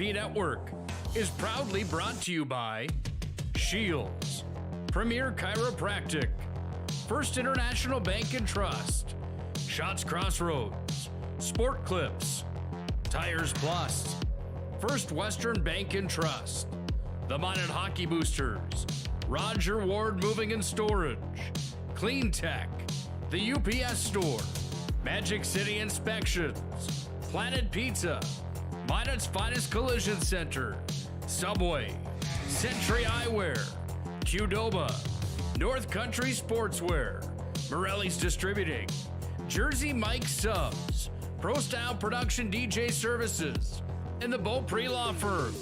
Network is proudly brought to you by Shields, Premier Chiropractic, First International Bank and Trust, Shots Crossroads, Sport Clips, Tires Plus, First Western Bank and Trust, the Minot Hockey Boosters, Roger Ward Moving and Storage, Clean Tech, the UPS Store, Magic City Inspections, Planet Pizza, Minot's Finest Collision Center, Subway, Century Eyewear, Qdoba, North Country Sportswear, Morelli's Distributing, Jersey Mike Subs, Pro Style Production DJ Services, and the Beaupre Law Firm.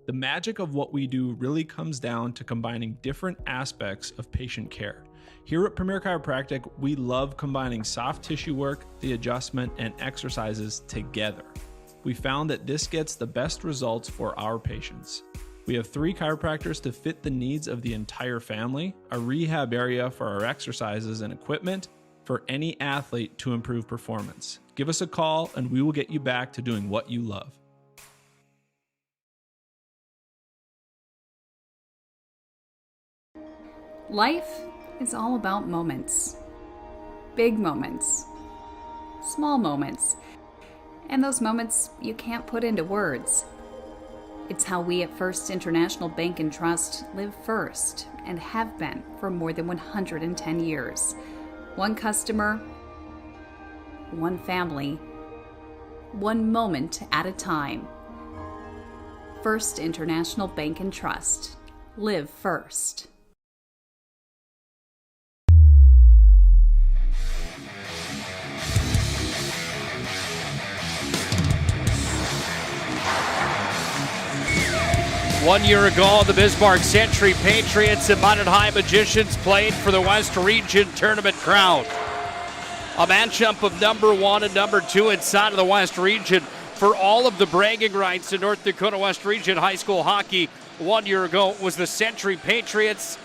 The magic of what we do really comes down to combining different aspects of patient care. Here at Premier Chiropractic, we love combining soft tissue work, the adjustment, and exercises together. We found that this gets the best results for our patients. We have 3 chiropractors to fit the needs of the entire family, a rehab area for our exercises and equipment for any athlete to improve performance. Give us a call and we will get you back to doing what you love. Life is all about moments. Big moments. Small moments. And those moments you can't put into words. It's how we at First International Bank and Trust live first and have been for more than 110 years. One customer, one family, one moment at a time. First International Bank and Trust. Live first. One year ago, the Bismarck Century Patriots and Minot High Magicians played for the West Region Tournament crown. A matchup of number 1 and number 2 inside of the West Region for all of the bragging rights in North Dakota West Region high school hockey. 1 year ago was the Century Patriots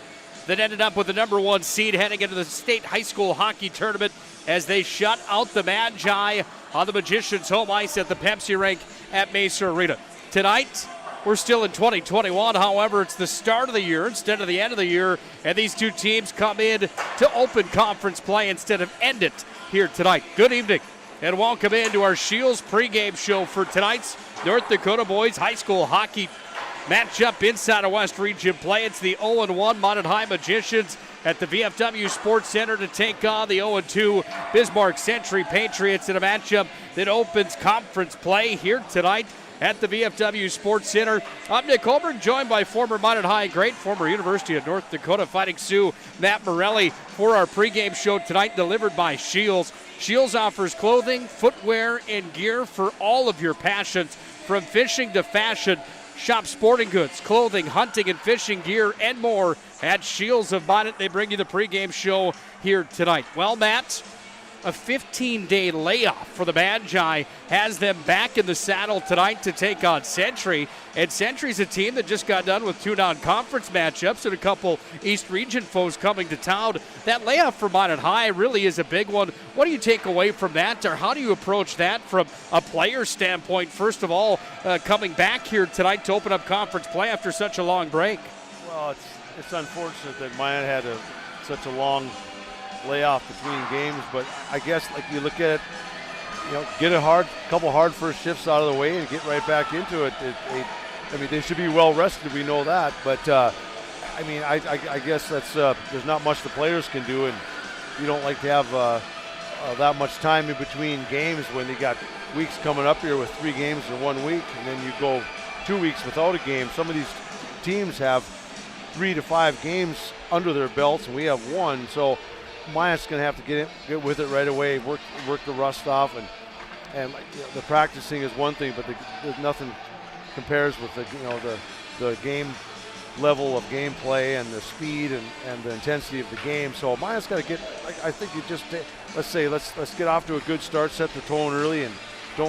that ended up with the number 1 seed heading into the state high school hockey tournament as they shut out the Magi on the Magicians' home ice at the Pepsi Rink at Mesa Arena. Tonight, we're still in 2021, however, it's the start of the year instead of the end of the year, and these two teams come in to open conference play instead of end it here tonight. Good evening, and welcome into our Shields pregame show for tonight's North Dakota boys high school hockey matchup inside of West Region play. It's the 0-1 Minot High Magicians at the VFW Sports Center to take on the 0-2 Bismarck Century Patriots in a matchup that opens conference play here tonight at the VFW Sports Center. I'm Nick Hulberg, joined by former Minot High great, former University of North Dakota Fighting Sioux Matt Morelli for our pregame show tonight, delivered by Shields. Shields offers clothing, footwear, and gear for all of your passions, from fishing to fashion. Shop sporting goods, clothing, hunting, and fishing gear, and more at Shields of Minot. They bring you the pregame show here tonight. Well, Matt, a 15-day layoff for the Magi has them back in the saddle tonight to take on Century. And Century's a team that just got done with 2 non-conference matchups and a couple East Region foes coming to town. That layoff for Minot High really is a big one. What do you take away from that, or how do you approach that from a player standpoint, first of all, coming back here tonight to open up conference play after such a long break? Well, it's unfortunate that Minot had such a long layoff between games, but I guess like you look at it, get a couple hard first shifts out of the way and get right back into it. I mean, they should be well rested, we know that, but I mean, I guess that's there's not much the players can do, and you don't like to have that much time in between games when you got weeks coming up here with 3 games in 1 week, and then you go 2 weeks without a game. Some of these teams have 3 to 5 games under their belts, and we have 1, so Minot's going to have to get with it right away, work the rust off, and the practicing is one thing, but there's nothing compares with the game level of gameplay and the speed and the intensity of the game. So Minot's got to get. I think you just let's get off to a good start, set the tone early, and try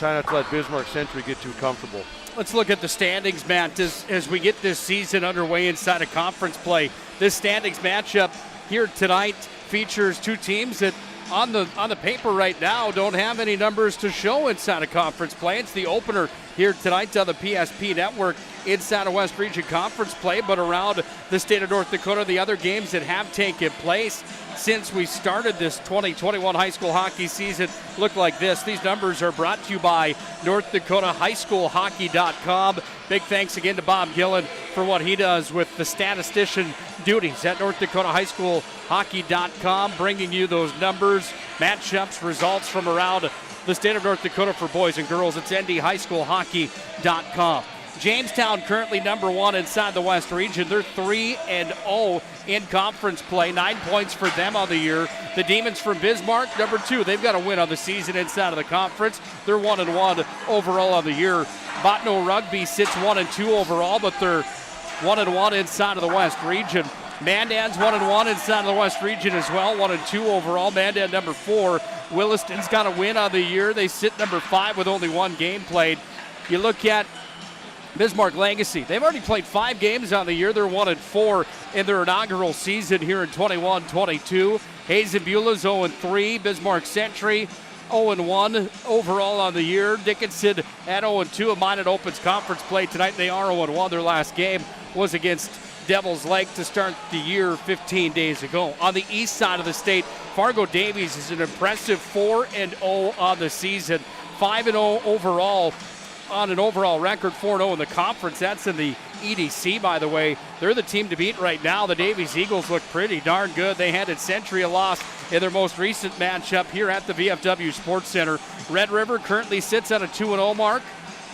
not to let Bismarck Century get too comfortable. Let's look at the standings, Matt, as we get this season underway inside of conference play. This standings matchup here tonight features 2 teams that on the paper right now don't have any numbers to show inside of conference play. It's the opener here tonight on the PSP Network inside of West Region Conference play, but around the state of North Dakota, the other games that have taken place since we started this 2021 high school hockey season look like this. These numbers are brought to you by NorthDakotaHighSchoolHockey.com. Big thanks again to Bob Gillen for what he does with the statistician duties at NorthDakotaHighSchoolHockey.com, bringing you those numbers, matchups, results from around the state of North Dakota for boys and girls. It's NDHighSchoolHockey.com. Jamestown currently number 1 inside the West Region. They're 3-0 in conference play. 9 points for them on the year. The Demons from Bismarck, number 2. They've got a win on the season inside of the conference. They're 1-1 overall on the year. Botno Rugby sits 1-2 overall, but they're 1-1 inside of the West Region. Mandan's 1-1 inside of the West Region as well, 1-2 overall. Mandan number 4. Williston's got a win on the year. They sit number 5 with only 1 game played. You look at Bismarck Legacy. They've already played 5 games on the year. They're 1-4 in their inaugural season here in 21-22. Hazen Beulah's 0-3. Bismarck Century 0-1 overall on the year. Dickinson at 0-2. Minot opens conference play tonight. They are 0-1. Their last game was against Devil's Lake to start the year 15 days ago. On the east side of the state, Fargo Davies is an impressive 4-0 on the season. 5-0 overall on an overall record, 4-0 in the conference. That's in the EDC, by the way. They're the team to beat right now. The Davies Eagles look pretty darn good. They handed Century a loss in their most recent matchup here at the VFW Sports Center. Red River currently sits at a 2-0 mark.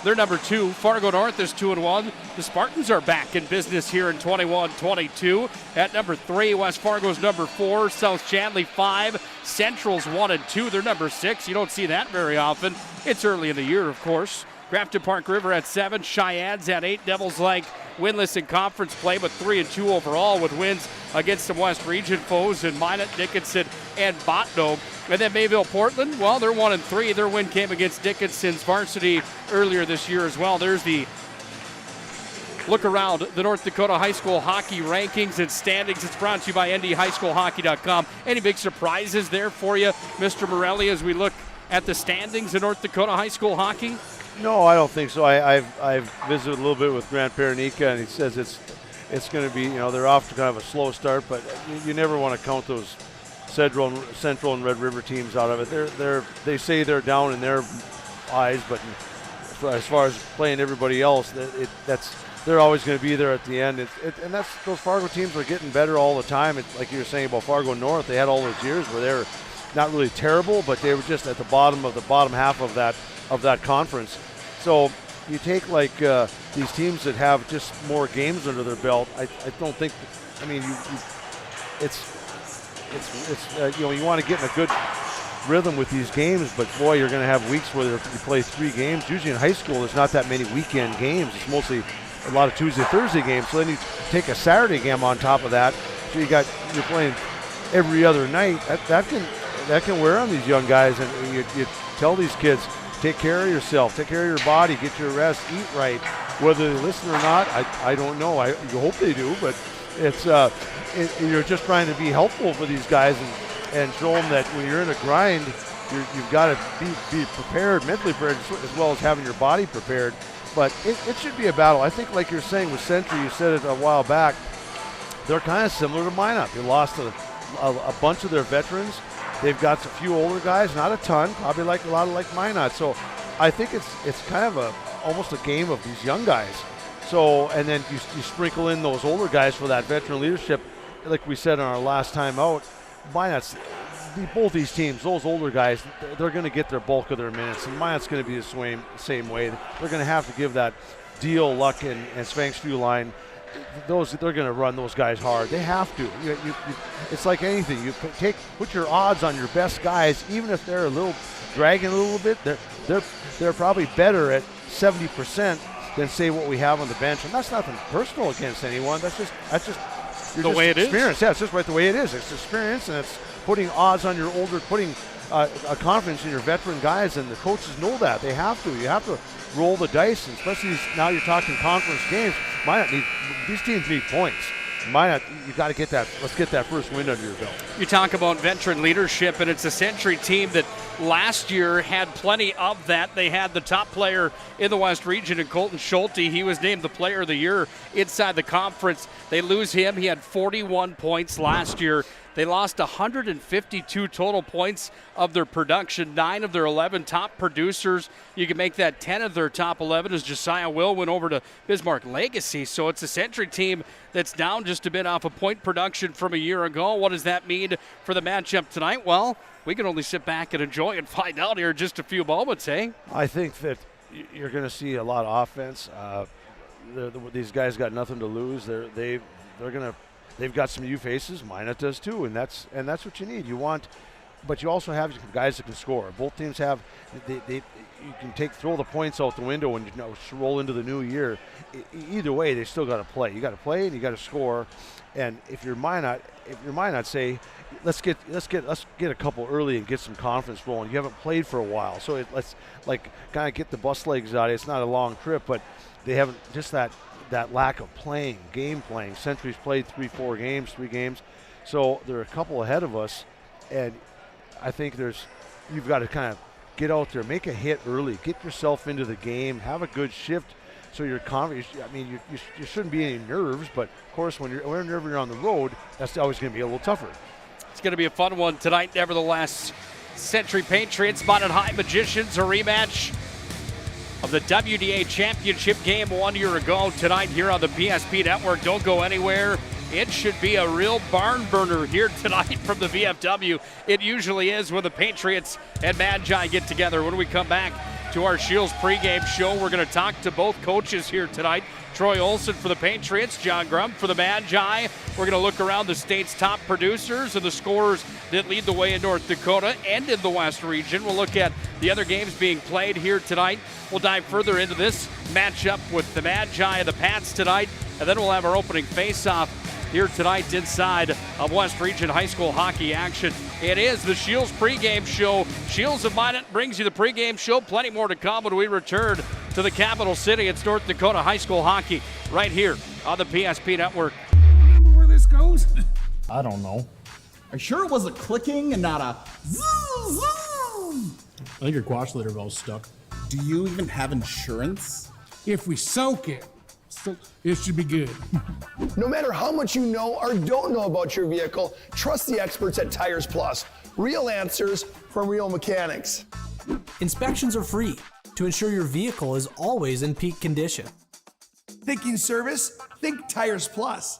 They're number 2. Fargo North is 2-1. The Spartans are back in business here in 21-22. At number 3, West Fargo's number 4. South Chandley 5. Central's 1-2. They're number 6. You don't see that very often. It's early in the year, of course. Grafton Park River at 7. Cheyenne's at 8. Devils Lake winless in conference play, but 3-2 overall with wins against some West Region foes in Minot, Dickinson, and Botno. And then Mayville Portland, well, they're 1-3. Their win came against Dickinson's varsity earlier this year as well. There's the look around the North Dakota high school hockey rankings and standings. It's brought to you by NDHighSchoolHockey.com. Any big surprises there for you, Mr. Morelli, as we look at the standings in North Dakota high school hockey? No, I don't think so. I've visited a little bit with Grant Paranika, and he says it's going to be, they're off to kind of a slow start, but you never want to count those Central and Red River teams out of it. They say they're down in their eyes, but as far as playing everybody else, they're always going to be there at the end. And those Fargo teams are getting better all the time. It's like you were saying about Fargo North. They had all those years where they were not really terrible, but they were just at the bottom half of that conference. So you take like these teams that have just more games under their belt. I don't think. You want to get in a good rhythm with these games, but boy, you're going to have weeks where you play 3 games. Usually in high school, there's not that many weekend games. It's mostly a lot of Tuesday, Thursday games. So then you take a Saturday game on top of that. So you're playing every other night. That can wear on these young guys, and you tell these kids, take care of yourself, take care of your body, get your rest, eat right. Whether they listen or not, I don't know. You hope they do, but you're just trying to be helpful for these guys and show them that when you're in a grind, you've got to be prepared, mentally prepared, as well as having your body prepared. But it should be a battle. I think, like you're saying with Century, you said it a while back, they're kind of similar to Minot. They lost a bunch of their veterans. They've got a few older guys, not a ton, probably like a lot of like Minot. So I think it's kind of almost a game of these young guys. So, and then you sprinkle in those older guys for that veteran leadership. Like we said on our last time out, Minot's, both these teams, those older guys, they're going to get their bulk of their minutes. And Minot's going to be the same way. They're going to have to give that Deal, Luck, and Spanx View line. They're going to run those guys hard. They have to. It's like anything. You put your odds on your best guys, even if they're dragging a little bit. They're probably better at 70% than say what we have on the bench. And that's nothing personal against anyone. That's just the way it is. Experience. Yeah, it's just right the way it is. It's experience, and it's putting odds on your older, putting a confidence in your veteran guys, and the coaches know that. They have to. You have to roll the dice, and especially now you're talking conference games. These teams need points. Minot, you got to get that. Let's get that first win under your belt. You talk about veteran leadership, and it's a Century team that last year had plenty of that. They had the top player in the West Region in Colton Schulte. He was named the player of the year inside the conference. They lose him. He had 41 points last year. They lost 152 total points of their production. 9 of their 11 top producers. You can make that 10 of their top 11 as Josiah Will went over to Bismarck Legacy. So it's a Century team that's down just a bit off of point production from a year ago. What does that mean for the matchup tonight? Well, we can only sit back and enjoy and find out here in just a few moments, eh? I think that you're going to see a lot of offense. These guys got nothing to lose. They've got some new faces. Minot does too, and that's what you need. You want, but you also have guys that can score. Both teams have. You can throw the points out the window and roll into the new year. Either way, they still got to play. You got to play and you got to score. And if you're Minot, say, let's get a couple early and get some confidence rolling. You haven't played for a while, so let's kind of get the bus legs out. It's not a long trip, but they haven't just that lack of game playing. Century's played 3 games. So they're a couple ahead of us, and I think you've got to kind of get out there, make a hit early, get yourself into the game, have a good shift so you're confident. I mean, you shouldn't be any nerves, but of course whenever you're on the road, that's always going to be a little tougher. It's going to be a fun one tonight, nevertheless. Century Patriots, Minot High Magicians, a rematch of the WDA Championship game 1 year ago tonight here on the PSP Network. Don't go anywhere. It should be a real barn burner here tonight from the VFW. It usually is when the Patriots and Magi get together. When we come back to our Shields pregame show, we're going to talk to both coaches here tonight. Troy Olson for the Patriots, John Grump for the Magi. We're going to look around the state's top producers and the scorers that lead the way in North Dakota and in the West region. We'll look at the other games being played here tonight. We'll dive further into this matchup with the Magi and the Pats tonight, and then we'll have our opening face-off here tonight inside of West Region High School hockey action. It is the Shields pregame show. Shields of Minot brings you the pregame show. Plenty more to come when we return to the capital city. It's North Dakota high school hockey right here on the PSP Network. Remember where this goes? I don't know. Are you sure it was a clicking and not a zoom? I think your quash litter valve's stuck. Do you even have insurance? If we soak it, it should be good. No matter how much you know or don't know about your vehicle, trust the experts at Tires Plus. Real answers from real mechanics. Inspections are free to ensure your vehicle is always in peak condition. Thinking service? Think Tires Plus.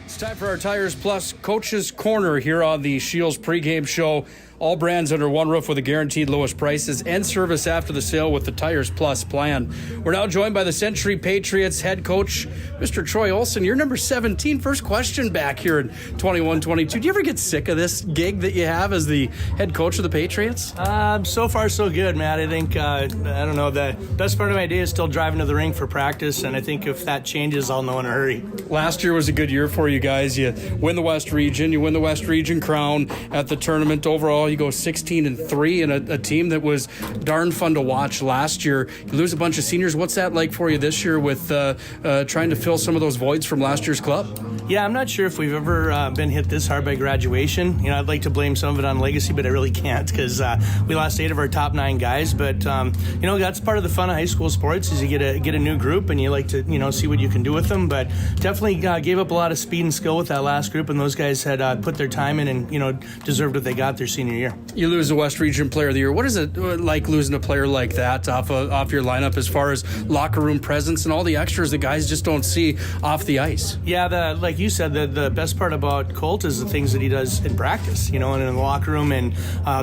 It's time for our Tires Plus Coach's Corner here on the Shields pregame show. All brands under one roof with the guaranteed lowest prices and service after the sale with the Tires Plus plan. We're now joined by the Century Patriots head coach, Mr. Troy Olson. You're number 17. First question back here in 21-22. Do you ever get sick of this gig that you have as the head coach of the Patriots? So far, so good, Matt. I think, I don't know, the best part of my day is still driving to the rink for practice, and I think if that changes, I'll know in a hurry. Last year was a good year for you guys. You win the West Region. You win the West Region crown at the tournament. Overall, you go 16-3 in a team that was darn fun to watch last year. You lose a bunch of seniors. What's that like for you this year with trying to fill some of those voids from last year's club? Yeah, I'm not sure if we've ever been hit this hard by graduation. You know, I'd like to blame some of it on legacy, but I really can't because we lost 8 of our top 9 guys. But, you know, that's part of the fun of high school sports is you get a new group and you like to, you know, see what you can do with them. But definitely gave up a lot of speed and skill with that last group, and those guys had put their time in and, you know, deserved what they got their senior year. You lose the West Region Player of the Year. What is it like losing a player like that off your lineup as far as locker room presence and all the extras that guys just don't see off the ice? Yeah, like you said, the best part about Colt is the things that he does in practice, you know, and in the locker room, and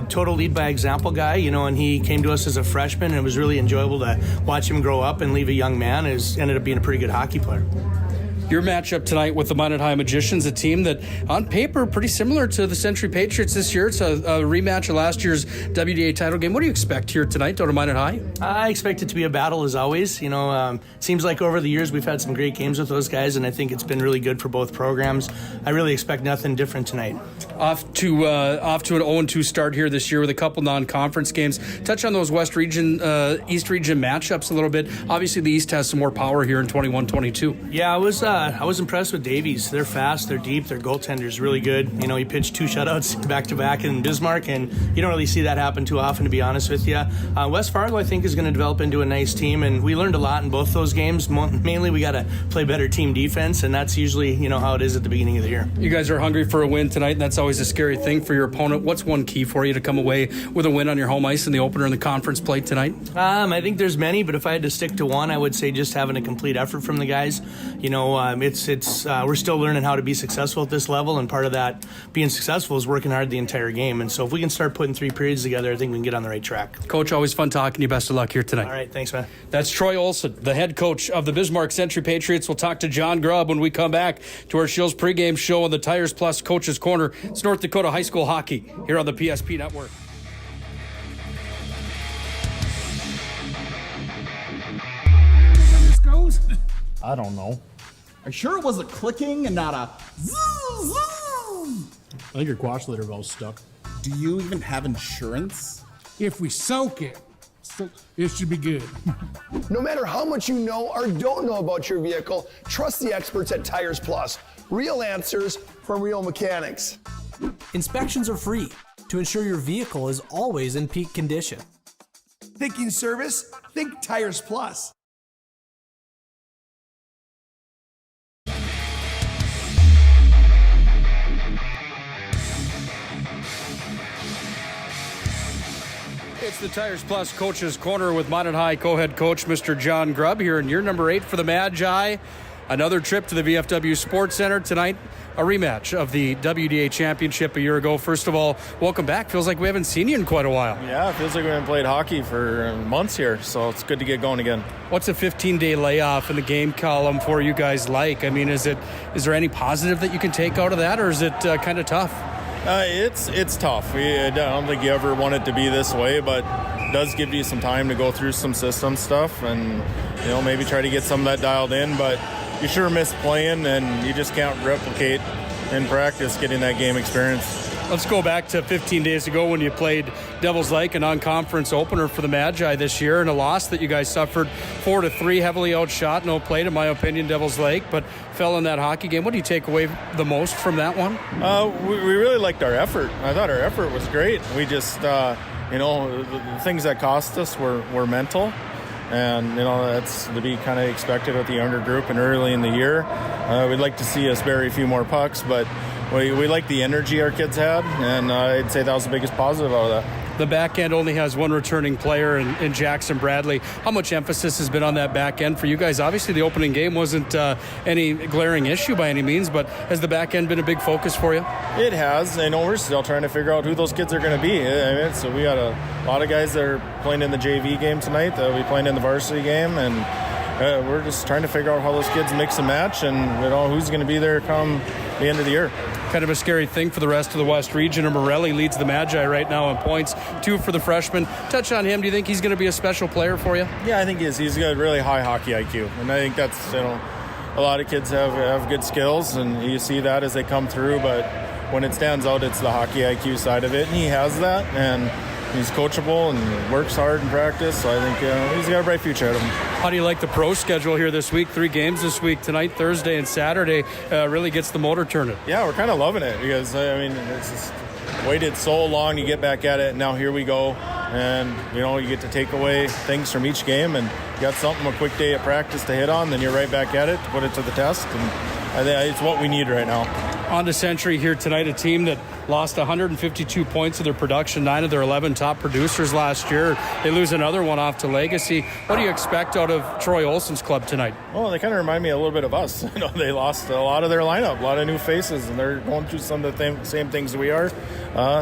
total lead by example guy, you know, and he came to us as a freshman, and it was really enjoyable to watch him grow up and leave a young man. Ended up being a pretty good hockey player. Your matchup tonight with the Minot High Magicians, a team that on paper pretty similar to the Century Patriots this year. It's a rematch of last year's WDA title game. What do you expect here tonight out of Minot High? I expect it to be a battle as always. Seems like over the years we've had some great games with those guys, and I think it's been really good for both programs. I really expect nothing different tonight. Off to an 0-2 start here this year with a couple non-conference games. Touch on those East Region matchups a little bit. Obviously, the East has some more power here in 21-22. Yeah, I was impressed with Davies. They're fast, they're deep, their goaltender's really good. He pitched 2 shutouts back-to-back in Bismarck, and you don't really see that happen too often, to be honest with you. West Fargo, I think, is going to develop into a nice team, and we learned a lot in both those games. Mainly, we got to play better team defense, and that's usually, how it is at the beginning of the year. You guys are hungry for a win tonight, and that's always a scary thing for your opponent. What's one key for you to come away with a win on your home ice in the opener in the conference play tonight? I think there's many, but if I had to stick to one, I would say just having a complete effort from the guys. We're still learning how to be successful at this level, and part of that being successful is working hard the entire game. And so if we can start putting 3 periods together, I think we can get on the right track. Coach, always fun talking to you. Best of luck here tonight. All right, thanks, man. That's Troy Olson, the head coach of the Bismarck Century Patriots. We'll talk to John Grubb when we come back to our Shields pregame show on the Tires Plus Coach's Corner. It's North Dakota High School Hockey here on the PSP Network. This goes? I don't know. Are you sure it was a clicking and not a zoom, zoom? I think your quash leader valve's stuck. Do you even have insurance? If we soak it, it should be good. No matter how much you know or don't know about your vehicle, trust the experts at Tires Plus. Real answers from real mechanics. Inspections are free to ensure your vehicle is always in peak condition. Thinking service? Think Tires Plus. It's the Tires Plus Coach's Corner with Minot High co-head coach Mr. John Grubb here in year number 8 for the Magi. Another trip to the VFW Sports Center tonight, a rematch of the WDA Championship a year ago. First of all, welcome back. Feels like we haven't seen you in quite a while. Yeah, it feels like we haven't played hockey for months here, so it's good to get going again. What's a 15-day layoff in the game column for you guys like? I mean, is there any positive that you can take out of that, or is it kind of tough? It's tough. I don't think you ever want it to be this way, but it does give you some time to go through some system stuff and maybe try to get some of that dialed in. But you sure miss playing, and you just can't replicate in practice getting that game experience. Let's go back to 15 days ago when you played Devils Lake, a non-conference opener for the Magi this year, and a loss that you guys suffered 4-3, heavily outshot, no play, in my opinion, Devils Lake, but fell in that hockey game. What do you take away the most from that one? We really liked our effort. I thought our effort was great. We just, the things that cost us were mental. And, that's to be kind of expected with the younger group and early in the year. We'd like to see us bury a few more pucks, but we like the energy our kids had, and I'd say that was the biggest positive out of that. The back end only has one returning player in Jackson Bradley. How much emphasis has been on that back end for you guys? Obviously, the opening game wasn't any glaring issue by any means, but has the back end been a big focus for you? It has. I know we're still trying to figure out who those kids are going to be. So we got a lot of guys that are playing in the JV game tonight that will be playing in the varsity game, and we're just trying to figure out how those kids mix and match and who's going to be there come the end of the year. Kind of a scary thing for the rest of the West region. Morelli leads the Magi right now in points, 2 for the freshman. Touch on him. Do you think he's going to be a special player for you? Yeah, I think he is. He's got really high hockey IQ, and I think that's a lot of kids have good skills, and you see that as they come through. But when it stands out, it's the hockey IQ side of it, and he has that, and he's coachable and works hard in practice. So I think he's got a bright future ahead of him. How do you like the pro schedule here this week? 3 games this week, tonight, Thursday, and Saturday. Really gets the motor turning. Yeah, we're kind of loving it because, it's just waited so long to get back at it, and now here we go. And, you get to take away things from each game, and you got something, a quick day of practice to hit on, then you're right back at it to put it to the test. And I think it's what we need right now. On to Century here tonight, a team that lost 152 points of their production, 9 of their 11 top producers last year. They lose another one off to Legacy. What do you expect out of Troy Olson's club tonight? Well, they kind of remind me a little bit of us. They lost a lot of their lineup, a lot of new faces, and they're going through some of the same things we are.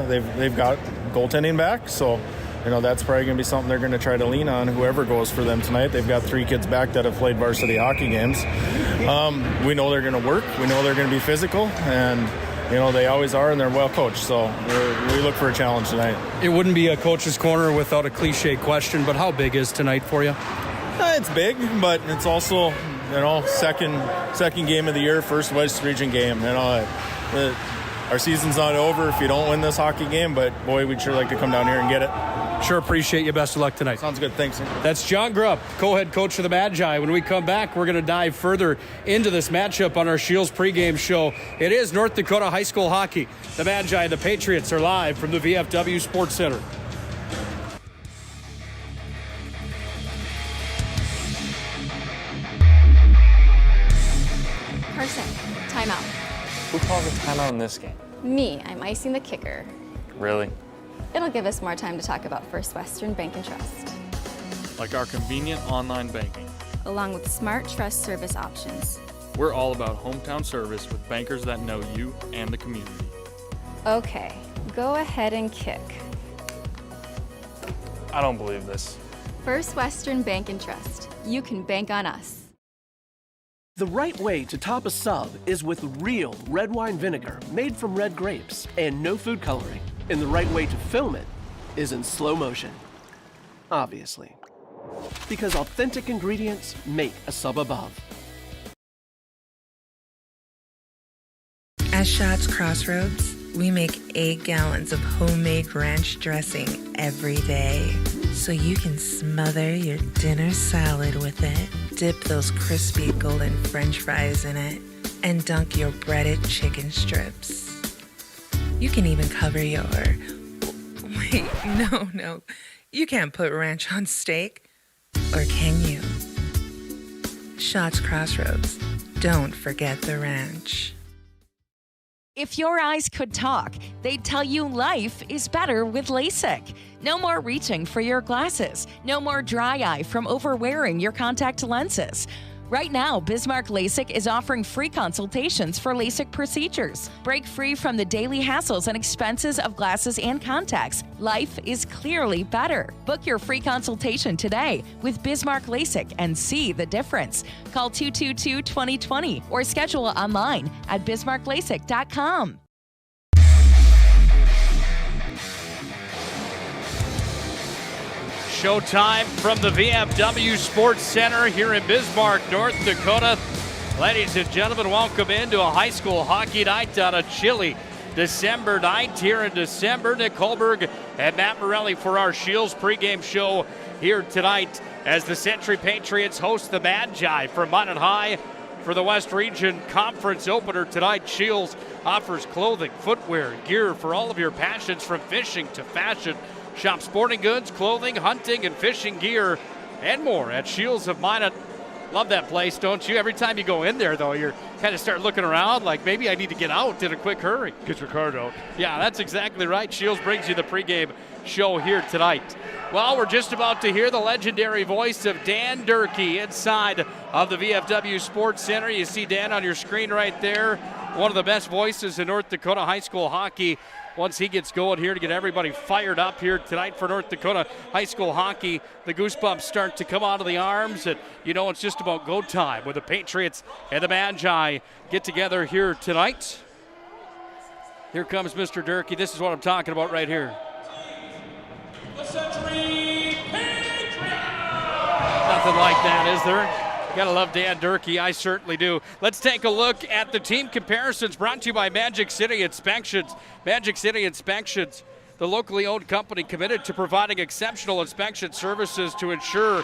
They've got goaltending back, so that's probably going to be something they're going to try to lean on, whoever goes for them tonight. They've got 3 kids back that have played varsity hockey games. We know they're going to work. We know they're going to be physical, and they always are, and they're well coached. So we look for a challenge tonight. It wouldn't be a coach's corner without a cliche question, but how big is tonight for you? It's big, but it's also, second game of the year, first West Region game. Our season's not over if you don't win this hockey game, but boy, we'd sure like to come down here and get it. Sure appreciate you. Best of luck tonight. Sounds good. Thanks. That's John Grupp, co-head coach of the Magi. When we come back, we're going to dive further into this matchup on our Shields pregame show. It is North Dakota high school hockey. The Magi and the Patriots are live from the VFW Sports Center. Carson, timeout. Who calls a timeout in this game? Me, I'm icing the kicker. Really? It'll give us more time to talk about First Western Bank and Trust. Like our convenient online banking. Along with smart trust service options. We're all about hometown service with bankers that know you and the community. Okay, go ahead and kick. I don't believe this. First Western Bank and Trust. You can bank on us. The right way to top a sub is with real red wine vinegar made from red grapes and no food coloring. And the right way to film it is in slow motion. Obviously. Because authentic ingredients make a sub above. At Shots Crossroads, we make 8 gallons of homemade ranch dressing every day. So you can smother your dinner salad with it, dip those crispy golden French fries in it, and dunk your breaded chicken strips. You can even cover your... Wait, no. You can't put ranch on steak. Or can you? Shots Crossroads. Don't forget the ranch. If your eyes could talk, they'd tell you life is better with LASIK. No more reaching for your glasses. No more dry eye from overwearing your contact lenses. Right now, Bismarck LASIK is offering free consultations for LASIK procedures. Break free from the daily hassles and expenses of glasses and contacts. Life is clearly better. Book your free consultation today with Bismarck LASIK and see the difference. Call 222-2020 or schedule online at bismarcklasik.com. Showtime from the VFW Sports Center here in Bismarck, North Dakota. Ladies and gentlemen, welcome into a high school hockey night on a chilly December night here in December. Nick Hulberg and Matt Morelli for our Shields pregame show here tonight as the Century Patriots host the Magi from Minot High for the West Region Conference opener tonight. Shields offers clothing, footwear, gear for all of your passions from fishing to fashion. Shop sporting goods, clothing, hunting, and fishing gear, and more at Shields of Minot. Love that place, don't you? Every time you go in there, though, you're kind of start looking around like maybe I need to get out in a quick hurry. Get your card out. Yeah, that's exactly right. Shields brings you the pregame show here tonight. Well, we're just about to hear the legendary voice of Dan Durkee inside of the VFW Sports Center. You see Dan on your screen right there. One of the best voices in North Dakota high school hockey. Once he gets going here to get everybody fired up here tonight for North Dakota high school hockey, the goosebumps start to come out of the arms, and you know it's just about go time with the Patriots and the Magi get together here tonight. Here comes Mr. Durkee. This is what I'm talking about right here. The Century Patriots! Nothing like that, is there? Gotta love Dan Durkee, I certainly do. Let's take a look at the team comparisons brought to you by Magic City Inspections. Magic City Inspections, the locally owned company committed to providing exceptional inspection services to ensure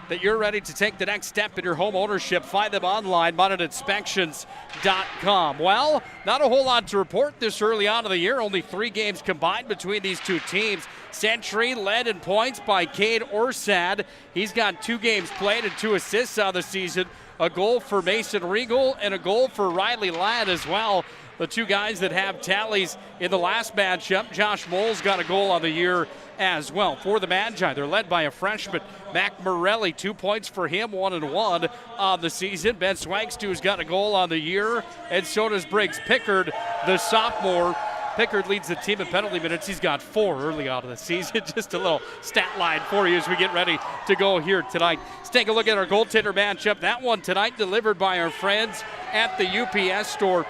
that you're ready to take the next step in your home ownership. Find them online, monotinspections.com. Well, not a whole lot to report this early on in the year. Only 3 games combined between these two teams. Century led in points by Cade Orsad. He's got 2 games played and 2 assists on the season. A goal for Mason Regal and a goal for Riley Ladd as well. The 2 guys that have tallies in the last matchup. Josh Moles got a goal on the year as well. For the Magi, they're led by a freshman, Mac Morelli. 2 points for him, 1-1 on the season. Ben Swagstew's got a goal on the year, and so does Briggs Pickard, the sophomore. Pickard leads the team in penalty minutes. He's got 4 early out of the season. Just a little stat line for you as we get ready to go here tonight. Let's take a look at our goaltender matchup. That one tonight delivered by our friends at the UPS store.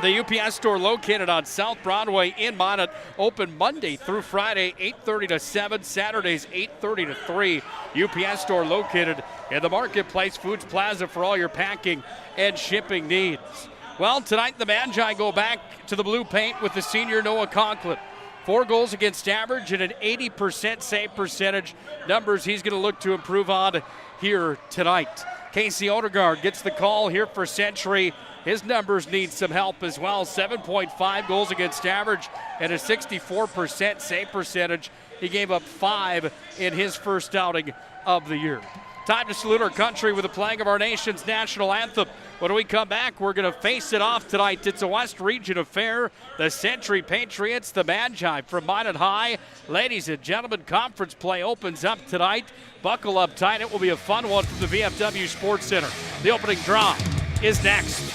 The UPS store located on South Broadway in Minot, open Monday through Friday, 8:30 to 7, Saturdays 8:30 to 3. UPS store located in the Marketplace Foods Plaza for all your packing and shipping needs. Well, tonight the Magi go back to the blue paint with the senior Noah Conklin. 4 goals against average and an 80% save percentage. Numbers he's going to look to improve on here tonight. Casey Odegaard gets the call here for Century. His numbers need some help as well. 7.5 goals against average and a 64% save percentage. He gave up 5 in his first outing of the year. Time to salute our country with the playing of our nation's national anthem. When we come back, we're going to face it off tonight. It's a West Region affair. The Century Patriots, the Magi from Minot High. Ladies and gentlemen, conference play opens up tonight. Buckle up tight. It will be a fun one from the VFW Sports Center. The opening draw is next.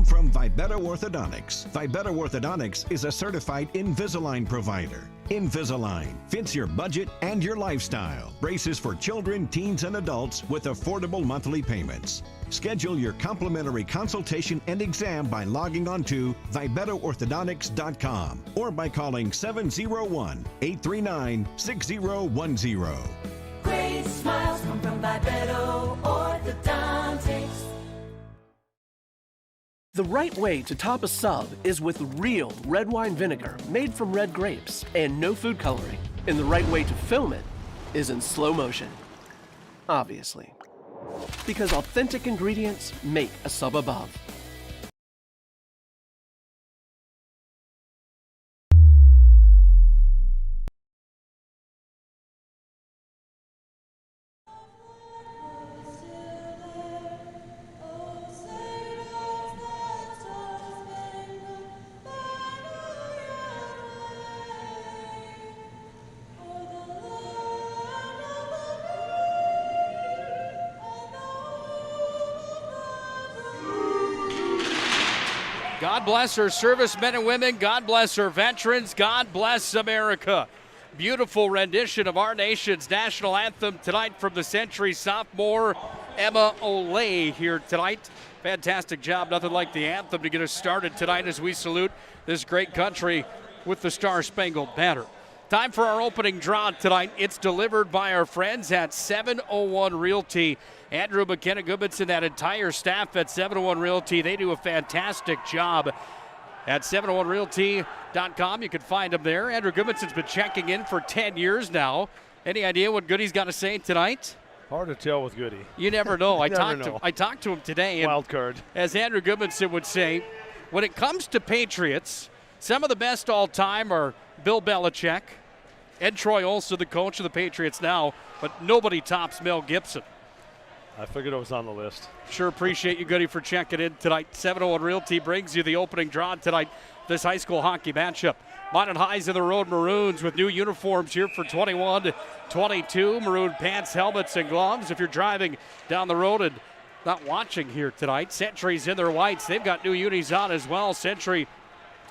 From Vibetta Orthodontics. Vibetta Orthodontics is a certified Invisalign provider. Invisalign fits your budget and your lifestyle. Braces for children, teens, and adults with affordable monthly payments. Schedule your complimentary consultation and exam by logging on to VibettaOrthodontics.com or by calling 701-839-6010. Great smiles come from Vibetta Orthodontics. The right way to top a sub is with real red wine vinegar made from red grapes and no food coloring. And the right way to film it is in slow motion. Obviously. Because authentic ingredients make a sub above. God bless our servicemen and women. God bless our veterans. God bless America. Beautiful rendition of our nation's national anthem tonight from the Century sophomore Emma Olay here tonight. Fantastic job. Nothing like the anthem to get us started tonight as we salute this great country with the Star-Spangled Banner. Time for our opening draw tonight. It's delivered by our friends at 701 Realty. Andrew McKenna Goodmanson, that entire staff at 701 Realty, they do a fantastic job. At 701realty.com, you can find them there. Andrew Goodmanson's been checking in for 10 years now. Any idea what Goody's got to say tonight? Hard to tell with Goody. You never know. I talked to him today. And wild card. As Andrew Goodmanson would say, when it comes to Patriots, some of the best all time are Bill Belichick and Troy Olsen, the coach of the Patriots now, but nobody tops Mel Gibson. I figured it was on the list. Sure appreciate you, Goody, for checking in tonight. 701 Realty brings you the opening draw tonight, this high school hockey matchup. Minot High's in the Road Maroons with new uniforms here for 21-22. Maroon pants, helmets, and gloves. If you're driving down the road and not watching here tonight, Century's in their whites. They've got new unis on as well. Century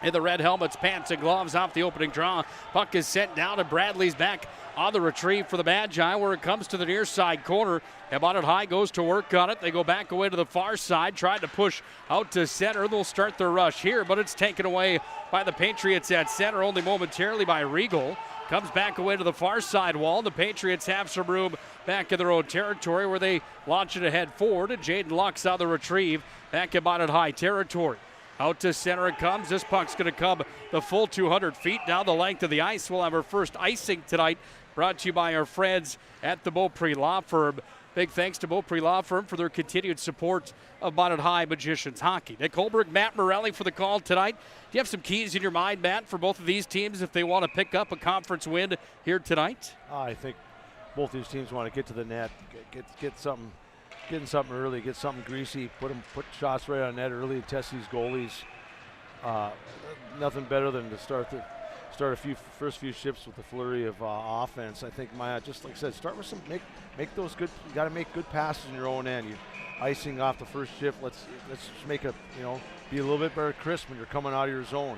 in the red helmets, pants, and gloves off the opening draw. Puck is sent down, and Bradley's back on the retrieve for the Magi where it comes to the near side corner. And Minot High goes to work on it. They go back away to the far side, trying to push out to center. They'll start their rush here, but it's taken away by the Patriots at center only momentarily by Regal. Comes back away to the far side wall. The Patriots have some room back in their own territory where they launch it ahead forward. And Jaden Luck's on the retrieve back in Minot High territory. Out to center it comes. This puck's going to come the full 200 feet down the length of the ice. We'll have our first icing tonight, brought to you by our friends at the Beaupre Law Firm. Big thanks to Beaupre Law Firm for their continued support of Minot High Magicians hockey. Nick Hulberg, Matt Morelli for the call tonight. Do you have some keys in your mind, Matt, for both of these teams if they want to pick up a conference win here tonight? I think both these teams want to get to the net, get something early, get something greasy, put shots right on net early, test these goalies. Nothing better than to start start first few shifts with a flurry of offense. I think just like I said, start with some make those good. You got to make good passes in your own end. You icing off the first shift. Let's just make be a little bit better crisp when you're coming out of your zone.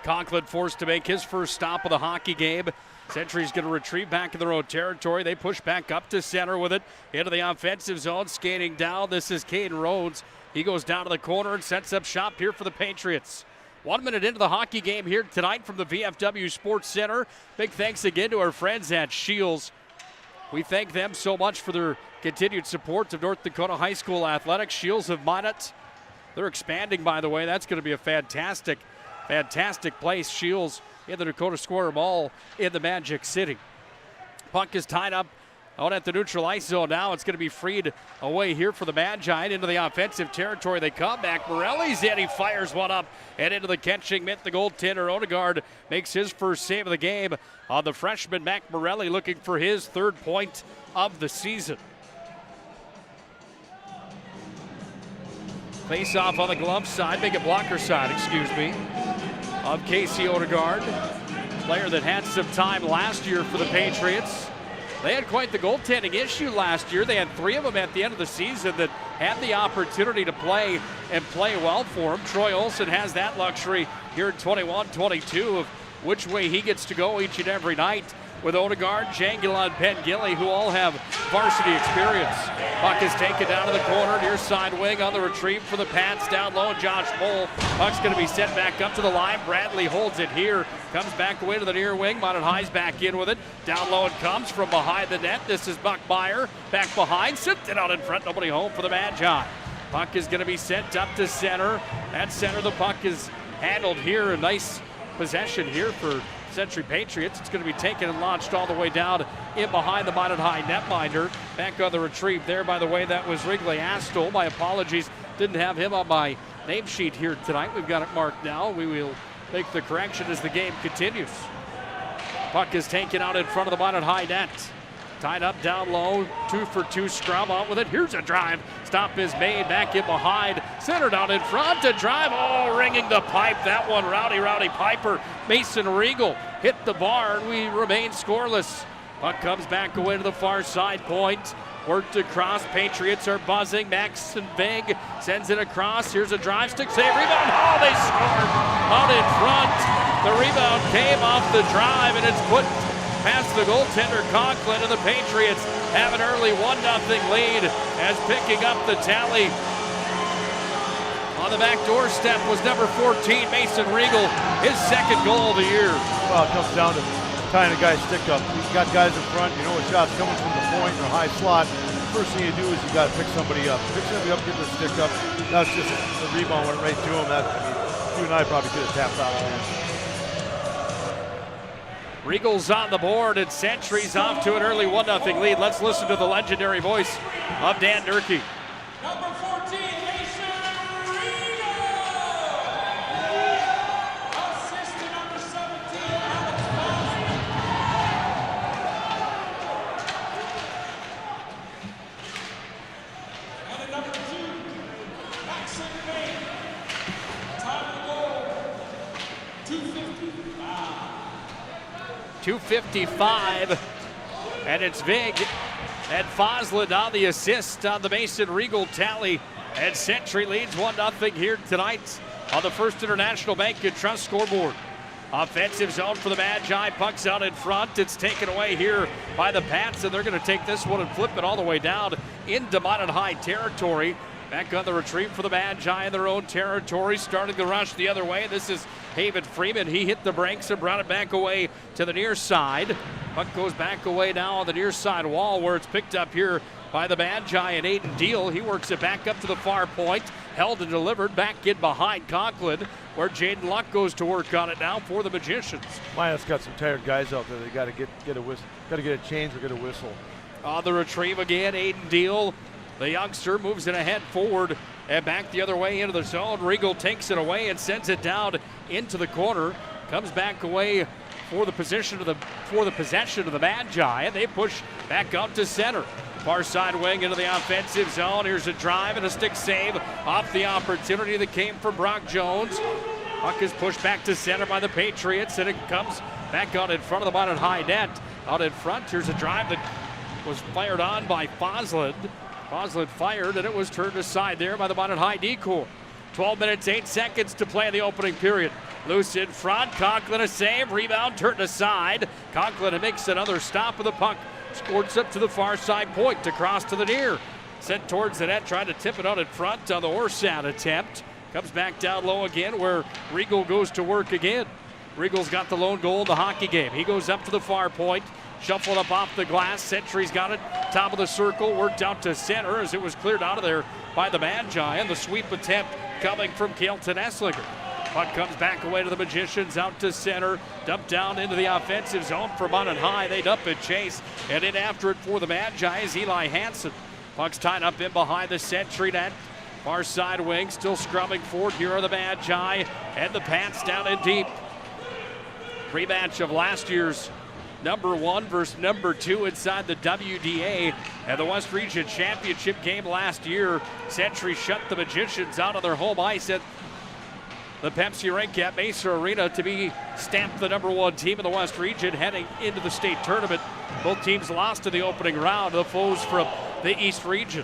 Conklin forced to make his first stop of the hockey game. Century's going to retrieve back in their own territory. They push back up to center with it into the offensive zone. Skating down, this is Caden Rhodes. He goes down to the corner and sets up shop here for the Patriots. 1 minute into the hockey game here tonight from the VFW Sports Center. Big thanks again to our friends at Shields. We thank them so much for their continued support of North Dakota High School athletics. Shields of Minot. They're expanding, by the way. That's going to be a fantastic place. Shields in the Dakota Square Mall in the Magic City. Puck is tied up out at the neutral ice zone now. It's going to be freed away here for the Magi. Into the offensive territory they come back. Morelli's in. He fires one up and into the catching mitt. The goaltender Odegaard makes his first save of the game on the freshman Mac Morelli, looking for his third point of the season. Face off on the glove side, make it blocker side, of Casey Odegaard. Player that had some time last year for the Patriots. They had quite the goaltending issue last year. They had 3 of them at the end of the season that had the opportunity to play and play well for them. Troy Olsen has that luxury here in 21-22 of which way he gets to go each and every night, with Odegaard, Jangula, and Pengilly, who all have varsity experience. Puck is taken down to the corner, near side wing on the retrieve for the Pats. Down low, Josh Moll. Puck's going to be sent back up to the line. Bradley holds it here. Comes back away to the near wing. Minot High's back in with it. Down low it comes from behind the net. This is Buck Meyer. Back behind. Sent it out in front. Nobody home for the Magi. Puck is going to be sent up to center. At center, the puck is handled here. A nice possession here for Century Patriots. It's going to be taken and launched all the way down in behind the Minot High netminder. Back on the retrieve there, by the way, that was Wrigley Astol. My apologies, didn't have him on my name sheet here tonight. We've got it marked now. We will make the correction as the game continues. Puck is taken out in front of the Minot High net. Tied up down low, 2-for-2 scrum out with it. Here's a drive. Stop is made back in behind. Centered out in front. A drive. Oh, ringing the pipe. That one, Rowdy Piper. Mason Regal hit the bar, and we remain scoreless. Puck comes back away to the far side point. Worked across. Patriots are buzzing. Max and Big sends it across. Here's a drive. Stick save. Rebound. Oh, they scored out in front. The rebound came off the drive, and it's put past the goaltender Conklin, and the Patriots have an early 1-0 lead as picking up the tally. On the back doorstep was number 14, Mason Regal, his second goal of the year. Well, it comes down to tying a guy's stick up. You've got guys in front, you know a shot's coming from the point or high slot. First thing you do is you got to pick somebody up. Pick somebody up, get the stick up. That's just the rebound went right to him. You and I probably could have tapped out on him. Regal's on the board, and Century's off to an early 1-0 lead. Let's listen to the legendary voice of Dan Durkee. Number 14, Mason Regal. Assist to number 17, Alex And at number 2, Maxon Bay. Time to go, 2:55, and it's Vig and Fosland on the assist on the Mason Regal tally, and Century leads 1-0 here tonight on the First International Bank and Trust scoreboard. Offensive zone for the Magi, puck's out in front. It's taken away here by the Pats, and they're going to take this one and flip it all the way down into Minot High territory. Back on the retrieve for the Magi in their own territory, starting the rush the other way. This is Haven Freeman. He hit the brakes and brought it back away to the near side. Puck goes back away now on the near side wall, where it's picked up here by the Magi and Aiden Deal. He works it back up to the far point, held and delivered back in behind Conklin, where Jaden Luck goes to work on it now for the Magicians. Minot's got some tired guys out there. They got to get a whistle, got to get a change or get a whistle. On the retrieve again, Aiden Deal. The youngster moves it ahead forward and back the other way into the zone. Regal takes it away and sends it down into the corner. Comes back away for the possession of the Magi, and they push back out to center. Far side wing into the offensive zone. Here's a drive and a stick save off the opportunity that came from Brock Jones. Puck is pushed back to center by the Patriots, and it comes back out in front of the Minot high net. Out in front, here's a drive that was fired on by Fosland. Fosland fired, and it was turned aside there by the Minot high decor. 12 minutes, 8 seconds to play in the opening period. Loose in front, Conklin a save, rebound turned aside. Conklin makes another stop with the puck. Squirts up to the far side point to cross to the near. Sent towards the net, trying to tip it out in front on the Orsad attempt. Comes back down low again where Regal goes to work again. Regal's got the lone goal in the hockey game. He goes up to the far point, shuffled up off the glass. Sentry's got it, top of the circle, worked out to center as it was cleared out of there by the Magi. And the sweep attempt coming from Kelton Esslinger. Puck comes back away to the Magicians, out to center, dumped down into the offensive zone for Minot High. They dump it, chase, and in after it for the Magi is Eli Hansen. Puck's tied up in behind the Sentry net. Far side wing, still scrubbing forward. Here are the Magi, and the Pats down in deep. Rematch of last year's number 1 versus number 2 inside the WDA and the West Region Championship game last year. Sentry shut the Magicians out of their home ice at the Pepsi rink at Mesa Arena to be stamped the number 1 team in the West Region heading into the state tournament. Both teams lost in the opening round, the foes from the East Region.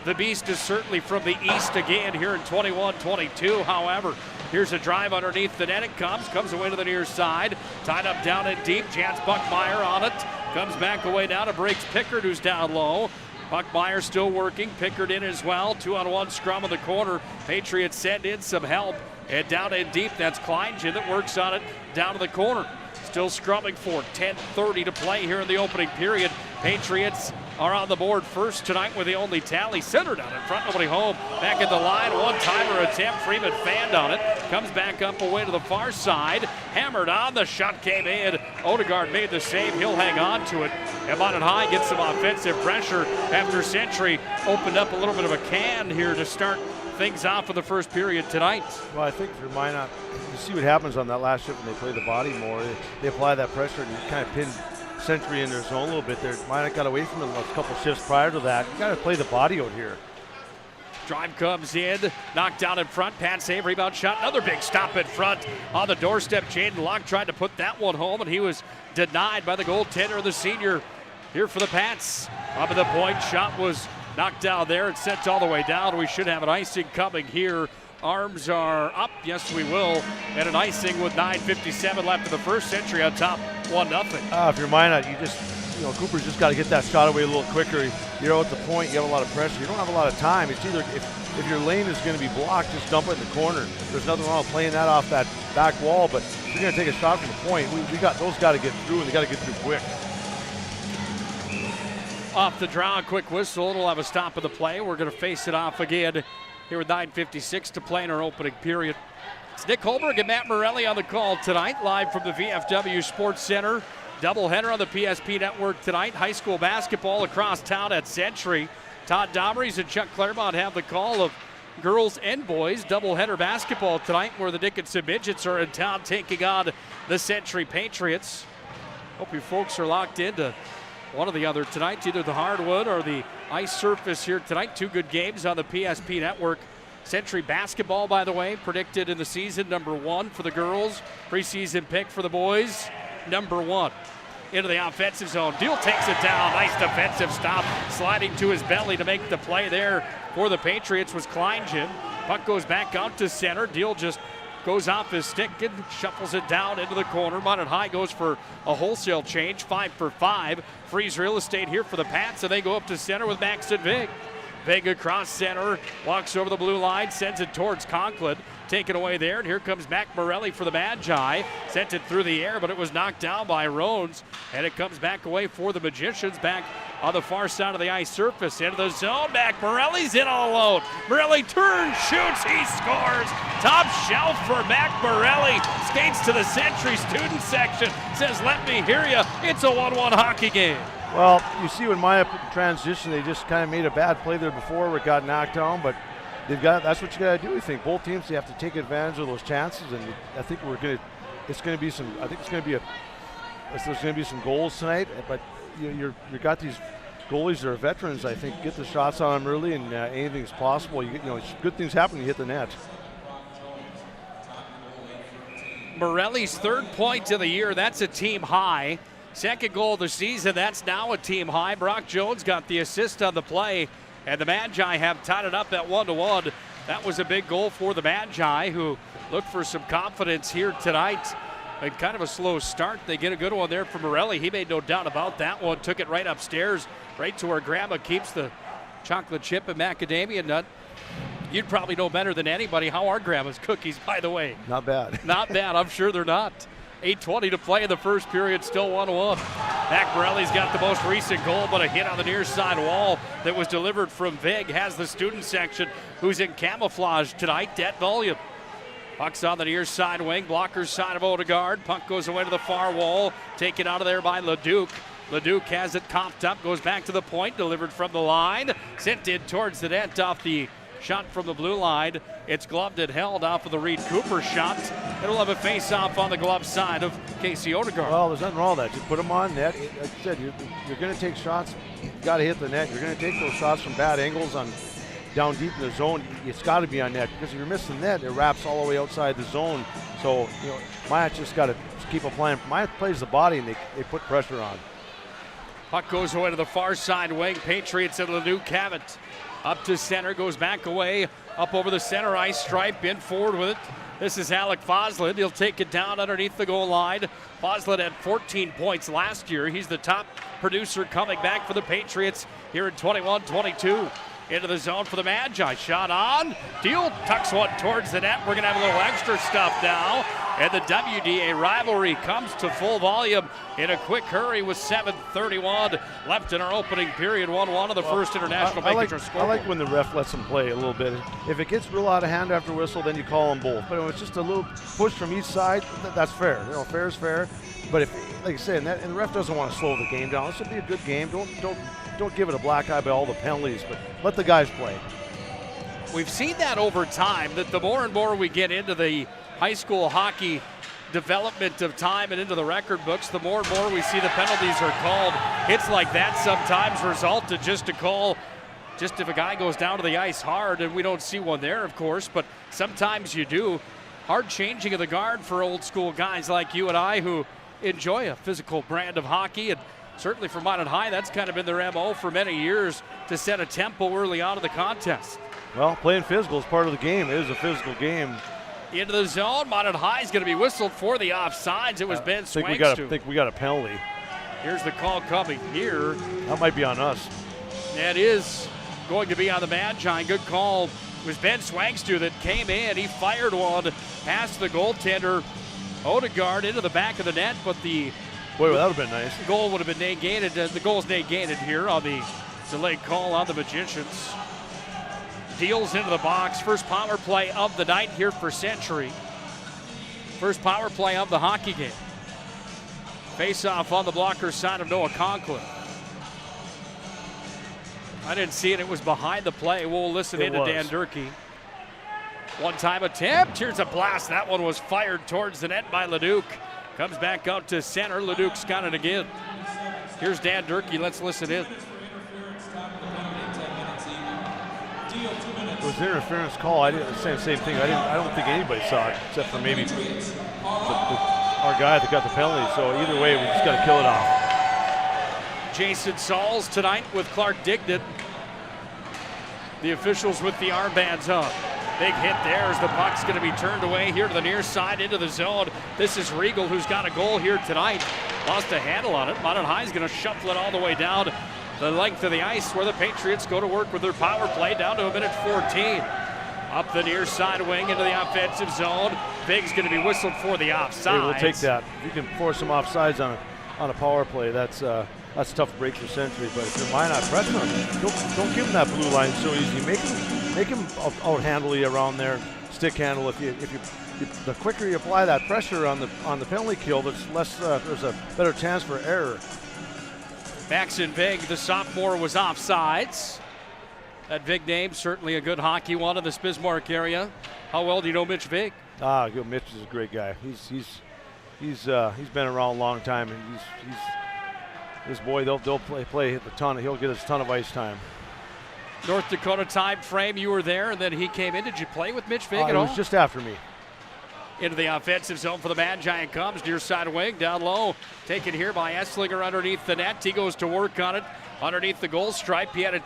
The Beast is certainly from the East again here in 21-22. However, here's a drive underneath the net. It comes away to the near side. Tied up down in deep. Chance Buckmeyer on it. Comes back away down and breaks Pickard, who's down low. Buckmeyer still working. Pickard in as well. 2-on-1 scrum in the corner. Patriots send in some help. And down in deep, that's Kleingen that works on it down to the corner. Still scrumming for 10:30 to play here in the opening period. Patriots are on the board first tonight with the only tally. Center down in front, nobody home. Back at the line, one-timer attempt. Freeman fanned on it. Comes back up away to the far side. Hammered on, the shot came in. Odegaard made the save, he'll hang on to it. And Minot High gets some offensive pressure after Sentry opened up a little bit of a can here to start things off for the first period tonight. Well, I think for Minot, you see what happens on that last shift when they play the body more. They apply that pressure and you kind of pin Sentry in their zone a little bit there. Minot got away from them a couple shifts prior to that. You got to play the body out here. Drive comes in, knocked down in front, pad save, rebound shot, another big stop in front on the doorstep. Jaden Locke tried to put that one home, and he was denied by the goaltender, the senior, here for the Pats. Up at the point, shot was knocked down there and sent all the way down. We should have an icing coming here. Arms are up, yes we will, and an icing with 9:57 left in the first. Sentry on top, 1-0. If you're Minot, Cooper's just got to get that shot away a little quicker. You're at the point, you have a lot of pressure. You don't have a lot of time. It's either, if your lane is going to be blocked, just dump it in the corner. There's nothing wrong with playing that off that back wall, but if you're going to take a shot from the point, those got to get through, and they got to get through quick. Off the draw, quick whistle. It'll have a stop of the play. We're going to face it off again here with 9:56 to play in our opening period. It's Nick Hulberg and Matt Morelli on the call tonight, live from the VFW Sports Center. Doubleheader on the PSP Network tonight. High school basketball across town at Sentry. Todd Domrys and Chuck Claremont have the call of girls and boys doubleheader basketball tonight, where the Dickinson Midgets are in town taking on the Sentry Patriots. Hope you folks are locked into one or the other tonight, either the hardwood or the ice surface here tonight. Two good games on the PSP Network. Sentry basketball, by the way, predicted in the season, #1 for the girls. Preseason pick for the boys, #1. Into the offensive zone. Deal takes it down. Nice defensive stop. Sliding to his belly to make the play there for the Patriots was Kleingen. Puck goes back out to center. Deal just goes off his stick and shuffles it down into the corner. Minot High goes for a wholesale change, 5 for 5. Frees real estate here for the Pats, and they go up to center with Maxton Vig. Vig across center, walks over the blue line, sends it towards Conklin. Taken away there, and here comes Mac Morelli for the Magi. Sent it through the air, but it was knocked down by Rones, and it comes back away for the Magicians, back on the far side of the ice surface. Into the zone, Mac Morelli's in all alone. Morelli turns, shoots, he scores. Top shelf for Mac Morelli. Skates to the Sentry student section, says, let me hear you. It's a 1-1 hockey game. Well, you see when Maya put the transition, they just kind of made a bad play there before where it got knocked down, but that's what you got to do. I think both teams, they have to take advantage of those chances, and I think there's going to be some goals tonight, but you got these goalies that are veterans. I think get the shots on them early, and anything's possible. Good things happen when you hit the net. Morelli's 3rd point of the year. That's a team high. 2nd goal of the season. That's now a team high. Brock Jones got the assist on the play, and the Magi have tied it up at 1-1. That was a big goal for the Magi, who look for some confidence here tonight. And kind of a slow start. They get a good one there from Morelli. He made no doubt about that one. Took it right upstairs, right to where Grandma keeps the chocolate chip and macadamia nut. You'd probably know better than anybody. How are Grandma's cookies, by the way? Not bad. Not bad. I'm sure they're not. 8:20 to play in the first period, still 1-1. Mac Morelli's got the most recent goal, but a hit on the near side wall that was delivered from Vig has the student section, who's in camouflage tonight, at volume. Puck's on the near side wing, blocker side of Odegaard. Puck goes away to the far wall, taken out of there by Leduc. Leduc has it coughed up, goes back to the point, delivered from the line, sent in towards the net off the shot from the blue line. It's gloved and held off of the Reed Cooper shot. It'll have a face-off on the glove side of Casey Odegaard. Well, there's nothing wrong with that. Just put them on net. Like I said, you're going to take shots. You've got to hit the net. You're going to take those shots from bad angles on down deep in the zone. It's got to be on net, because if you're missing net, it wraps all the way outside the zone. So, Myatt just got to keep applying. Myatt plays the body, and they put pressure on. Puck goes away to the far side wing. Patriots and Leduc have it. Up to center, goes back away, up over the center ice stripe, in forward with it. This is Alec Foslin. He'll take it down underneath the goal line. Foslin had 14 points last year. He's the top producer coming back for the Patriots here in 21-22. Into the zone for the Magi. Shot on. Deal tucks one towards the net. We're going to have a little extra stuff now. And the WDA rivalry comes to full volume in a quick hurry with 7:31 left in our opening period. 1-1 of the first international Bank score. I like when the ref lets them play a little bit. If it gets real out of hand after whistle, then you call them both. But if it's just a little push from each side, that's fair. Fair is fair. But if, like I said, and the ref doesn't want to slow the game down. This will be a good game. Don't give it a black eye by all the penalties, but let the guys play. We've seen that over time, that the more and more we get into the high school hockey development of time and into the record books, the more and more we see the penalties are called. Hits like that sometimes result in just a call, just if a guy goes down to the ice hard, and we don't see one there, of course, but sometimes you do. Hard changing of the guard for old school guys like you and I who enjoy a physical brand of hockey, and certainly for Minot High, that's kind of been their MO for many years, to set a tempo early on in the contest. Well, playing physical is part of the game. It is a physical game. Into the zone, Minot High is going to be whistled for the offsides. It was Ben Swangstu. I think we got a penalty. Here's the call coming here. That might be on us. That is going to be on the Magi. Good call. It was Ben Swangstu that came in. He fired one past the goaltender, Odegaard, into the back of the net, but the Boy, that would have been nice. Goal would have been negated. The goal's negated here on the delayed call on the Magicians. Deals into the box. First power play of the night here for Century. First power play of the hockey game. Face-off on the blocker side of Noah Conklin. I didn't see it. It was behind the play. We'll listen in to Dan Durkee. One-time attempt. Here's a blast. That one was fired towards the net by Leduc. Comes back out to center. Leduc's got it again. Here's Dan Durkee. Let's listen in. It was an interference call. I didn't say the same thing. I don't think anybody saw it except for maybe our guy that got the penalty. So either way, we just got to kill it off. Jason Sauls tonight with Clark Dignan. The officials with the armbands on. Big hit there as the puck's going to be turned away here to the near side into the zone. This is Regal, who's got a goal here tonight. Lost a handle on it. Minot High is going to shuffle it all the way down the length of the ice where the Patriots go to work with their power play down to a minute 14. Up the near side wing into the offensive zone. Big's going to be whistled for the offside. Hey, we'll take that. If you can force some offsides on a power play, that's a tough break for Century. But if you're Minot pressing him, don't give him that blue line so easy. Make him out handle you around there, stick handle. The quicker you apply that pressure on the penalty kill, there's a better chance for error. Maxon Vig, the sophomore, was offsides. That Vig name, certainly a good hockey one in this Bismarck area. How well do you know Mitch Vig? Mitch is a great guy. He's been around a long time, and he's this boy. They'll play a ton. He'll get a ton of ice time. North Dakota time frame, you were there, and then he came in. Did you play with Mitch Vig at all? It was just after me. Into the offensive zone for the Magi. It comes near side wing, down low. Taken here by Esslinger underneath the net. He goes to work on it underneath the goal stripe. He had it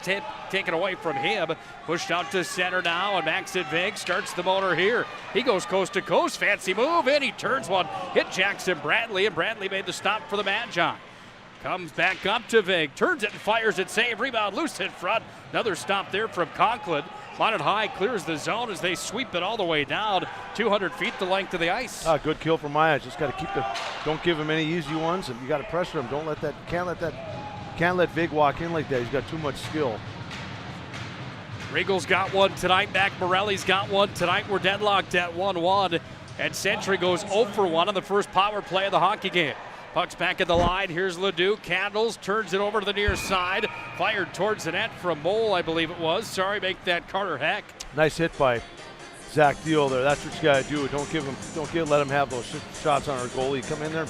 taken away from him. Pushed out to center now, and Max Vig starts the motor here. He goes coast to coast. Fancy move, and he turns one. Hit Jackson Bradley, and Bradley made the stop for the Magi. Comes back up to Vig. Turns it and fires it. Save. Rebound loose in front. Another stop there from Conklin. Minot High clears the zone as they sweep it all the way down 200 feet the length of the ice. Good kill for Maya. Just got to keep don't give him any easy ones, and you got to pressure him. Can't let Vig walk in like that. He's got too much skill. Regal's got one tonight. Mac Morelli's got one tonight. We're deadlocked at 1-1, and Century goes 0 for 1 on the first power play of the hockey game. Puck's back at the line. Here's Ledoux. Candles turns it over to the near side. Fired towards the net from Mole, I believe it was. Sorry, make that Carter Heck. Nice hit by Zach Thiel there. That's what you got to do. Let him have those shots on our goalie. Come in there,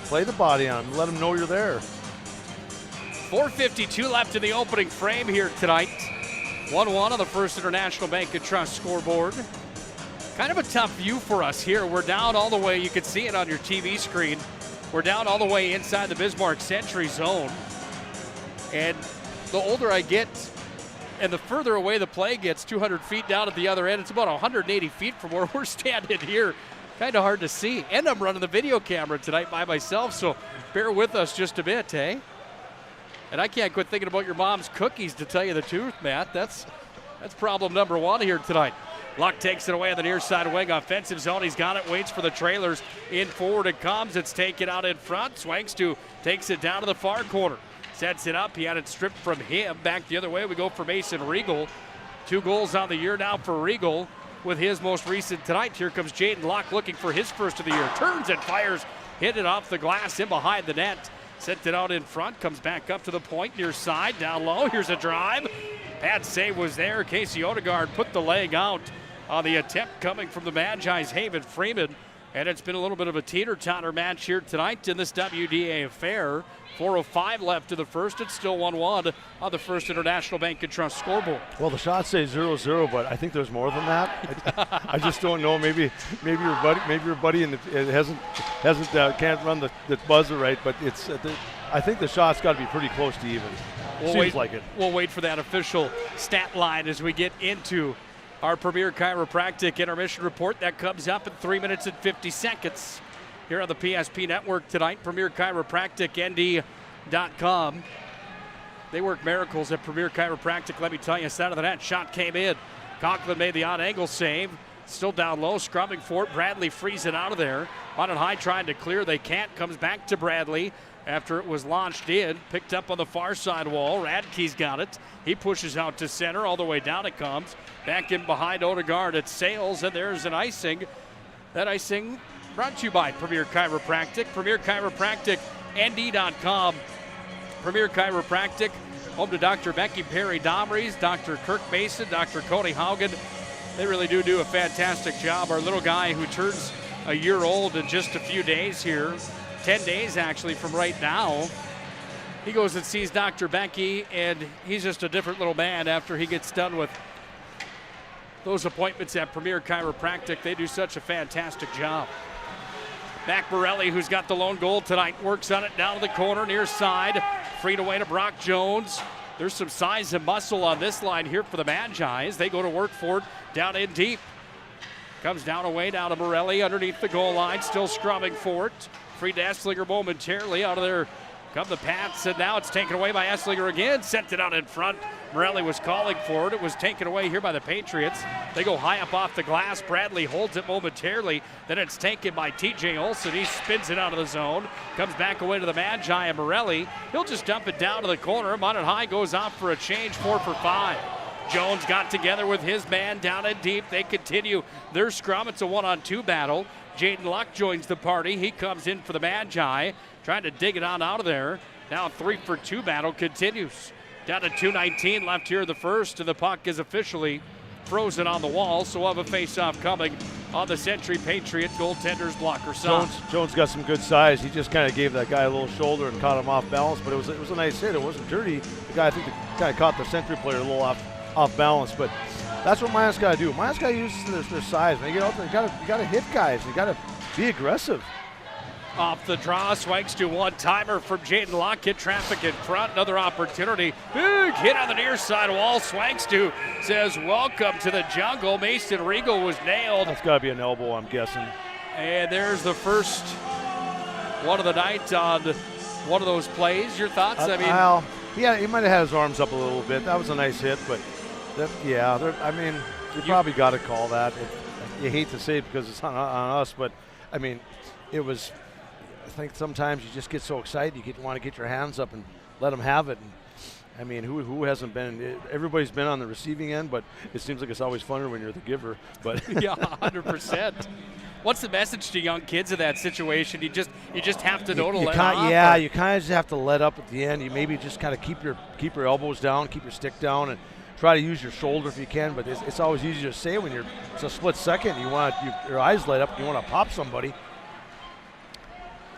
play the body on him. Let him know you're there. 4:52 left in the opening frame here tonight. 1-1 on the First International Bank and Trust scoreboard. Kind of a tough view for us here. We're down all the way. You can see it on your TV screen. We're down all the way inside the Bismarck Century zone. And the older I get and the further away the play gets, 200 feet down at the other end, it's about 180 feet from where we're standing here. Kind of hard to see. And I'm running the video camera tonight by myself, so bear with us just a bit, eh? And I can't quit thinking about your mom's cookies, to tell you the truth, Matt. That's problem number one here tonight. Luck takes it away on the near side wing. Offensive zone. He's got it. Waits for the trailers. In forward it comes. It's taken out in front. Swanks takes it down to the far corner. Sets it up. He had it stripped from him. Back the other way we go for Mason Regal. 2 goals on the year now for Regal with his most recent tonight. Here comes Jaden Luck looking for his first of the year. Turns and fires. Hit it off the glass in behind the net. Sent it out in front. Comes back up to the point near side. Down low. Here's a drive. Bad save was there. Casey Odegaard put the leg out on the attempt coming from the Magi's Haven Freeman. And it's been a little bit of a teeter-totter match here tonight in this WDA affair. 4:05 left to the first. It's still 1-1 on the First International Bank and Trust scoreboard. Well, the shots say 0-0, but I think there's more than that. I just don't know. Maybe your buddy can't run the buzzer right, but it's. I think the shot's got to be pretty close to even. Seems like it. We'll wait for that official stat line as we get into our Premier Chiropractic intermission report. That comes up in 3 minutes and 50 seconds here on the PSP Network tonight. Premier Chiropractic, ND.com. They work miracles at Premier Chiropractic. Let me tell you, side of the net, shot came in. Conklin made the odd angle save. Still down low, scrubbing for it. Bradley freezing out of there. On and high, trying to clear. They can't. Comes back to Bradley after it was launched in. Picked up on the far side wall. Radke's got it. He pushes out to center. All the way down it comes. Back in behind Odegaard. It sails, and there's an icing. That icing brought to you by Premier Chiropractic. Premier Chiropractic, ND.com. Premier Chiropractic, home to Dr. Becky Perry Domries, Dr. Kirk Mason, Dr. Cody Haugen. They really do a fantastic job. Our little guy who turns a year old in just a few days here, 10 days actually from right now, he goes and sees Dr. Becky, and he's just a different little man after he gets done with those appointments at Premier Chiropractic. They do such a fantastic job. Mac Morelli, who's got the lone goal tonight, works on it down to the corner, near side. Freed away to Brock Jones. There's some size and muscle on this line here for the Magi as they go to work for it down in deep. Comes down away, down to Morelli underneath the goal line, still scrubbing for it. Freed to Esslinger momentarily. Out of there come the Pats, and now it's taken away by Esslinger again. Sent it out in front. Morelli was calling for it. It was taken away here by the Patriots. They go high up off the glass. Bradley holds it momentarily. Then it's taken by TJ Olson. He spins it out of the zone. Comes back away to the Magi, and Morelli, he'll just dump it down to the corner. Minot High goes off for a change, 4 for 5. Jones got together with his man down in deep. They continue their scrum. It's a 1-on-2 battle. Jaden Luck joins the party. He comes in for the Magi, trying to dig it on out of there. Now 3 for 2 battle continues. Down to 2:19 left here in the first, and the puck is officially frozen on the wall, so we'll have a face-off coming on the Century Patriot goaltender's blocker side. Jones got some good size. He just kind of gave that guy a little shoulder and caught him off balance, but it was a nice hit. It wasn't dirty. The guy, I think, kind of caught the Century player a little off balance, but That's what Minot's got to do. Minot's got to use their size. When you get out there, you got to hit guys. You got to be aggressive. Off the draw, swings to one-timer from Jaden Locke. Hit traffic in front, another opportunity. Big hit on the near side wall. Swanks to says, welcome to the jungle. Mason Regal was nailed. That's got to be an elbow, I'm guessing. And there's the first one of the night on one of those plays. Your thoughts? Well, yeah, he might have had his arms up a little bit. That was a nice hit, but you probably got to call that. You hate to say it because it's on us, but I mean, it was. I think sometimes you just get so excited you want to get your hands up and let them have it. And, I mean, who hasn't been? Everybody's been on the receiving end, but it seems like it's always funner when you're the giver. But yeah, 100%. What's the message to young kids in that situation? You just have to know to let off. Yeah, you kind of just have to let up at the end. You maybe just kind of keep your elbows down, keep your stick down, and try to use your shoulder if you can. But it's always easier to say when it's a split second. You want your eyes light up. You want to pop somebody.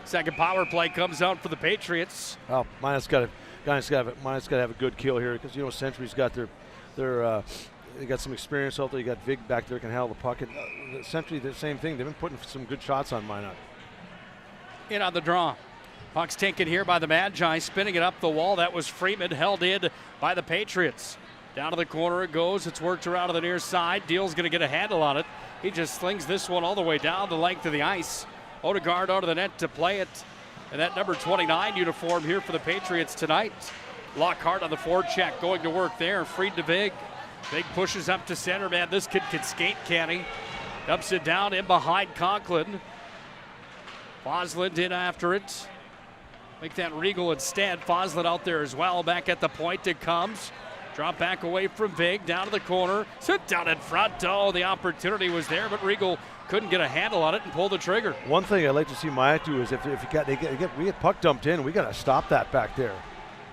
Second power play comes out for the Patriots. Well, Minot's got to have a good kill here because Century's got they got some experience out there. You got Vig back there can handle the puck. And Century, the same thing. They've been putting some good shots on Minot. In on the draw. Puck's taken here by the Magi, spinning it up the wall. That was Freeman, held in by the Patriots. Down to the corner it goes. It's worked around to the near side. Deal's going to get a handle on it. He just slings this one all the way down the length of the ice. Odegaard out of the net to play it. And that number 29 uniform here for the Patriots tonight. Lockhart on the forecheck, going to work there. Freed to Vig. Vig pushes up to center. Man, this kid can skate, can he? Dumps it down in behind Conklin. Fosland in after it. Make that Regal instead. Fosland out there as well. Back at the point it comes. Drop back away from Vig, down to the corner. Sit down in front. Oh, the opportunity was there, but Regal couldn't get a handle on it and pull the trigger. One thing I'd like to see Minot do is if we get puck dumped in, we got to stop that back there.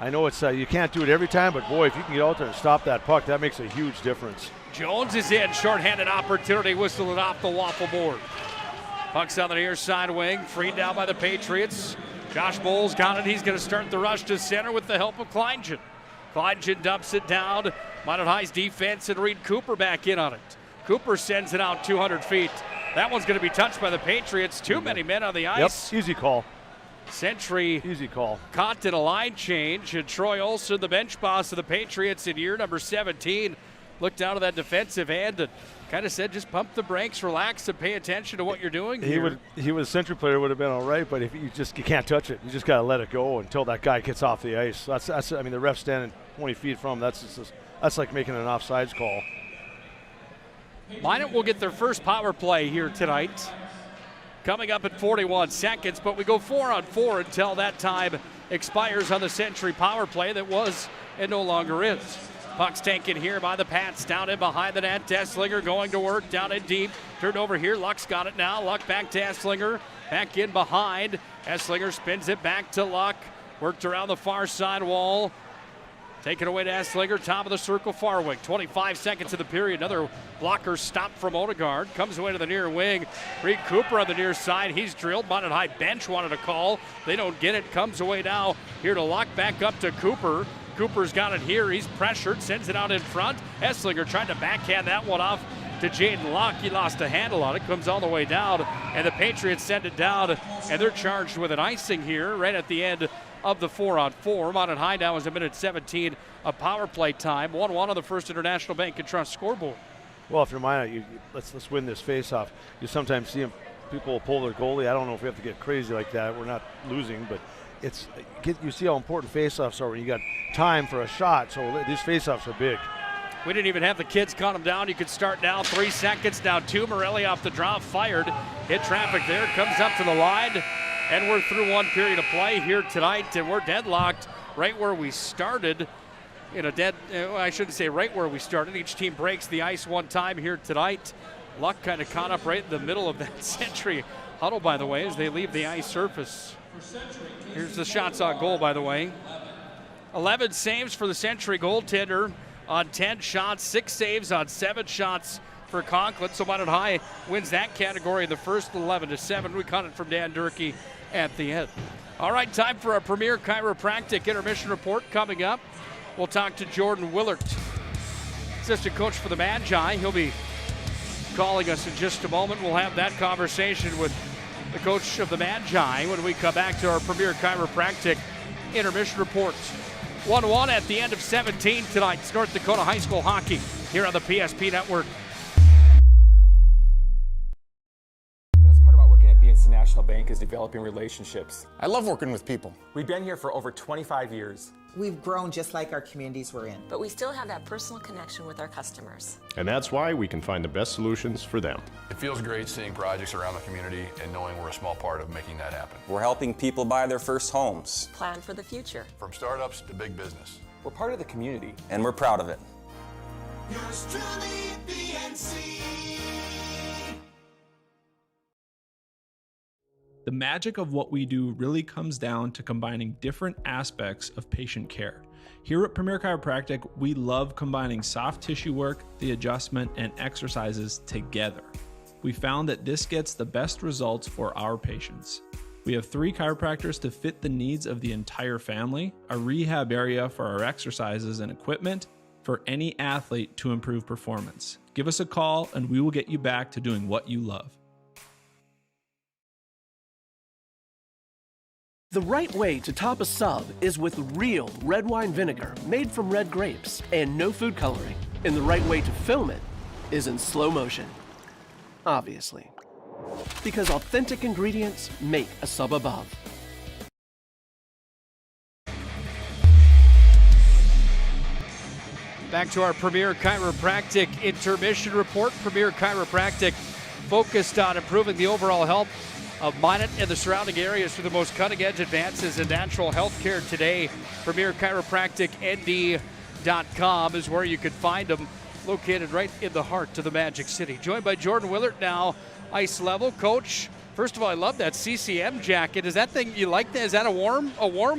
I know it's you can't do it every time, but boy, if you can get out there and stop that puck, that makes a huge difference. Jones is in, shorthanded opportunity, whistle it off the waffle board. Puck's on the near side wing, freed down by the Patriots. Josh Bowles got it. He's going to start the rush to center with the help of Kleingen. Kleingen dumps it down. Minot High's defense and Reed Cooper back in on it. Cooper sends it out 200 feet. That one's going to be touched by the Patriots. Too many men on the ice. Yep, easy call. Century easy call. Caught in a line change. And Troy Olsen, the bench boss of the Patriots in year number 17, looked down to that defensive end and kind of said, just pump the brakes, relax, and pay attention to what you're doing here. He was a Century player, would have been all right, but if you can't touch it. You just got to let it go until that guy gets off the ice. That's I mean, the ref standing 20 feet from him, that's like making an offsides call. Minot will get their first power play here tonight. Coming up at 41 seconds, but we go 4-on-4 until that time expires on the Century power play that was and no longer is. Puck's taken here by the Pats, down in behind the net. Esslinger going to work, down in deep. Turned over here, Luck's got it now. Luck back to Esslinger, back in behind. Esslinger spins it back to Luck. Worked around the far side wall. Taken away to Esslinger, top of the circle, far wing. 25 seconds of the period. Another blocker stop from Odegaard. Comes away to the near wing. Reed Cooper on the near side. He's drilled. Minot High bench wanted a call. They don't get it. Comes away now. Here to Luck, back up to Cooper. Cooper's got it here. He's pressured. Sends it out in front. Esslinger trying to backhand that one off to Jaden Locke. He lost a handle on it. Comes all the way down. And the Patriots send it down. And they're charged with an icing here right at the end of the 4-on-4. Minot High now is a minute 17 of power play time. 1-1 on the First International Bank and Trust scoreboard. Well, if you're Minot, let's win this face-off. You sometimes see people will pull their goalie. I don't know if we have to get crazy like that. We're not losing, but you see how important face-offs are when you got time for a shot. So these face-offs are big. We didn't even have the kids count them down. You could start now. 3 seconds, now 2. Morelli off the draw, fired. Hit traffic there, comes up to the line. And we're through one period of play here tonight, and we're deadlocked right where we started. I shouldn't say right where we started. Each team breaks the ice one time here tonight. Luck kind of caught up right in the middle of that Century huddle, by the way, as they leave the ice surface. Here's the shots on goal, by the way. 11 saves for the Century goaltender on 10 shots, 6 saves on 7 shots for Conklin. So Minot High wins that category in the first 11-7. We caught it from Dan Durkee at the end. All right, time for our Premier Chiropractic intermission report coming up. We'll talk to Jordan Willert. assistant coach for the Magi. He'll be calling us in just a moment. We'll have that conversation with the coach of the Magi when we come back to our Premier Chiropractic intermission report. 1-1 at the end of 17 tonight's North Dakota High School hockey here on the PSP Network. National Bank is developing relationships. I love working with people. We've been here for over 25 years. We've grown just like our communities we're in. But we still have that personal connection with our customers. And that's why we can find the best solutions for them. It feels great seeing projects around the community and knowing we're a small part of making that happen. We're helping people buy their first homes. Plan for the future. From startups to big business. We're part of the community, and we're proud of it. Yours truly, PNC. The magic of what we do really comes down to combining different aspects of patient care. Here at Premier Chiropractic, we love combining soft tissue work, the adjustment, and exercises together. We found that this gets the best results for our patients. We have 3 chiropractors to fit the needs of the entire family, a rehab area for our exercises and equipment, for any athlete to improve performance. Give us a call and we will get you back to doing what you love. The right way to top a sub is with real red wine vinegar made from red grapes and no food coloring. And the right way to film it is in slow motion. Obviously. Because authentic ingredients make a sub above. Back to our Premier Chiropractic intermission report. Premier Chiropractic focused on improving the overall health of Minot and the surrounding areas through the most cutting-edge advances in natural health care today. PremierChiropracticND.com is where you can find them, located right in the heart of the Magic City. Joined by Jordan Willert now, ice level. Coach, first of all, I love that CCM jacket. Is that thing, you like that? Is that a warm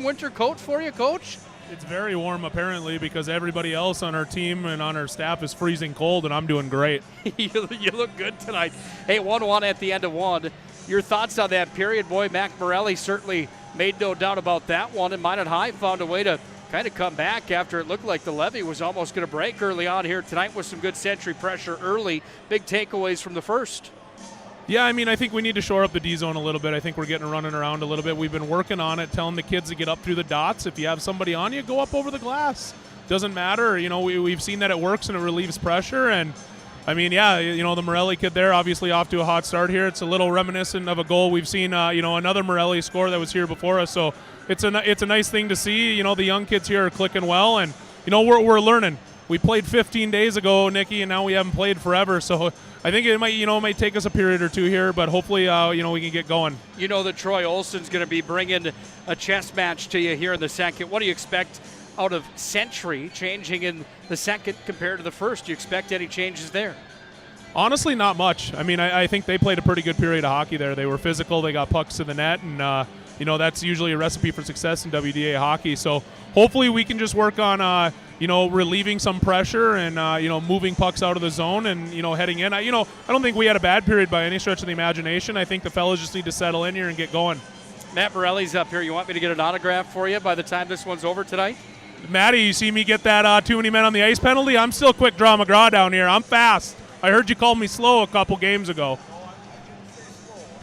winter coat for you, Coach? It's very warm, apparently, because everybody else on our team and on our staff is freezing cold, and I'm doing great. You look good tonight. Hey, 1-1 at the end of one. Your thoughts on that period? Boy, Matt Morelli certainly made no doubt about that one, and Minot High found a way to kind of come back after it looked like the levee was almost going to break early on here tonight with some good Century pressure early. Big takeaways from the first. Yeah, I mean, I think we need to shore up the D-zone a little bit. I think we're getting running around a little bit. We've been working on it, telling the kids to get up through the dots. If you have somebody on you, go up over the glass. Doesn't matter. You know, we've seen that it works and it relieves pressure, and I mean, yeah, you know, the Morelli kid there obviously off to a hot start here. It's a little reminiscent of a goal we've seen, you know, another Morelli score that was here before us. So it's a nice thing to see. You know, the young kids here are clicking well, and, you know, we're learning. We played 15 days ago, Nikki, and now we haven't played forever. So I think it might take us a period or two here, but hopefully, you know, we can get going. You know that Troy Olson's going to be bringing a chess match to you here in the second. What do you expect out of Century changing in the second compared to the first? Do you expect any changes there? Honestly, not much. I mean, I think they played a pretty good period of hockey there. They were physical. They got pucks to the net, and, you know, that's usually a recipe for success in WDA hockey. So hopefully we can just work on, you know, relieving some pressure and, you know, moving pucks out of the zone and, you know, heading in. I don't think we had a bad period by any stretch of the imagination. I think the fellas just need to settle in here and get going. Matt Morelli's up here. You want me to get an autograph for you by the time this one's over tonight? Matty, you see me get that too many men on the ice penalty? I'm still quick draw McGraw down here. I'm fast. I heard you call me slow a couple games ago.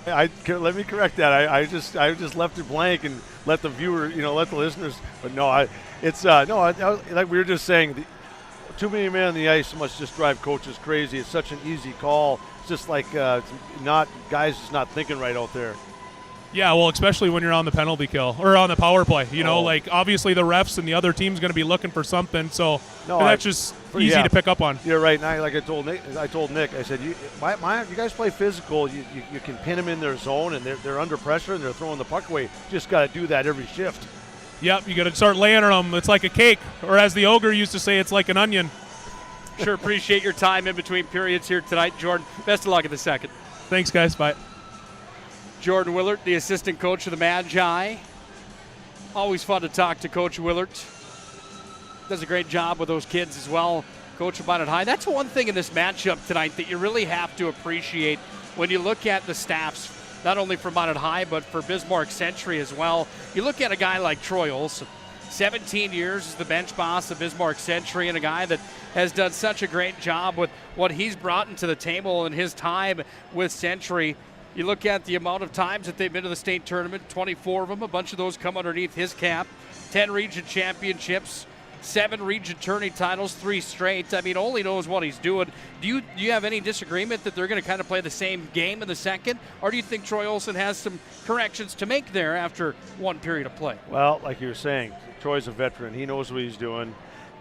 Let me correct that. I just left it blank and let the viewer, you know, let the listeners. But no, like we were just saying, too many men on the ice must just drive coaches crazy. It's such an easy call. It's just like guys just not thinking right out there. Yeah, well, especially when you're on the penalty kill or on the power play. You know, like obviously the refs and the other team's going to be looking for something. So that's just easy to pick up on. You're right. Now, like I told Nick, I said, you guys play physical. You can pin them in their zone, and they're under pressure and they're throwing the puck away. You just got to do that every shift. Yep, you got to start laying them. It's like a cake, or as the ogre used to say, it's like an onion. Sure appreciate your time in between periods here tonight, Jordan. Best of luck in the second. Thanks, guys. Bye. Jordan Willert, the assistant coach of the Magi. Always fun to talk to Coach Willert. Does a great job with those kids as well. Coach of Minot High. That's one thing in this matchup tonight that you really have to appreciate when you look at the staffs, not only for Minot High, but for Bismarck Century as well. You look at a guy like Troy Olson. 17 years as the bench boss of Bismarck Century, and a guy that has done such a great job with what he's brought into the table in his time with Century. You look at the amount of times that they've been to the state tournament, 24 of them, a bunch of those come underneath his cap, 10 region championships, 7 region tourney titles, 3 straight. I mean, Ole knows what he's doing. Do you have any disagreement that they're going to kind of play the same game in the second? Or do you think Troy Olsen has some corrections to make there after one period of play? Well, like you were saying, Troy's a veteran. He knows what he's doing.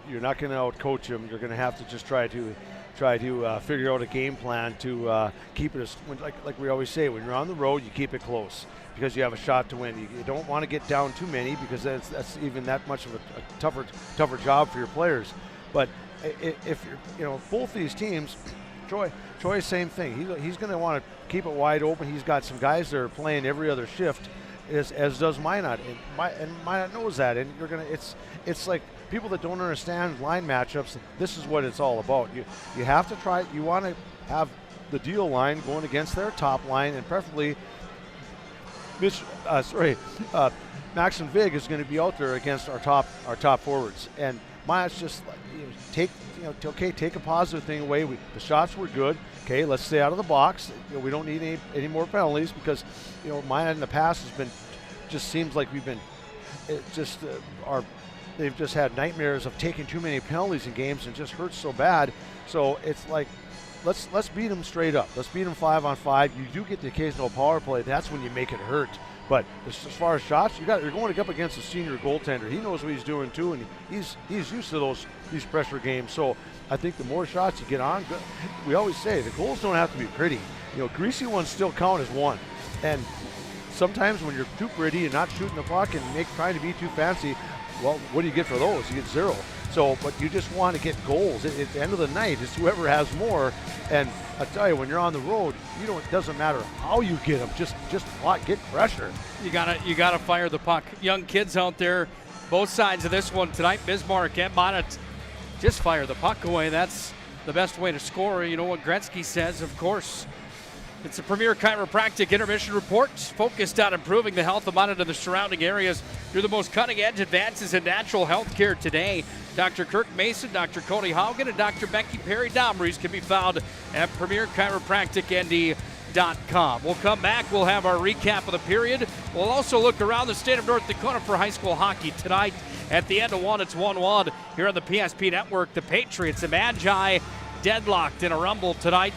You're not going to out-coach him. You're going to have to just try to figure out a game plan to keep it as, like we always say, when you're on the road, you keep it close because you have a shot to win. You don't want to get down too many because that's even that much of a tougher job for your players. But if you're, both these teams, Troy, same thing. He's going to want to keep it wide open. He's got some guys that are playing every other shift, as does Minot, and Minot knows that. And you're gonna, it's like people that don't understand line matchups. This is what it's all about. You have to try. You want to have the deal line going against their top line, and preferably. Max and Vig is going to be out there against our top forwards, and Minot's just take a positive thing away. The shots were good. Okay, let's stay out of the box. We don't need any more penalties because Minot in the past has been just seems like we've been they've just had nightmares of taking too many penalties in games and just hurts so bad. So it's like let's beat them straight up. Let's beat them 5-on-5. You do get the occasional power play. That's when you make it hurt. But as far as shots, you're going up against a senior goaltender. He knows what he's doing too, and he's used to these pressure games. So I think the more shots you get on, we always say the goals don't have to be pretty. Greasy ones still count as one. And sometimes when you're too pretty and not shooting the puck and trying to be too fancy, well, what do you get for those? You get 0. So, but you just want to get goals. At the end of the night, it's whoever has more. And I tell you, when you're on the road, it doesn't matter how you get them. Just get pressure. You gotta fire the puck. Young kids out there, both sides of this one tonight. Bismarck and Minot, just fire the puck away. That's the best way to score. You know what Gretzky says, of course. It's a Premier Chiropractic Intermission Report focused on improving the health of Minot and the surrounding areas through the most cutting-edge advances in natural health care today. Dr. Kirk Mason, Dr. Cody Haugen, and Dr. Becky Perry Domries can be found at PremierChiropracticND.com. We'll come back. We'll have our recap of the period. We'll also look around the state of North Dakota for high school hockey tonight. At the end of one, it's 1-1 here on the PSP Network. The Patriots and Magi deadlocked in a rumble tonight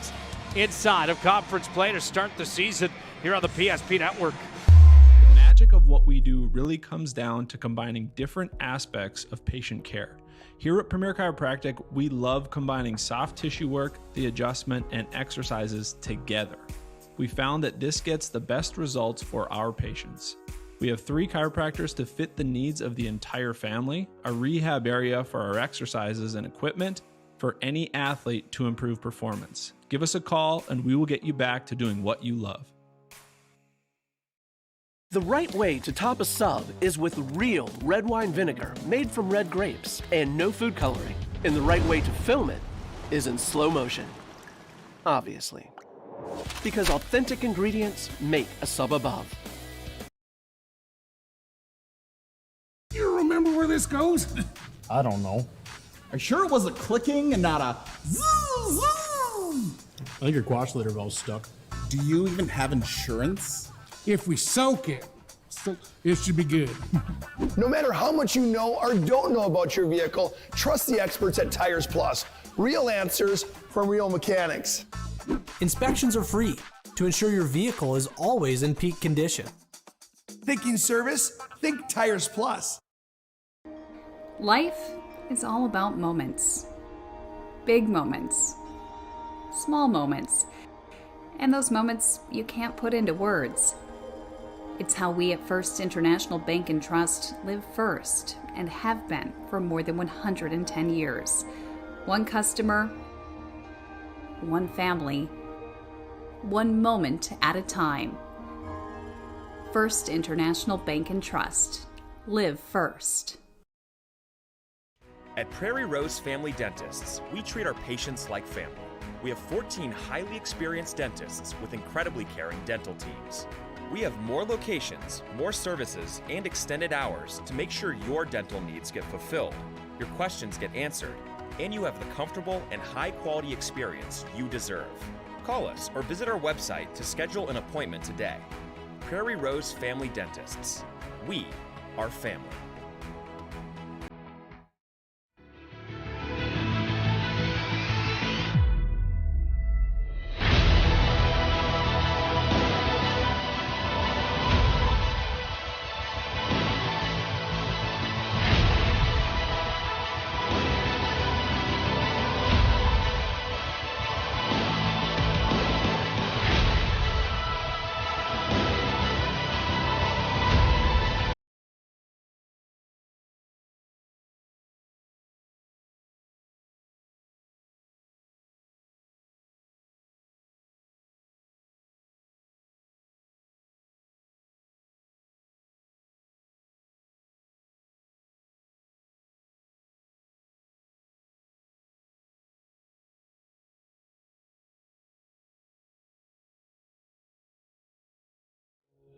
inside of conference play to start the season here on the PSP Network. The magic of what we do really comes down to combining different aspects of patient care. Here at Premier Chiropractic, we love combining soft tissue work, the adjustment, and exercises together. We found that this gets the best results for our patients. We have 3 chiropractors to fit the needs of the entire family, a rehab area for our exercises and equipment, for any athlete to improve performance. Give us a call and we will get you back to doing what you love. The right way to top a sub is with real red wine vinegar made from red grapes and no food coloring. And the right way to film it is in slow motion. Obviously. Because authentic ingredients make a sub above. You remember where this goes? I don't know. Are you sure it was a clicking and not a zzz, zzz? I think your quash litter valve's stuck. Do you even have insurance? If we soak it, it should be good. No matter how much you know or don't know about your vehicle, trust the experts at Tires Plus. Real answers from real mechanics. Inspections are free to ensure your vehicle is always in peak condition. Thinking service? Think Tires Plus. Life is all about moments. Big moments. Small moments. And those moments you can't put into words. It's how we at First International Bank and Trust live first and have been for more than 110 years. One customer, one family, one moment at a time. First International Bank and Trust. Live first. At Prairie Rose Family Dentists, we treat our patients like family. We have 14 highly experienced dentists with incredibly caring dental teams. We have more locations, more services, and extended hours to make sure your dental needs get fulfilled, your questions get answered, and you have the comfortable and high-quality experience you deserve. Call us or visit our website to schedule an appointment today. Prairie Rose Family Dentists. We are family.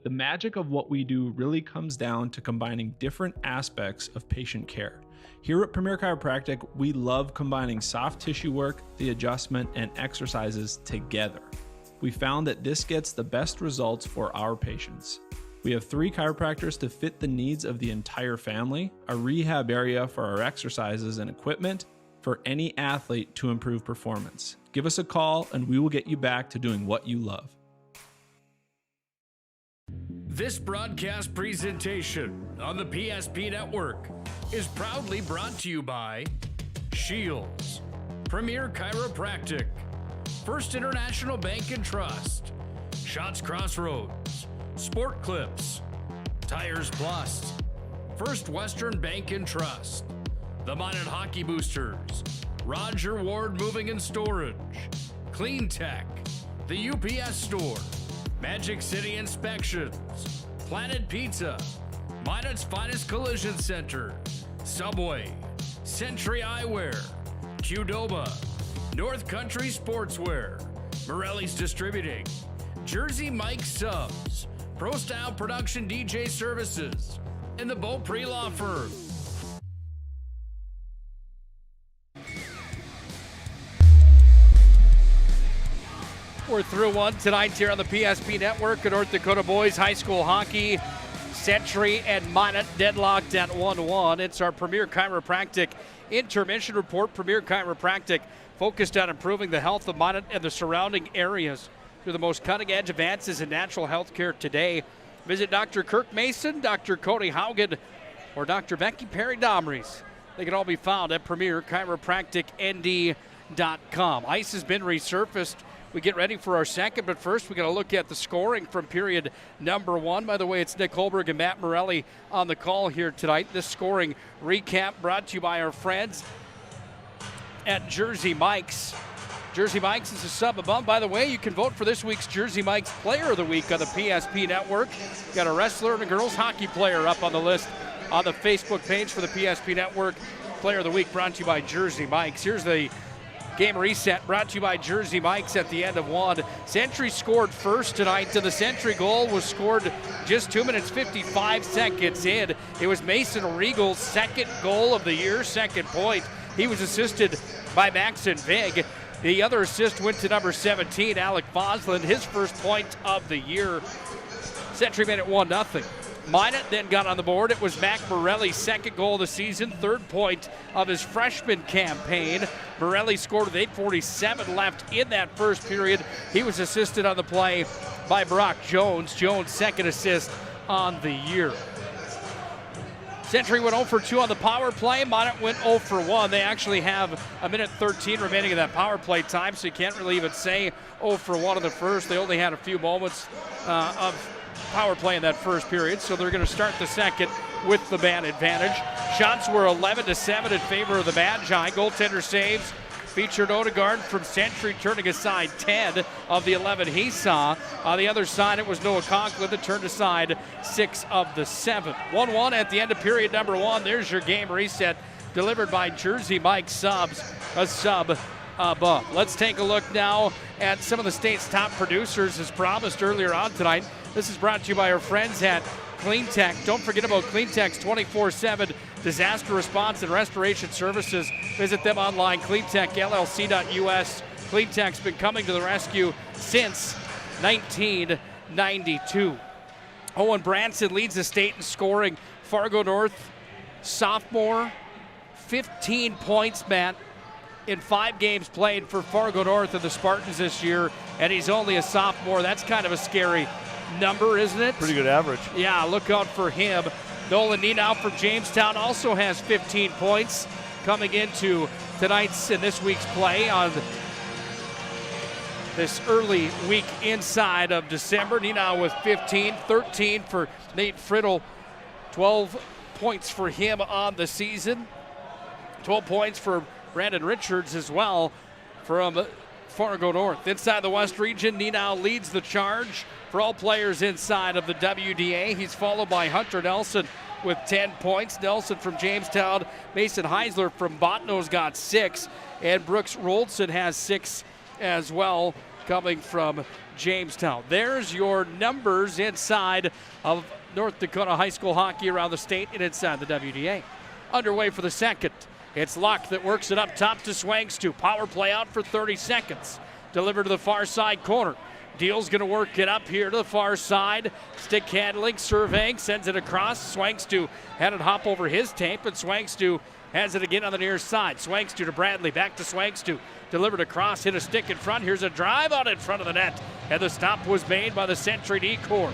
The magic of what we do really comes down to combining different aspects of patient care. Here at Premier Chiropractic, we love combining soft tissue work, the adjustment, and exercises together. We found that this gets the best results for our patients. We have 3 chiropractors to fit the needs of the entire family, a rehab area for our exercises and equipment for any athlete to improve performance. Give us a call and we will get you back to doing what you love. This broadcast presentation on the PSP Network is proudly brought to you by Shields, Premier Chiropractic, First International Bank and Trust, Shots Crossroads, Sport Clips, Tires Plus, First Western Bank and Trust, the Minot Hockey Boosters, Roger Ward Moving and Storage, Clean Tech, the UPS Store, Magic City Inspections, Planet Pizza, Minot's Finest Collision Center, Subway, Century Eyewear, Qdoba, North Country Sportswear, Morelli's Distributing, Jersey Mike Subs, Pro Style Production DJ Services, and the Beaupre Law Firm. We're through one tonight here on the PSP Network at North Dakota Boys High School Hockey. Century and Minot deadlocked at 1-1. It's our Premier Chiropractic intermission report. Premier Chiropractic focused on improving the health of Minot and the surrounding areas through the most cutting-edge advances in natural health care today. Visit Dr. Kirk Mason, Dr. Cody Haugen, or Dr. Becky Perry-Domries. They can all be found at PremierChiropracticND.com. Ice has been resurfaced. We get ready for our second, but first we got to look at the scoring from period number 1. By the way, it's Nick Hulberg and Matt Morelli on the call here tonight. This scoring recap brought to you by our friends at Jersey Mike's. Jersey Mike's is a sub above. By the way, you can vote for this week's Jersey Mike's Player of the Week on the PSP Network. Got a wrestler and a girls hockey player up on the list on the Facebook page for the PSP Network. Player of the Week brought to you by Jersey Mike's. Here's the game reset brought to you by Jersey Mike's at the end of 1. Century scored first tonight, and the Century goal was scored just 2 minutes 55 seconds in. It was Mason Regal's second goal of the year, second point. He was assisted by Maxon Vig. The other assist went to number 17, Alec Voslin, his first point of the year. Century made it 1-0. Minot then got on the board. It was Mac Morelli's second goal of the season, third point of his freshman campaign. Morelli scored with 8:47 left in that first period. He was assisted on the play by Brock Jones. Jones' second assist on the year. Century went 0 for 2 on the power play. Minot went 0 for 1. They actually have a minute 13 remaining of that power play time, so you can't really even say 0 for 1 in the first. They only had a few moments of power play in that first period, so they're going to start the second with the man advantage. Shots were 11-7 in favor of the Magi. Goaltender saves featured Odegaard from Century, turning aside 10 of the 11 he saw. On the other side, it was Noah Conklin that turned aside 6 of the 7. 1-1 at the end of period number 1. There's your game reset delivered by Jersey Mike Subs, a sub above. Let's take a look now at some of the state's top producers. As promised earlier on tonight, This is brought to you by our friends at Clean Tech. Don't forget about Clean Tech's 24/7 disaster response and restoration services. Visit them online, cleantechllc.us. Clean Tech's been coming to the rescue since 1992. Owen Branson leads the state in scoring. Fargo North, sophomore, 15 points, Matt, in 5 games played for Fargo North and the Spartans this year, and he's only a sophomore. That's kind of a scary number, isn't it? Pretty good average. Yeah, look out for him. Nolan Nenau from Jamestown also has 15 points coming into tonight's and this week's play on this early week inside of December. Nenau with 15, 13 for Nate Friddle, 12 points for him on the season. 12 points for Brandon Richards as well from Fargo North. Inside the West region, Nenau leads the charge for all players inside of the WDA. He's followed by Hunter Nelson with 10 points. Nelson from Jamestown, Mason Heisler from Botano's got 6, and Brooks Roldson has 6 as well, coming from Jamestown. There's your numbers inside of North Dakota high school hockey around the state and inside the WDA. Underway for the second. It's Luck that works it up top to Swangstu. Power play out for 30 seconds. Delivered to the far side corner. Deal's going to work it up here to the far side. Stick handling, surveying, sends it across. Swangstu had it hop over his tape, and Swangstu has it again on the near side. Swangstu to Bradley, back to Swangstu. Delivered across, hit a stick in front. Here's a drive out in front of the net, and the stop was made by the Century D-Corps.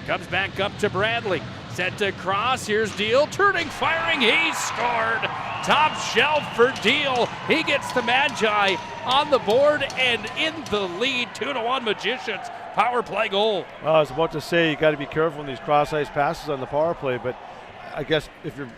Comes back up to Bradley. Sent across, here's Deal, turning, firing, he scored! Top shelf for Deal. He gets the Magi on the board and in the lead, 2-1 Magicians. Power play goal. Well, I was about to say you got to be careful in these cross-ice passes on the power play, but I guess if it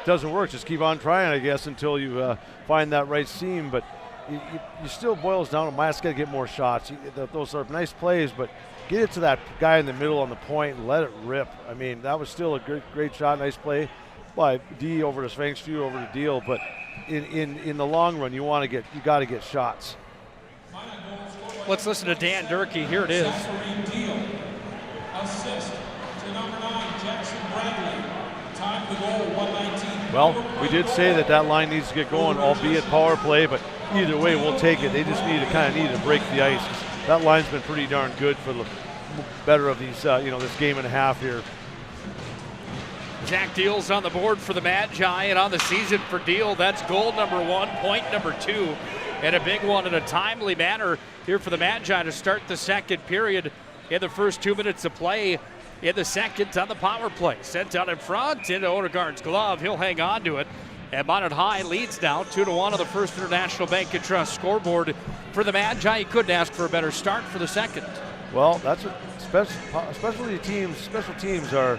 doesn't work, just keep on trying, I guess, until you find that right seam. But you still boils down to Matt's got to get more shots. Those are nice plays, but get it to that guy in the middle on the point and let it rip. I mean, that was still a great shot, nice play by D over to Svangstu, over to Deal. But in the long run, you got to get shots. Let's listen to Dan Durkee. Here it is. Assist to number 9, Jackson Bradley. Time to goal, 119. Well, we did say that line needs to get going, albeit power play, but either way, we'll take it. They just need to break the ice. That line's been pretty darn good for the better of these, this game and a half here. Jack Deal's on the board for the Magi, and on the season for Deal, that's goal number 1, point number 2, and a big one in a timely manner here for the Magi to start the second period in the first 2 minutes of play in the second on the power play. Sent out in front into Odegaard's glove. He'll hang on to it. And Minot High leads now 2-1 on the First International Bank and Trust scoreboard for the Magi. He couldn't ask for a better start for the second. Well, that's what special teams are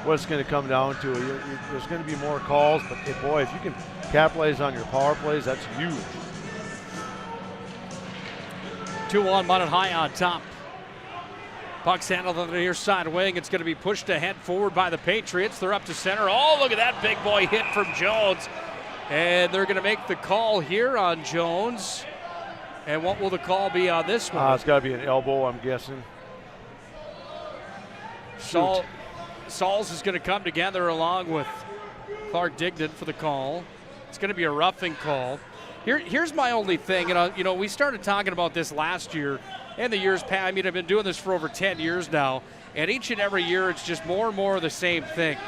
what it's going to come down to. There's going to be more calls, but boy, if you can capitalize on your power plays, that's huge. 2-1 Minot High on top. Puck's handled on the near side wing. It's going to be pushed ahead forward by the Patriots. They're up to center. Oh, look at that big boy hit from Jones. And they're going to make the call here on Jones. And what will the call be on this one? It's got to be an elbow, I'm guessing. Sauls is going to come together along with Clark Dignan for the call. It's going to be a roughing call. Here's my only thing. We started talking about this last year and the years past. I mean, I've been doing this for over 10 years now, and each and every year it's just more and more of the same thing.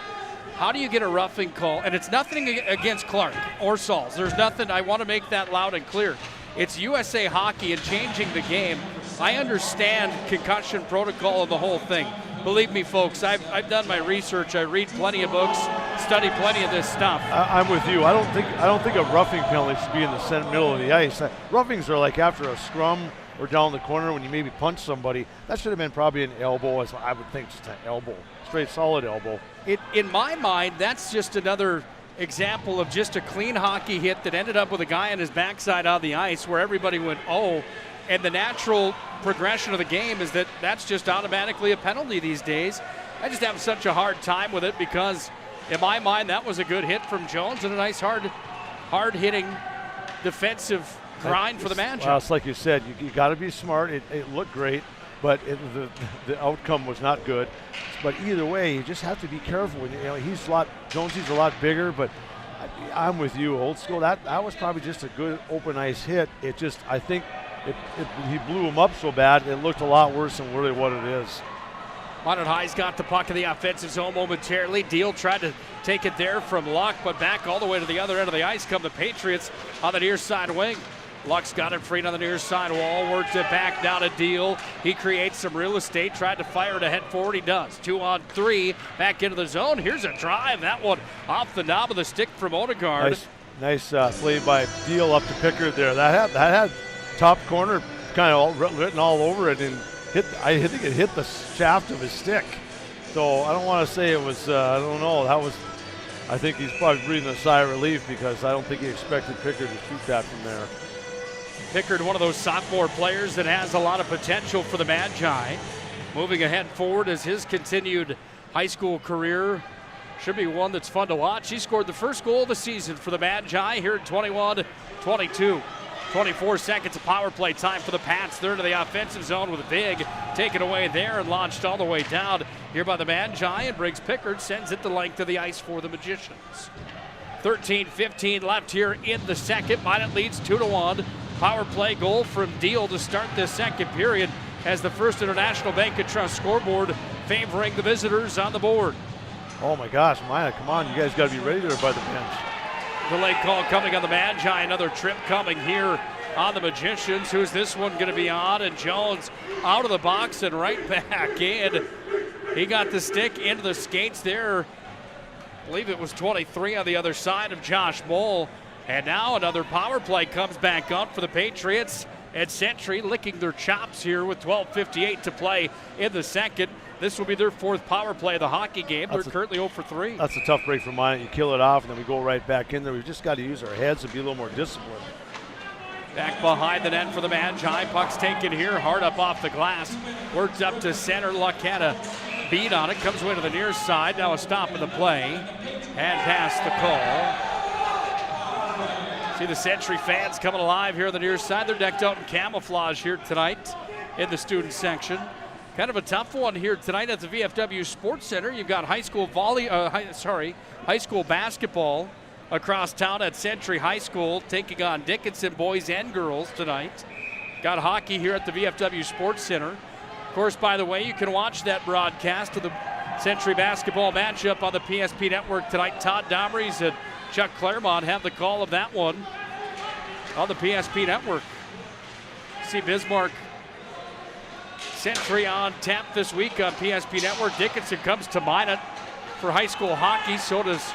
How do you get a roughing call? And it's nothing against Clark or Sauls. There's nothing. I want to make that loud and clear. It's USA Hockey and changing the game. I understand concussion protocol and the whole thing. Believe me, folks, I've done my research. I read plenty of books, study plenty of this stuff. I'm with you. I don't think a roughing penalty should be in the middle of the ice. Roughings are like after a scrum or down the corner when you maybe punch somebody. That should have been probably an elbow, as I would think, just an elbow, straight solid elbow. In my mind, that's just another example of just a clean hockey hit that ended up with a guy on his backside on the ice where everybody went, oh, and the natural progression of the game is that that's just automatically a penalty these days. I just have such a hard time with it because in my mind that was a good hit from Jones and a nice hard-hitting defensive grind for the Magi. Well, it's like you said, you got to be smart. It looked great. but the outcome was not good. But either way, you just have to be careful. You know, Jonesy's a lot bigger, but I'm with you, old school. That was probably just a good open ice hit. I think he blew him up so bad, it looked a lot worse than really what it is. Minot High's got the puck in the offensive zone momentarily. Deal tried to take it there from Luck, but back all the way to the other end of the ice come the Patriots on the near side wing. Luck's got it free on the near side wall, worked it back down to Deal. He creates some real estate, tried to fire it ahead forward. He does. 2-on-3, back into the zone. Here's a drive. That one off the knob of the stick from Odegaard. Nice play by Deal up to Pickard there. That had top corner kind of written all over it, and I think it hit the shaft of his stick. So I don't want to say it was, I don't know. I think he's probably breathing a sigh of relief because I don't think he expected Pickard to shoot that from there. Pickard, one of those sophomore players that has a lot of potential for the Magi. Moving ahead forward as his continued high school career should be one that's fun to watch. He scored the first goal of the season for the Magi here at 21-22. 24 seconds of power play time for the Pats. They're into the offensive zone with a big taken away there and launched all the way down here by the Magi, and Briggs Pickard sends it the length of the ice for the Magicians. 13-15 left here in the second. Minot leads 2-1. Power play goal from Deal to start this second period as the First International Bank and Trust scoreboard favoring the visitors on the board. Oh my gosh, Minot, come on, you guys got to be ready there by the bench. Delay call coming on the Magi. Another trip coming here on the Magicians. Who's this one going to be on? And Jones out of the box and right back in. He got the stick into the skates there. I believe it was 23 on the other side of Josh Moll. And now another power play comes back up for the Patriots. And Century licking their chops here with 12:58 to play in the second. This will be their fourth power play of the hockey game. They're currently 0 for 3. That's a tough break for Minot. You kill it off, and then we go right back in there. We've just got to use our heads and be a little more disciplined. Back behind the net for the Magi. Puck's taken here, hard up off the glass. Works up to center. Luck had a beat on it. Comes away to the near side. Now a stop in the play. And past the call. See the Century fans coming alive here on the near side. They're decked out in camouflage here tonight in the student section. Kind of a tough one here tonight at the VFW Sports Center. You've got high school basketball across town at Century High School, taking on Dickinson boys and girls tonight. Got hockey here at the VFW Sports Center. Of course, by the way, you can watch that broadcast of the Century basketball matchup on the PSP Network tonight. Todd Domrys and Chuck Claremont have the call of that one on the PSP Network. See Bismarck Century on tap this week on PSP Network. Dickinson comes to Minot for high school hockey. So does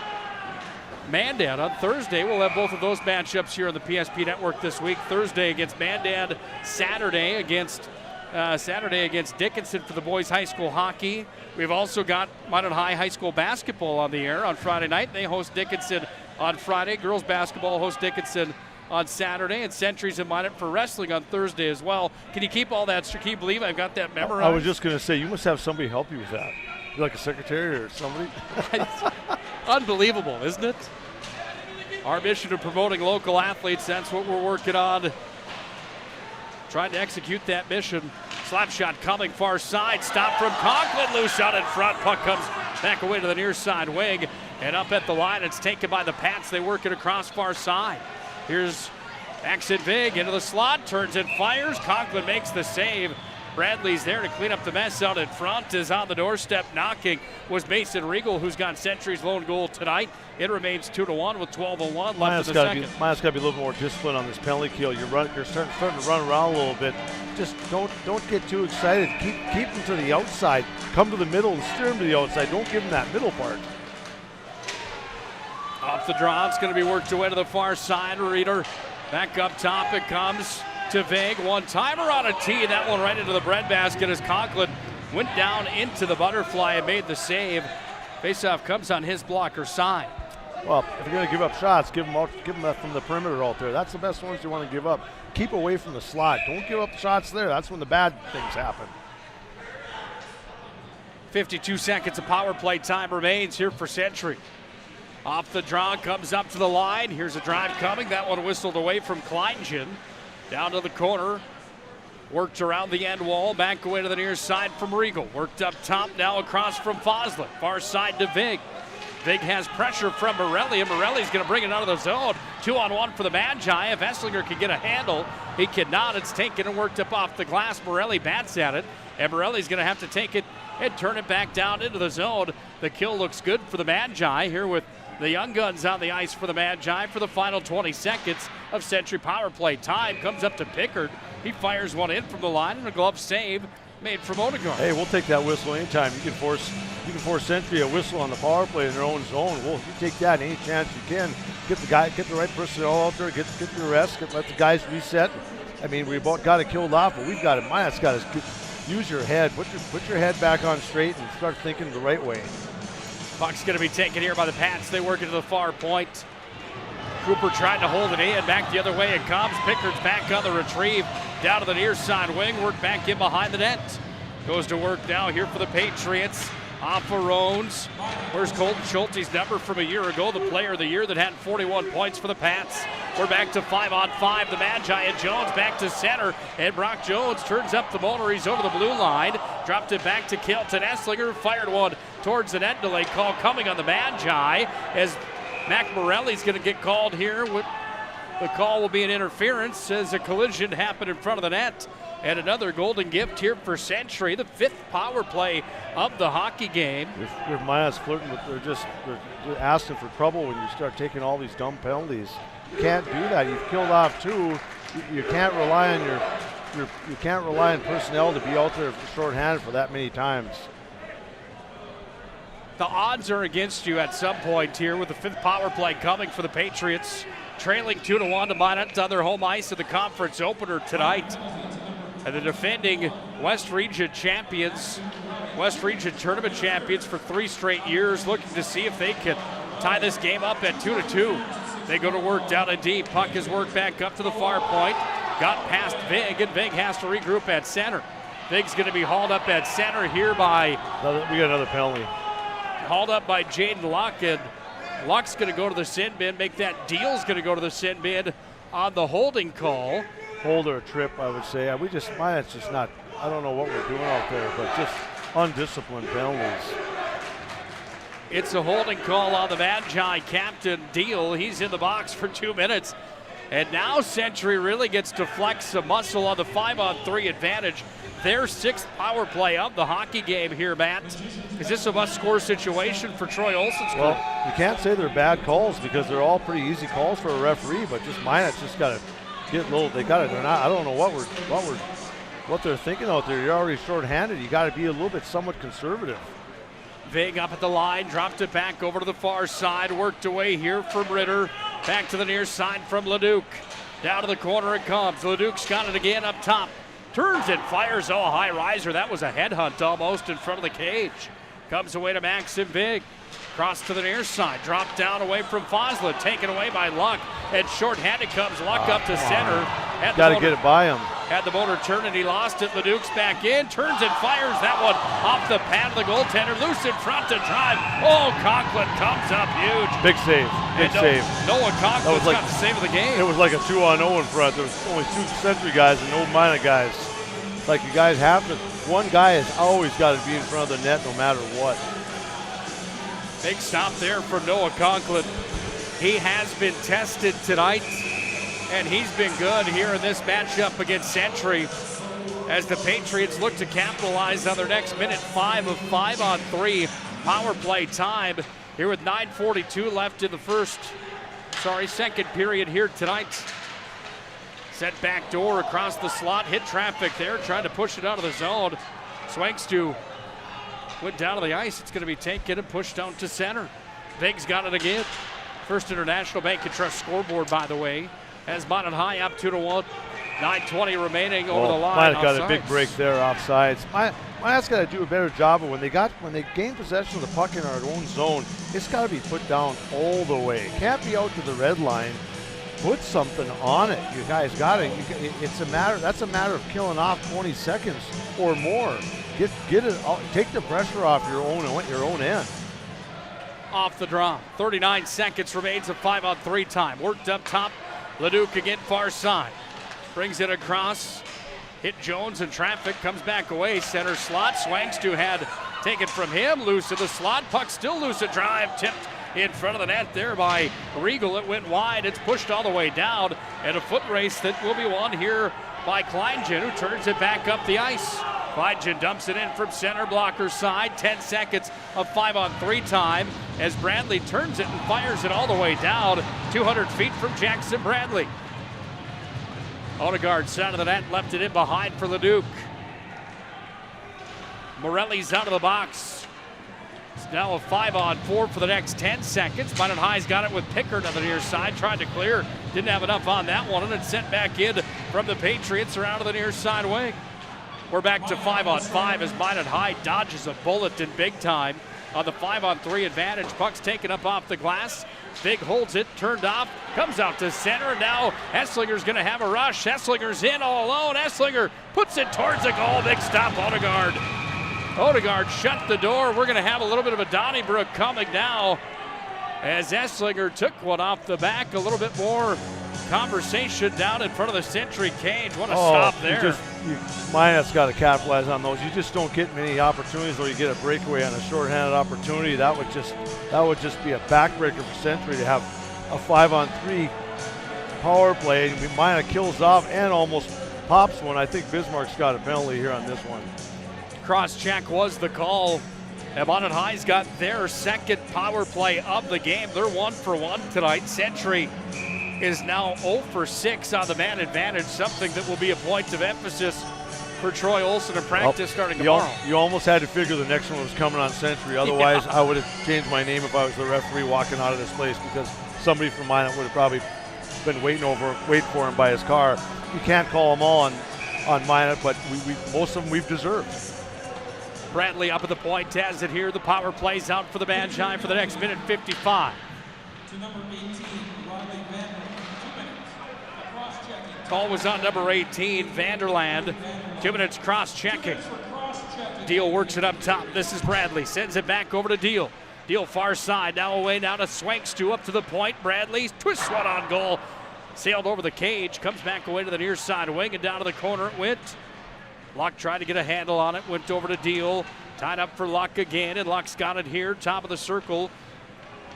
Mandan on Thursday. We'll have both of those matchups here on the PSP Network this week. Thursday against Mandan, Saturday against Dickinson for the boys high school hockey. We've also got Minot High school basketball on the air on Friday night. They host Dickinson on Friday. Girls basketball hosts Dickinson on Saturday, and Centuries in Minot for wrestling on Thursday as well. Can you keep all that? Can you believe I've got that memorized? I was just going to say, you must have somebody help you with that. You're like a secretary or somebody. Unbelievable, isn't it? Our mission of promoting local athletes, that's what we're working on. Trying to execute that mission. Slap shot coming far side. Stop from Conklin. Loose out in front. Puck comes back away to the near side wing. And up at the line, it's taken by the Pats. They work it across far side. Here's Exit Vig into the slot. Turns and fires. Conklin makes the save. Bradley's there to clean up the mess out in front. Is on the doorstep knocking was Mason Regal, who's got Century's lone goal tonight. It remains 2-1 with 12:01 left in the second. Minot's got to be a little more disciplined on this penalty kill. You're starting to run around a little bit. Just don't get too excited. Keep them to the outside. Come to the middle and steer them to the outside. Don't give them that middle part. Off the draw, it's going to be worked away to the far side. Reader back up top. It comes to Vig. One-timer on a tee. That one right into the breadbasket as Conklin went down into the butterfly and made the save. Faceoff comes on his blocker side. Well, if you're going to give up shots, give them from the perimeter out there. That's the best ones you want to give up. Keep away from the slot. Don't give up shots there. That's when the bad things happen. 52 seconds of power play time remains here for Century. Off the draw, comes up to the line. Here's a drive coming. That one whistled away from Kleingen. Down to the corner. Worked around the end wall, back away to the near side from Regal. Worked up top, now across from Foslett. Far side to Vig. Vig has pressure from Morelli, and Morelli's going to bring it out of the zone. 2-on-1 for the Magi. If Esslinger can get a handle, he cannot. It's taken and worked up off the glass. Morelli bats at it, and Morelli's going to have to take it and turn it back down into the zone. The kill looks good for the Magi here with the young guns on the ice for the Magi for the final 20 seconds of Century power play time. Comes up to Pickard. He fires one in from the line, and a glove save made from Odegaard. Hey, we'll take that whistle anytime. You can force Century a whistle on the power play in their own zone. Well, you take that any chance you can. Get the right personnel out there, get the rest, let the guys reset. I mean, we both got it killed off, but we've got it. Minot's got to use your head, put your head back on straight, and start thinking the right way. Puck's going to be taken here by the Pats. They work it to the far point. Cooper tried to hold it in. Back the other way it comes. Pickard's back on the retrieve. Down to the near side wing. Work back in behind the net. Goes to work now here for the Patriots. Off of Rones. Where's Colton Schulte's number from a year ago? The player of the year that had 41 points for the Pats. We're back to 5-on-5. The Magi and Jones back to center. And Brock Jones turns up the motor. He's over the blue line. Dropped it back to Kelton Esslinger. Fired one towards the net. Delay call coming on the Magi as Matt Morelli's going to get called here. The call will be an interference as a collision happened in front of the net. And another golden gift here for Century, the 5th power play of the hockey game. If Maya's flirting with, they're asking for trouble when you start taking all these dumb penalties. You can't do that. You've killed off 2. You can't rely on you can't rely on personnel to be out there shorthanded for that many times. The odds are against you at some point here with the 5th power play coming for the Patriots. Trailing 2-1 to Minot on their home ice of the conference opener tonight. And the defending West Region champions, West Region tournament champions for 3 straight years, looking to see if they can tie this game up at 2-2. They go to work down and deep. Puck is worked back up to the far point. Got past Vig, and Vig has to regroup at center. Vig's going to be hauled up at center here by... We got another penalty. Hauled up by Jaden Luck, and Luck's going to go to the sin bin. Make that deal's going to go to the sin bin on the holding call. Hold or a trip, I would say. Minot's just not, I don't know what we're doing out there, but just undisciplined penalties. It's a holding call on the Magi captain, Deal. He's in the box for 2 minutes. And now Century really gets to flex some muscle on the 5-on-3 advantage. Their 6th power play of the hockey game here, Matt. Is this a must-score situation for Troy Olsen's group? Well, you can't say they're bad calls because they're all pretty easy calls for a referee, but just Minot's just got to get low. They got it. They're not. I don't know what they're thinking out there. You're already short-handed. You got to be a little bit somewhat conservative. Vig up at the line, dropped it back over to the far side, worked away here from Ritter. Back to the near side from Leduc. Down to the corner it comes. Leduc's got it again up top. Turns and fires. Oh, a high riser. That was a headhunt almost in front of the cage. Comes away to Maxim Vig. Cross to the near side. Dropped down away from Foslett. Taken away by Luck. And short-handed comes Luck up to center. Got to get it by him. Had the motor turn and he lost it. Leduc's back in. Turns and fires that one off the pad of the goaltender. Loose in front to drive. Oh, Conklin comes up huge. Big save. Big save. Noah Conklin's got the save of the game. It was like a 2-on-0 in front. There was only 2 Century guys and no Minot guys. Like you guys have to, one guy has always got to be in front of the net no matter what. Big stop there for Noah Conklin. He has been tested tonight, and he's been good here in this matchup against Century as the Patriots look to capitalize on their next minute 5 of 5-on-3 power play time here with 9:42 left in the second period here tonight. Set back door across the slot, hit traffic there, trying to push it out of the zone. Swangstu went down to the ice. It's going to be taken and pushed down to center. Vig's got it again. First International Bank and Trust scoreboard, by the way, has Minot High up 2-1. 9:20 remaining over the line. Minot got a big break there offsides. Minot's got to do a better job of when they gain possession of the puck in our own zone. It's got to be put down all the way. It can't be out to the red line. Put something on it. You guys got it. That's a matter of killing off 20 seconds or more. Get it. Take the pressure off your own end. Off the draw. 39 seconds remains of 5-on-3 time. Worked up top. Leduc again far side. Brings it across. Hit Jones in traffic, comes back away. Center slot, Swangstu had taken from him. Loose in the slot, puck still loose. A drive tipped in front of the net there by Regal. It went wide. It's pushed all the way down. And a foot race that will be won here by Kleingen, who turns it back up the ice. Kleingen dumps it in from center blocker side. 10 seconds of 5-on-3 time as Bradley turns it and fires it all the way down 200 feet from Jackson Bradley. Odegaard side of the net, left it in behind for Leduc. Morelli's out of the box. It's now a 5-on-4 for the next 10 seconds. Minot High's got it with Pickard on the near side, tried to clear. Didn't have enough on that one, and it's sent back in from the Patriots around to the near side wing. We're back to 5-on-5 as Minot High dodges a bullet in big time on the 5-on-3 advantage. Puck's taken up off the glass. Big holds it, turned off, comes out to center, and now Esslinger's going to have a rush. Esslinger's in all alone. Esslinger puts it towards the goal. Big stop, Odegaard. Odegaard shut the door. We're going to have a little bit of a Donnybrook coming now as Esslinger took one off the back. A little bit more conversation down in front of the Century cage. What a stop there. Minot's got to capitalize on those. You just don't get many opportunities where you get a breakaway on a shorthanded opportunity. That would just be a backbreaker for Century to have a 5-on-3 power play. Minot kills off and almost pops one. I think Bismarck's got a penalty here on this one. Cross check was the call. And Minot High's got their second power play of the game. They're 1 for 1 tonight. Century is now 0 for 6 on the man advantage, something that will be a point of emphasis for Troy Olsen in practice starting tomorrow. You almost had to figure the next one was coming on Century. Otherwise, I would have changed my name if I was the referee walking out of this place, because somebody from Minot would have probably been waiting for him by his car. You can't call them all on Minot, but most of them we've deserved. Bradley up at the point, has it here. The power plays out for the Magi for the next minute 55. To number 18, Riley Vander, 2 minutes. Call was on number 18, Vanderland. 2 minutes cross-checking. Deal works it up top. This is Bradley. Sends it back over to Deal. Deal far side. Now away now to Swangstu up to the point. Bradley twists one on goal. Sailed over the cage. Comes back away to the near side wing and down to the corner it went. Luck tried to get a handle on it. Went over to Deal. Tied up for Luck again. And Luck's got it here. Top of the circle.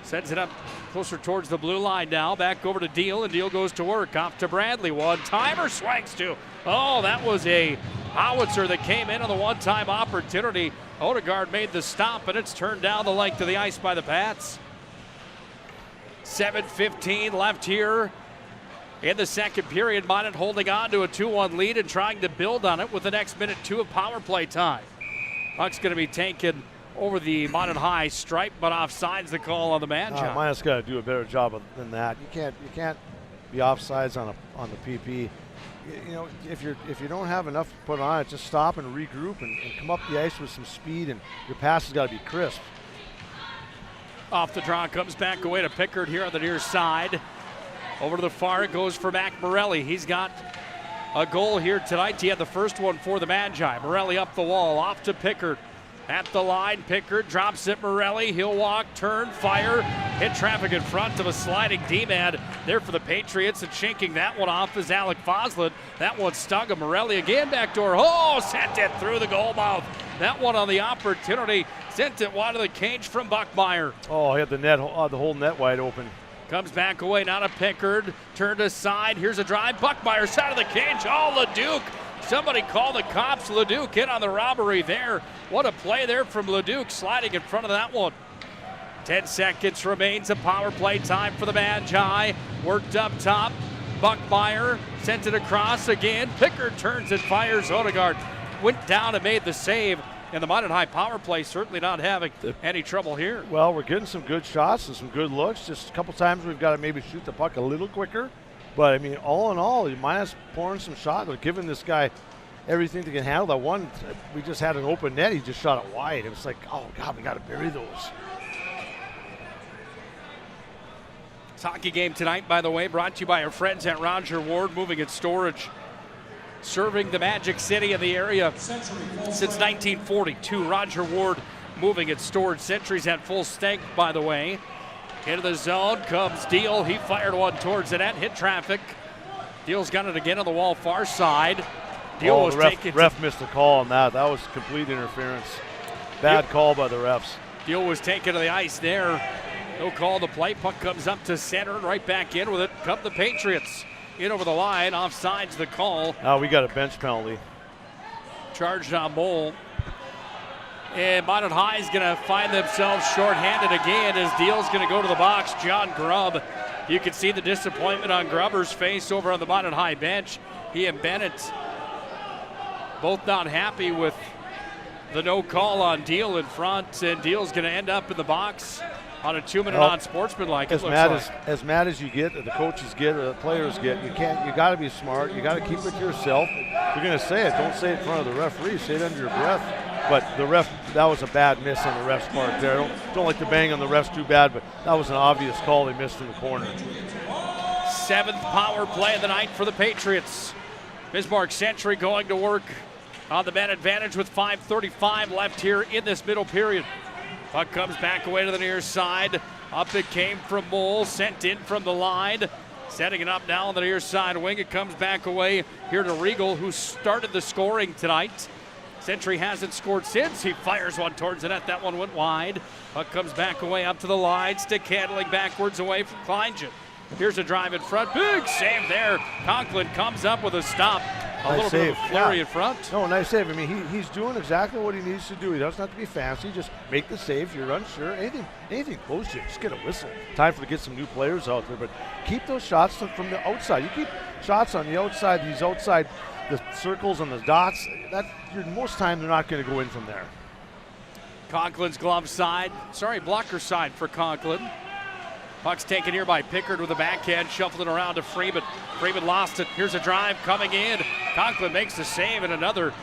Sends it up closer towards the blue line now. Back over to Deal, and Deal goes to work. Off to Bradley. One-timer, Swangstu. Oh, that was a howitzer that came in on the one-time opportunity. Odegaard made the stop, and it's turned down the length of the ice by the Pats. 7:15 left here in the second period. Minot holding on to a 2-1 lead and trying to build on it with the next minute 2 of power play time. Puck's going to be taken over the Minot High stripe, but offsides the call on the Magi. Minot's got to do a better job than that. You can't be offsides on the PP. You know, if you don't have enough to put on it, just stop and regroup and come up the ice with some speed, and your pass has got to be crisp. Off the draw, comes back away to Pickard here on the near side. Over to the far, it goes for Matt Morelli. He's got a goal here tonight. He had the first one for the Magi. Morelli up the wall, off to Pickard. At the line, Pickard drops it. Morelli, he'll walk, turn, fire, hit traffic in front of a sliding D-man there for the Patriots, and shaking that one off is Alec Foslin. That one stung him. Morelli again, backdoor. Oh, sent it through the goal mouth. That one on the opportunity, sent it wide of the cage from Buckmeyer. Oh, he had the whole net wide open. Comes back away, now to Pickard, turned aside, here's a drive, Buckmeyer, side of the cage, oh, Leduc. Somebody call the cops. Leduc in on the robbery there. What a play there from Leduc, sliding in front of that one. 10 seconds remains of power play time for the Magi. Worked up top. Buckmeyer sent it across again. Pickard turns and fires. Odegaard went down and made the save. And the Minot High power play certainly not having any trouble here. Well, we're getting some good shots and some good looks. Just a couple times we've got to maybe shoot the puck a little quicker. But, I mean, all in all, Minot's pouring some shots. They're giving this guy everything they can handle. That one, we just had an open net. He just shot it wide. It was like, oh, God, we got to bury those. It's hockey game tonight, by the way, brought to you by our friends at Roger Ward Moving and Storage. Serving the Magic City and the area since 1942. Roger Ward Moving and Storage. Century's had full strength, by the way. Into the zone comes Deal. He fired one towards the net, hit traffic. Deal's got it again on the wall far side. Deal was taken. Ref missed the call on that. That was complete interference. Bad call by the refs. Deal was taken to the ice there. No call to play. Puck comes up to center and right back in with it. Come the Patriots. In over the line. Offsides the call. Now we got a bench penalty. Charged on Mole. And Minot High is going to find themselves shorthanded again as Deal's going to go to the box. John Grubb. You can see the disappointment on Grubber's face over on the Minot High bench. He and Bennett both not happy with the no call on Deal in front, and Deal's going to end up in the box on a 2-minute unsportsmanlike. As mad as you get, or the coaches get, or the players get, you got to be smart. You got to keep it to yourself. If you're going to say it, don't say it in front of the referee. Say it under your breath. But the ref, that was a bad miss on the ref's part there. Don't like to bang on the refs too bad, but that was an obvious call they missed in the corner. 7th power play of the night for the Patriots. Bismarck Century going to work on the man advantage with 5:35 left here in this middle period. Puck comes back away to the near side. Up it came from Mole, sent in from the line. Setting it up now on the near side wing. It comes back away here to Regal, who started the scoring tonight. Century hasn't scored since. He fires one towards the net. That one went wide. Puck comes back away up to the line. Stick handling backwards away from Kleingen. Here's a drive in front. Big save there. Conklin comes up with a stop. A little bit of a flurry in front. No, nice save. I mean, he's doing exactly what he needs to do. He doesn't have to be fancy. Just make the save. If you're unsure, anything close to you, just get a whistle. Time to get some new players out there. But keep those shots from the outside. You keep shots on the outside, the circles and the dots. Most time they're not going to go in from there. Conklin's blocker side for Conklin. Puck's taken here by Pickard with a backhand, shuffled it around to Freeman. Freeman lost it. Here's a drive coming in. Conklin makes the save, and another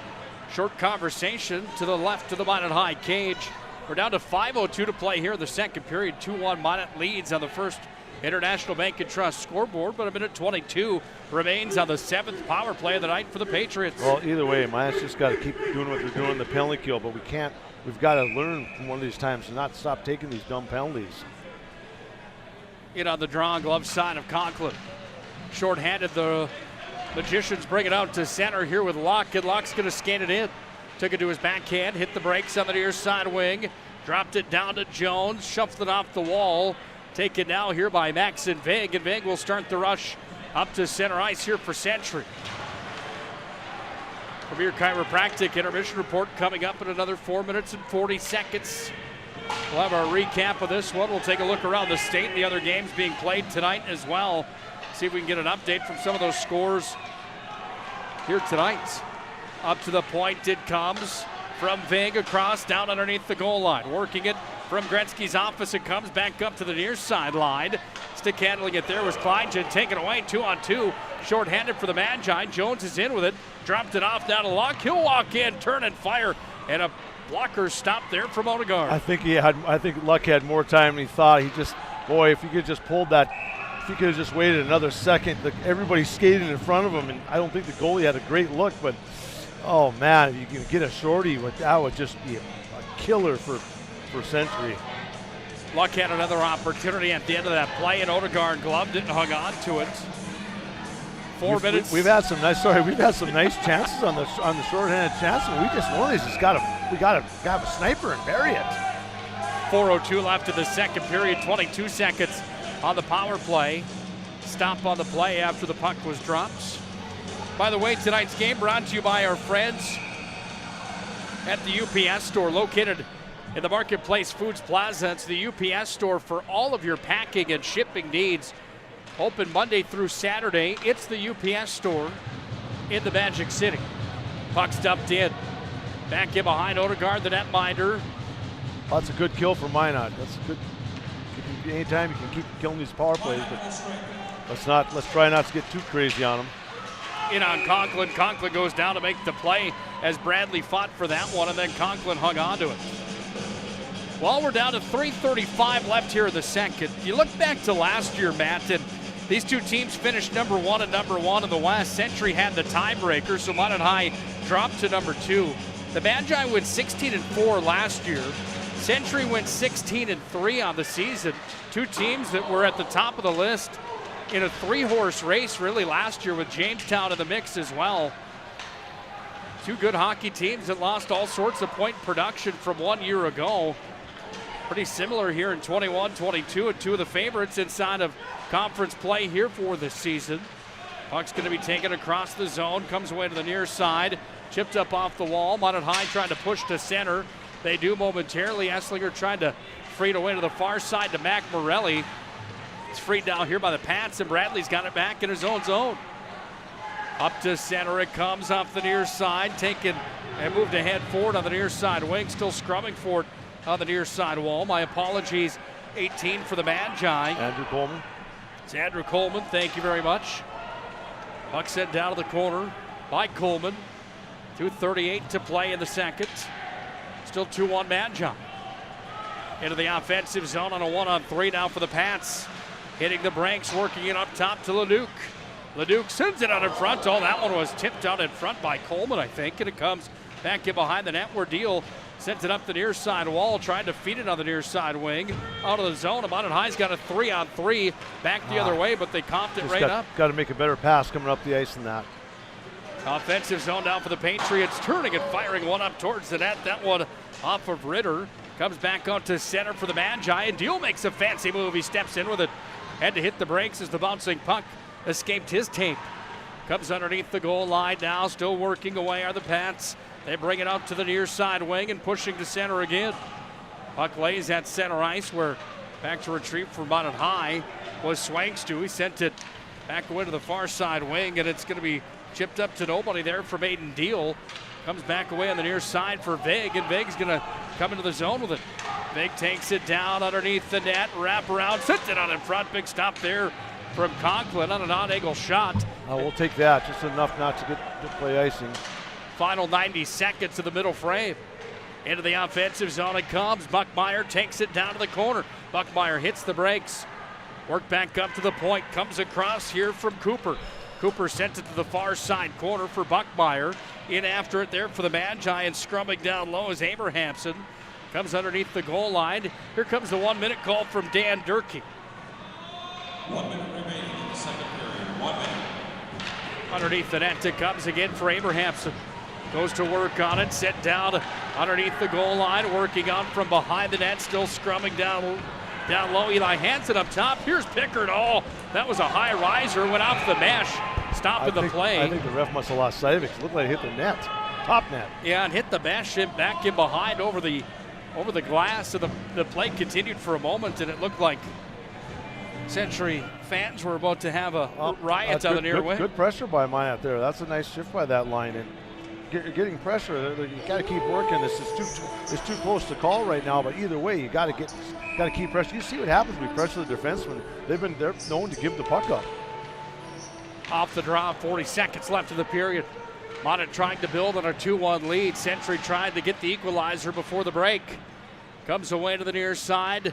short conversation to the left of the Minot High cage. We're down to 5:02 to play here in the second period. 2-1 Minot leads on the first International Bank and Trust scoreboard, but a minute 22 remains on the 7th power play of the night for the Patriots. Well, either way, Minot's just got to keep doing what they're doing, the penalty kill, but we've got to learn from one of these times to not stop taking these dumb penalties. In on the draw glove side of Conklin. Short-handed, the Magicians bring it out to center here with Luck, and Luck's going to scan it in. Took it to his backhand, hit the brakes on the near side wing, dropped it down to Jones, shuffled it off the wall. Taken now here by Max and Vig will start the rush up to center ice here for Century. Premier Chiropractic intermission report coming up in another 4 minutes and 40 seconds. We'll have our recap of this one. We'll take a look around the state and the other games being played tonight as well. See if we can get an update from some of those scores here tonight. Up to the point it comes from Vig across, down underneath the goal line. Working it from Gretzky's office. It comes back up to the near sideline. Stick handling it there was Kleingen. Taken away 2-on-2. Short-handed for the Magi. Jones is in with it. Dropped it off down to Luck. He'll walk in, turn and fire. And a blocker stop there from Odegaard. I think Luck had more time than he thought. If he could just pulled that, if he could have just waited another second. Everybody's skating in front of him, and I don't think the goalie had a great look, but oh man, if you can get a shorty, that would just be a killer for Century. Luck had another opportunity at the end of that play, and Odegaard gloved it and hung on to it. 4 minutes. We've had some nice chances on the shorthanded chances. One of these we gotta have a sniper and bury it. 4:02 left in the second period. 22 seconds on the power play. Stop on the play after the puck was dropped. By the way, tonight's game brought to you by our friends at the UPS store located in the Marketplace Foods Plaza. It's the UPS store for all of your packing and shipping needs. Open Monday through Saturday. It's the UPS store in the Magic City. Puck's dumped in. Back in behind Odegaard, the netminder. Oh, that's a good kill for Minot. That's good. Anytime you can keep killing these power plays, but let's try not to get too crazy on them. In on Conklin. Conklin goes down to make the play as Bradley fought for that one, and then Conklin hung on to it. Well, we're down to 3:35 left here in the second. You look back to last year, Matt, and these two teams finished number 1 and number 1 in the West. Century had the tiebreaker, so Minot High dropped to number 2. The Magi went 16-4 last year. Century went 16-3 on the season. Two teams that were at the top of the list in a 3-horse race really last year with Jamestown in the mix as well. Two good hockey teams that lost all sorts of point production from 1 year ago. Pretty similar here in 21-22, and two of the favorites inside of conference play here for this season. Puck's going to be taken across the zone, comes away to the near side, chipped up off the wall. Minot High trying to push to center. They do momentarily. Esslinger trying to free it away to the far side to Matt Morelli. It's freed down here by the Pats, and Bradley's got it back in his own zone. Up to center it comes off the near side, taken and moved ahead forward on the near side wing, still scrumming for it on the near side wall. My apologies, 18 for the Magi. Andrew Coleman. It's Andrew Coleman, thank you very much. Puck sent down to the corner by Coleman. 2:38 to play in the second. Still 2-1 Magi. Into the offensive zone on a 1-on-3 now for the Pats. Hitting the brakes, working it up top to Leduc. Leduc sends it out in front. Oh, that one was tipped out in front by Coleman, I think, and it comes back in behind the net where Deal sends it up the near side wall, trying to feed it on the near side wing. Out of the zone, Minot High's got a 3-on-3 back the other way, but they comped it up. Got to make a better pass coming up the ice than that. Offensive zone down for the Patriots, turning and firing one up towards the net. That one off of Ritter. Comes back out to center for the Magi, and Deal makes a fancy move. He steps in with it. Had to hit the brakes as the bouncing puck escaped his tape. Comes underneath the goal line now, still working away are the Pats. They bring it up to the near side wing and pushing to center again. Puck lays at center ice where back to retrieve from Minot High was Swangstu. He sent it back away to the far side wing, and it's going to be chipped up to nobody there from Aiden Deal. Comes back away on the near side for Vig, and Vig's going to come into the zone with it. Vig takes it down underneath the net, wrap around, sends it out in front. Big stop there from Conklin on an odd-angle shot. We'll take that, just enough not to play icing. Final 90 seconds of the middle frame. Into the offensive zone it comes. Buckmeyer takes it down to the corner. Buckmeyer hits the brakes. Work back up to the point. Comes across here from Cooper. Cooper sent it to the far side corner for Buckmeyer. In after it there for the Magi, and scrumming down low is Abrahamson. Comes underneath the goal line. Here comes the 1 minute call from Dan Durkee. 1 minute remaining in the second period. 1 minute. Underneath the net it comes again for Abrahamson. Goes to work on it, set down underneath the goal line, working on from behind the net, still scrumming down low. Eli hands it up top. Here's Pickard. Oh, that was a high riser, went off the mesh, stopping the play. I think the ref must have lost sight of it. It looked like it hit the net, top net. Yeah, and hit the mesh and back in behind over the glass. So the play continued for a moment, and it looked like Century fans were about to have a riot on the near wing. Good pressure by Minot there. That's a nice shift by that line. And getting pressure, you got to keep working. This is too close to call right now. But either way, you got to keep pressure. You see what happens when we pressure the defensemen. They're known to give the puck up. Off the draw, 40 seconds left of the period. Minot trying to build on a 2-1 lead. Century tried to get the equalizer before the break. Comes away to the near side.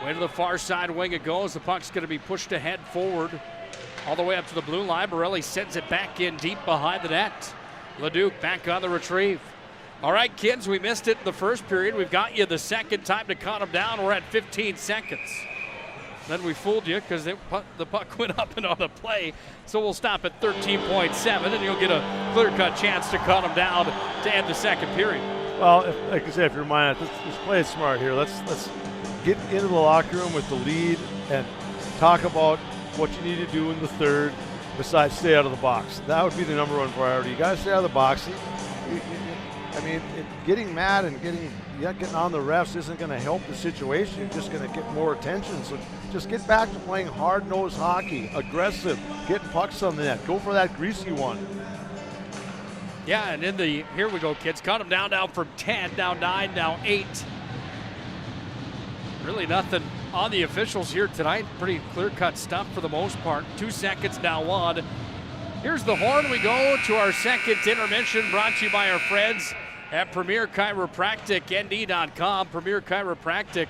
Way to the far side wing it goes. The puck's going to be pushed ahead forward all the way up to the blue line. Morelli sends it back in deep behind the net. Leduc back on the retrieve. All right, kids, we missed it in the first period. We've got you the second time to count them down. We're at 15 seconds. Then we fooled you because the puck went up and on the play. So we'll stop at 13.7, and you'll get a clear-cut chance to count them down to end the second period. Well, like I said, if you're Minot, let's play it smart here. Let's get into the locker room with the lead and talk about what you need to do in the third besides stay out of the box. That would be the number one priority. You got to stay out of the box. Getting mad and getting on the refs isn't going to help the situation. You're just going to get more attention. So just get back to playing hard-nosed hockey, aggressive, getting pucks on the net. Go for that greasy one. Yeah, and here we go, kids. Cut them down now from 10, now 9, now 8. Really nothing on the officials here tonight. Pretty clear-cut stuff for the most part. 2 seconds, now 1. Here's the horn. We go to our second intermission, brought to you by our friends at Premier Chiropractic, ND.com. Premier Chiropractic,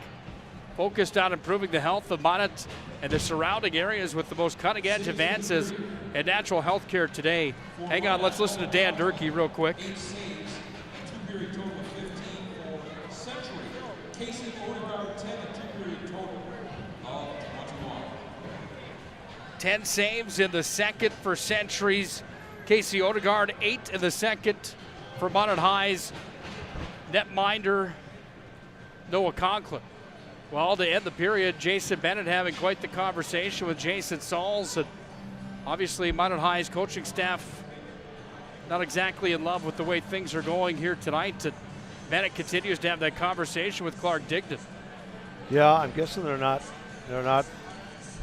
focused on improving the health of Minot and the surrounding areas with the most cutting-edge advances in natural health care today. Hang on, let's listen to Dan Durkee real quick. 10 saves in the second for Century's Casey Odegaard, 8 in the second for Minot High's netminder Noah Conklin. Well, to end the period, Jason Bennett having quite the conversation with Jason Sauls. And obviously, Minot High's coaching staff not exactly in love with the way things are going here tonight. And Bennett continues to have that conversation with Clark Dignan. Yeah, I'm guessing they're not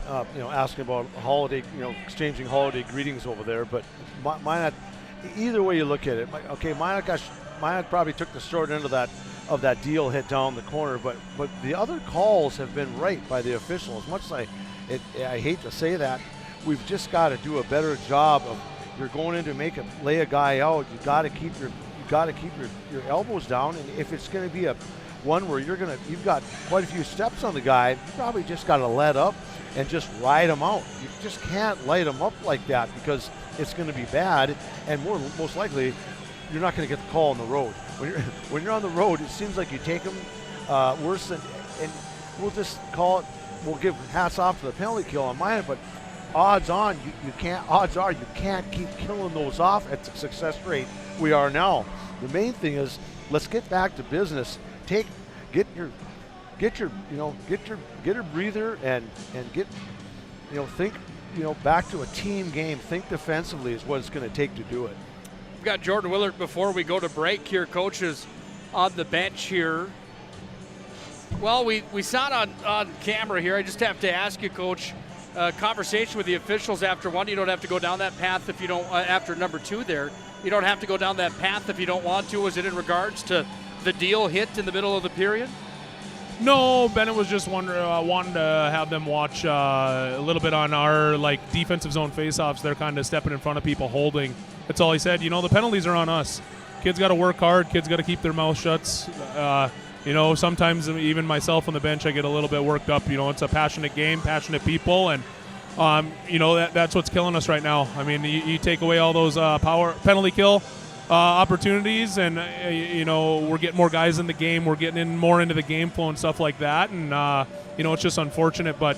asking about holiday, exchanging holiday greetings over there. But Minot, either way you look at it, okay, Minot probably took the short end of that deal hit down the corner, but the other calls have been right by the official. As much as I hate to say that, we've just got to do a better job of, you're going in to lay a guy out, you got to keep your elbows down, and if it's going to be a one where you've got quite a few steps on the guy, you probably just got to let up and just ride him out. You just can't light him up like that because it's going to be bad, and most likely you're not going to get the call on the road. When you're on the road, it seems like you take them worse than, and we'll just call it. We'll give hats off to the penalty kill on mine, but odds are you can't keep killing those off at the success rate we are now. The main thing is, let's get back to business. Get your breather and think back to a team game. Think defensively is what it's going to take to do it. We've got Jordan Willard before we go to break here. Coaches on the bench here. Well, we saw it on camera here. I just have to ask you, Coach, conversation with the officials after one. You don't have to go down that path if you don't, after number 2 there. You don't have to go down that path if you don't want to. Was it in regards to the deal hit in the middle of the period? No, Bennett was just wanting to have them watch a little bit on our defensive zone faceoffs. They're kind of stepping in front of people holding. That's all he said. The penalties are on us. Kids got to work hard. Kids got to keep their mouth shut. Sometimes even myself on the bench, I get a little bit worked up. It's a passionate game, passionate people, and that's what's killing us right now. I mean, you take away all those power penalty kill opportunities, and we're getting more guys in the game. We're getting more into the game flow and stuff like that, and it's just unfortunate. But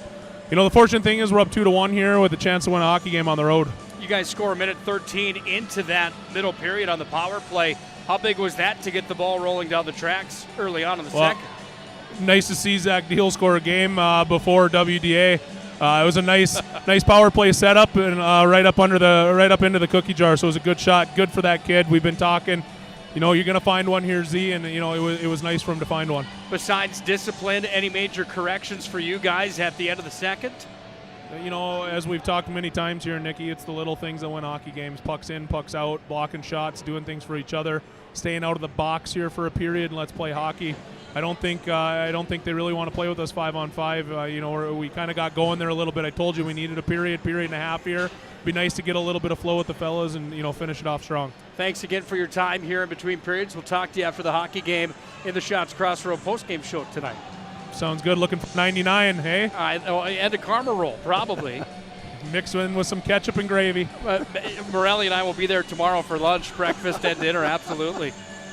the fortunate thing is we're up 2-1 here with a chance to win a hockey game on the road. You guys score a minute 13 into that middle period on the power play. How big was that to get the ball rolling down the tracks early on in the second? Nice to see Zach Deal score a game before WDA. It was a nice power play setup and right up into the cookie jar. So it was a good shot. Good for that kid. We've been talking. You're going to find one here, Z, and it was nice for him to find one. Besides discipline, any major corrections for you guys at the end of the second? As we've talked many times here, Nikki, it's the little things that win hockey games. Pucks in, pucks out, blocking shots, doing things for each other, staying out of the box here for a period, and let's play hockey. I don't think they really want to play with us 5-on-5. We kind of got going there a little bit. I told you we needed a period and a half here. It'd be nice to get a little bit of flow with the fellas and finish it off strong. Thanks again for your time here in between periods. We'll talk to you after the hockey game in the Shots Crossroad postgame show tonight. Sounds good. Looking for 99, hey? And a karma roll, probably. Mixed in with some ketchup and gravy. Morelli and I will be there tomorrow for lunch, breakfast, and dinner. Absolutely.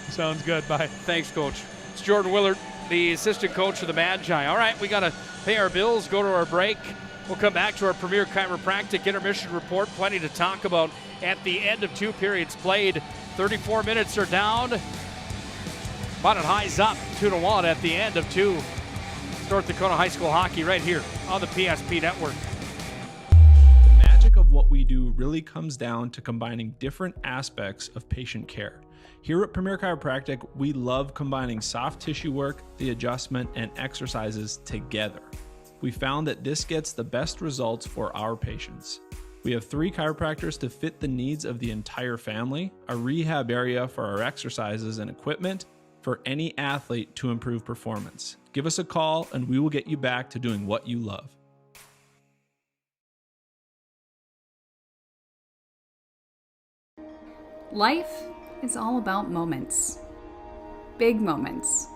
Sounds good. Bye. Thanks, Coach. It's Jordan Willard, the assistant coach of the Magi. All right, we got to pay our bills, go to our break. We'll come back to our Premier Chiropractic intermission report. Plenty to talk about at the end of 2 periods played. 34 minutes are down. Minot High's up 2-1 at the end of 2. North Dakota High School hockey right here on the PSP Network. The magic of what we do really comes down to combining different aspects of patient care. Here at Premier Chiropractic, we love combining soft tissue work, the adjustment, and exercises together. We found that this gets the best results for our patients. We have 3 chiropractors to fit the needs of the entire family, a rehab area for our exercises and equipment, for any athlete to improve performance. Give us a call and we will get you back to doing what you love. Life is all about moments. Big moments.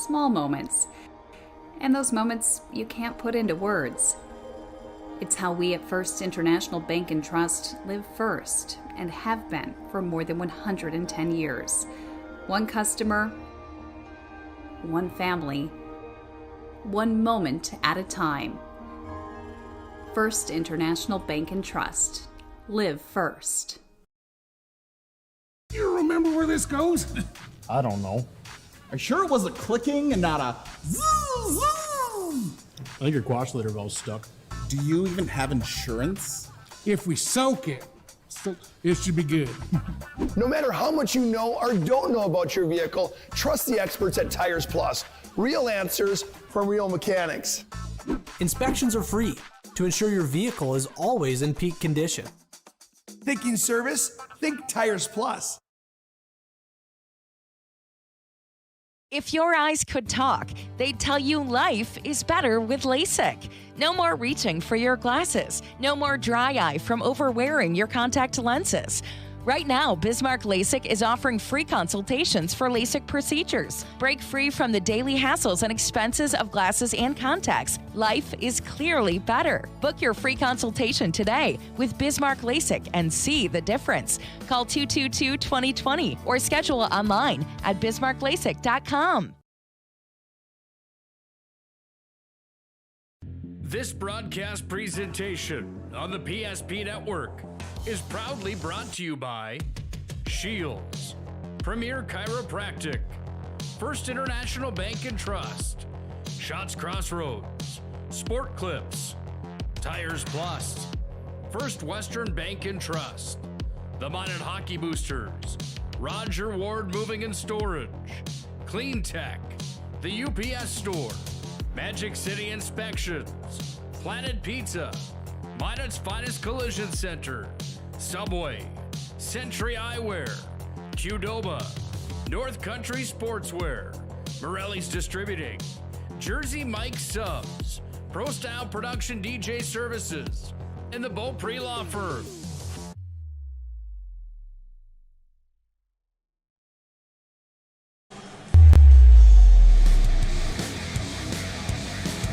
Small moments. And those moments you can't put into words. It's how we at First International Bank and Trust live first and have been for more than 110 years. One customer, one family, one moment at a time. First International Bank and Trust. Live first. You remember where this goes? I don't know. Are you sure it was a clicking and not a zzz, zzz? I think your quash litter valve's stuck. Do you even have insurance? If we soak it, it should be good. No matter how much you know or don't know about your vehicle, trust the experts at Tires Plus. Real answers from real mechanics. Inspections are free to ensure your vehicle is always in peak condition. Thinking service? Think Tires Plus. If your eyes could talk, they'd tell you life is better with LASIK. No more reaching for your glasses. No more dry eye from overwearing your contact lenses. Right now, Bismarck LASIK is offering free consultations for LASIK procedures. Break free from the daily hassles and expenses of glasses and contacts. Life is clearly better. Book your free consultation today with Bismarck LASIK and see the difference. Call 222-2020 or schedule online at bismarcklasik.com. This broadcast presentation on the PSP Network is proudly brought to you by Shields, Premier Chiropractic, First International Bank and Trust, Shots Crossroads, Sport Clips, Tires Plus, First Western Bank and Trust, the Minot Hockey Boosters, Roger Ward Moving and Storage, Clean Tech, the UPS Store, Magic City Inspections, Planet Pizza, Minot's Finest Collision Center, Subway, Century Eyewear, Qdoba, North Country Sportswear, Morelli's Distributing, Jersey Mike Subs, Pro Style Production DJ Services, and the Beaupre Law Firm.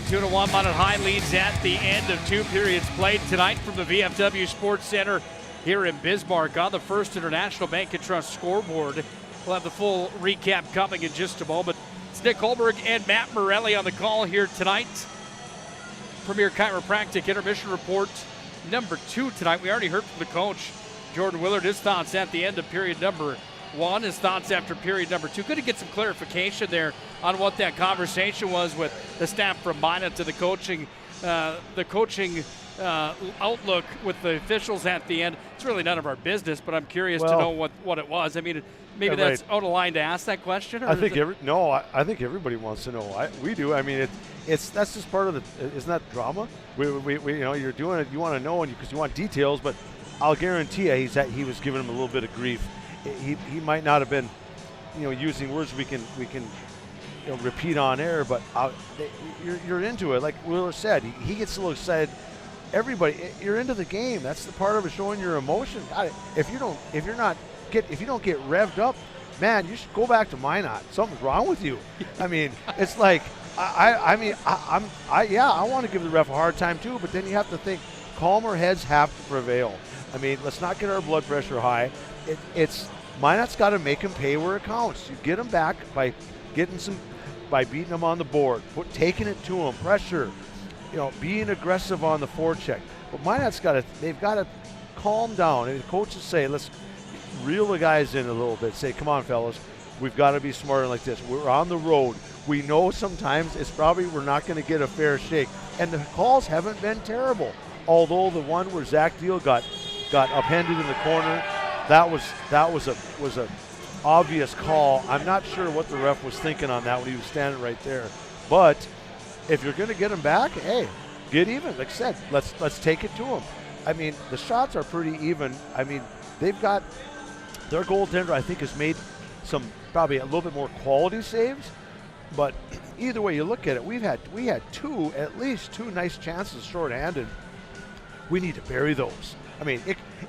Two to one, Minot High leads at the end of two periods played tonight from the VFW Sports Center here in Bismarck on the First International Bank and Trust scoreboard. We'll have the full recap coming in just a moment. It's Nick Hulberg and Matt Morelli on the call here tonight. Premier Chiropractic intermission report number 2 tonight. We already heard from the coach, Jordan Willard, his thoughts at the end of period number 1, his thoughts after period number 2. Good to get some clarification there on what that conversation was with the staff from Minot to the coaching outlook with the officials at the end. It's really none of our business, but I'm curious to know what it was. I mean, maybe that's out of line to ask that question. Or I think I think everybody wants to know. We do. I mean, that's just part of the. Isn't that drama? We you're doing it. You want to know, and because you want details. But I'll guarantee you, he was giving him a little bit of grief. He might not have been, using words we can repeat on air, but you're into it. Like Wheeler said, he gets a little excited. Everybody, you're into the game. That's the part of it, showing your emotion. If you don't get revved up, man, you should go back to Minot. Something's wrong with you. I mean, it's like I want to give the ref a hard time too, but then you have to think calmer heads have to prevail. I mean, let's not get our blood pressure high. It's Minot's got to make him pay where it counts. You get him back by beating him on the board, taking it to him, pressure, being aggressive on the forecheck. But Minot's they've got to calm down. And the coaches say, let's reel the guys in a little bit. Say, come on, fellas, we've got to be smarter like this. We're on the road. We know sometimes we're not going to get a fair shake. And the calls haven't been terrible. Although the one where Zach Deal got upended in the corner, that was a obvious call. I'm not sure what the ref was thinking on that when he was standing right there. But if you're going to get him back, hey, get even. Like I said, let's take it to him. I mean, the shots are pretty even. I mean, they've got their goaltender, I think, has made some probably a little bit more quality saves. But either way you look at it, we had at least two nice chances shorthanded. We need to bury those. I mean,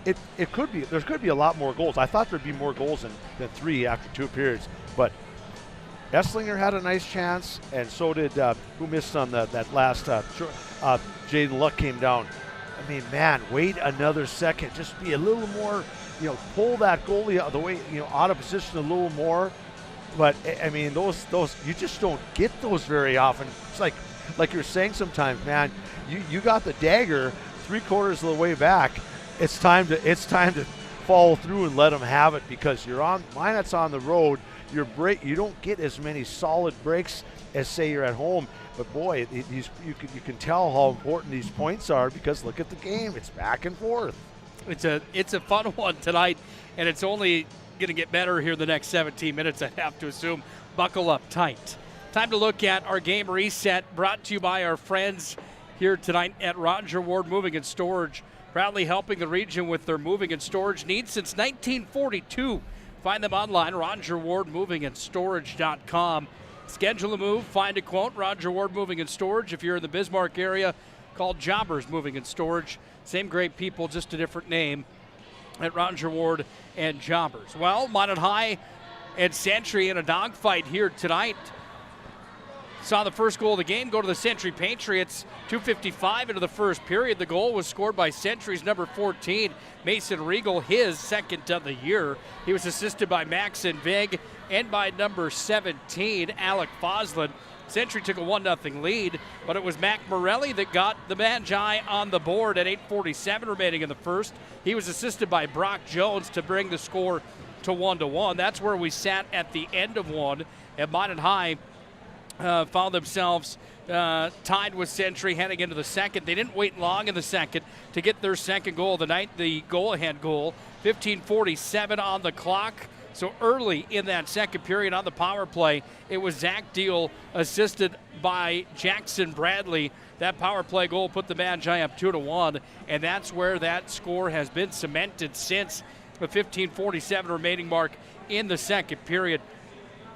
it could be, there could be a lot more goals. I thought there'd be more goals than 3 after 2 periods, but Esslinger had a nice chance, and so did who missed on that last. Jaden Luck came down. I mean, man, wait another second. Just be a little more, pull that goalie out of the way, out of position a little more. But I mean, those you just don't get those very often. It's like you're saying sometimes, man. You got the dagger 3/4 of the way back. It's time to follow through and let them have it, because Minot's on the road. You don't get as many solid breaks as, say, you're at home. But boy, you can tell how important these points are, because look at the game. It's back and forth. It's a fun one tonight, and it's only going to get better here the next 17 minutes, I have to assume. Buckle up tight. Time to look at our game reset, brought to you by our friends here tonight at Roger Ward Moving and Storage, proudly helping the region with their moving and storage needs since 1942. Find them online, RogerWardMovingAndStorage.com. Schedule a move, find a quote, Roger Ward Moving and Storage. If you're in the Bismarck area, call Jobbers Moving and Storage. Same great people, just a different name at Roger Ward and Jobbers. Well, Minot High and Century in a dogfight here tonight. Saw the first goal of the game go to the Century Patriots. 2:55 into the first period. The goal was scored by Century's number 14, Mason Regal, his second of the year. He was assisted by Maxon Vig and by number 17, Alec Foslin. Century took a 1-0 lead, but it was Matt Morelli that got the Magi on the board at 8:47 remaining in the first. He was assisted by Brock Jones to bring the score to 1-1. That's where we sat at the end of one, and Minot High found themselves tied with Century heading into the second. They didn't wait long in the second to get their second goal of the night, the goal-ahead goal. 15:47 on the clock. So early in that second period on the power play, it was Zach Deal assisted by Jackson Bradley. That power play goal put the Magi up 2-1, and that's where that score has been cemented since the 15:47 remaining mark in the second period.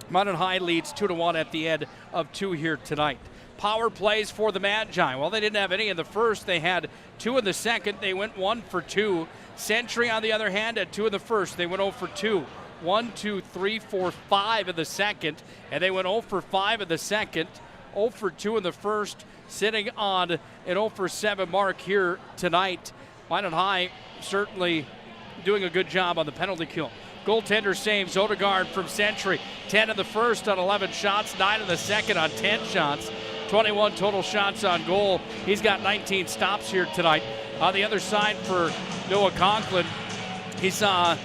Minot High leads 2-1 at the end of two here tonight. Power plays for the Magi. Well, they didn't have any in the first. They had 2 in the second. They went 1 for 2. Century, on the other hand, had 2 in the first. They went 0 for 2. 1, 2, 3, 4, 5 in the second, and they went 0 for 5 in the second, 0 for 2 in the first, sitting on an 0 for 7 mark here tonight. Minot High certainly doing a good job on the penalty kill. Goaltender saves Odegaard from Century. 10 in the first on 11 shots, 9 in the second on 10 shots, 21 total shots on goal. He's got 19 stops here tonight. On the other side for Noah Conklin, he saw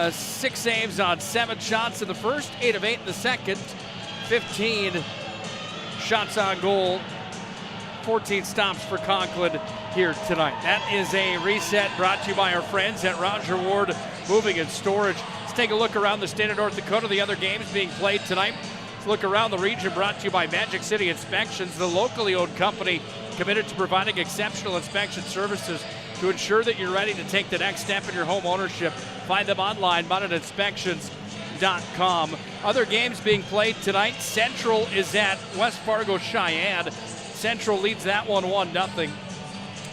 6 saves on 7 shots in the first, 8 of 8 in the second, 15 shots on goal, 14 stops for Conklin here tonight. That is a reset brought to you by our friends at Roger Ward Moving and Storage. Let's take a look around the state of North Dakota, the other games being played tonight. Let's look around the region, brought to you by Magic City Inspections, the locally owned company committed to providing exceptional inspection services to ensure that you're ready to take the next step in your home ownership. Find them online, MinotInspections.com. Other games being played tonight. Central is at West Fargo Cheyenne. Central leads that one 1-0.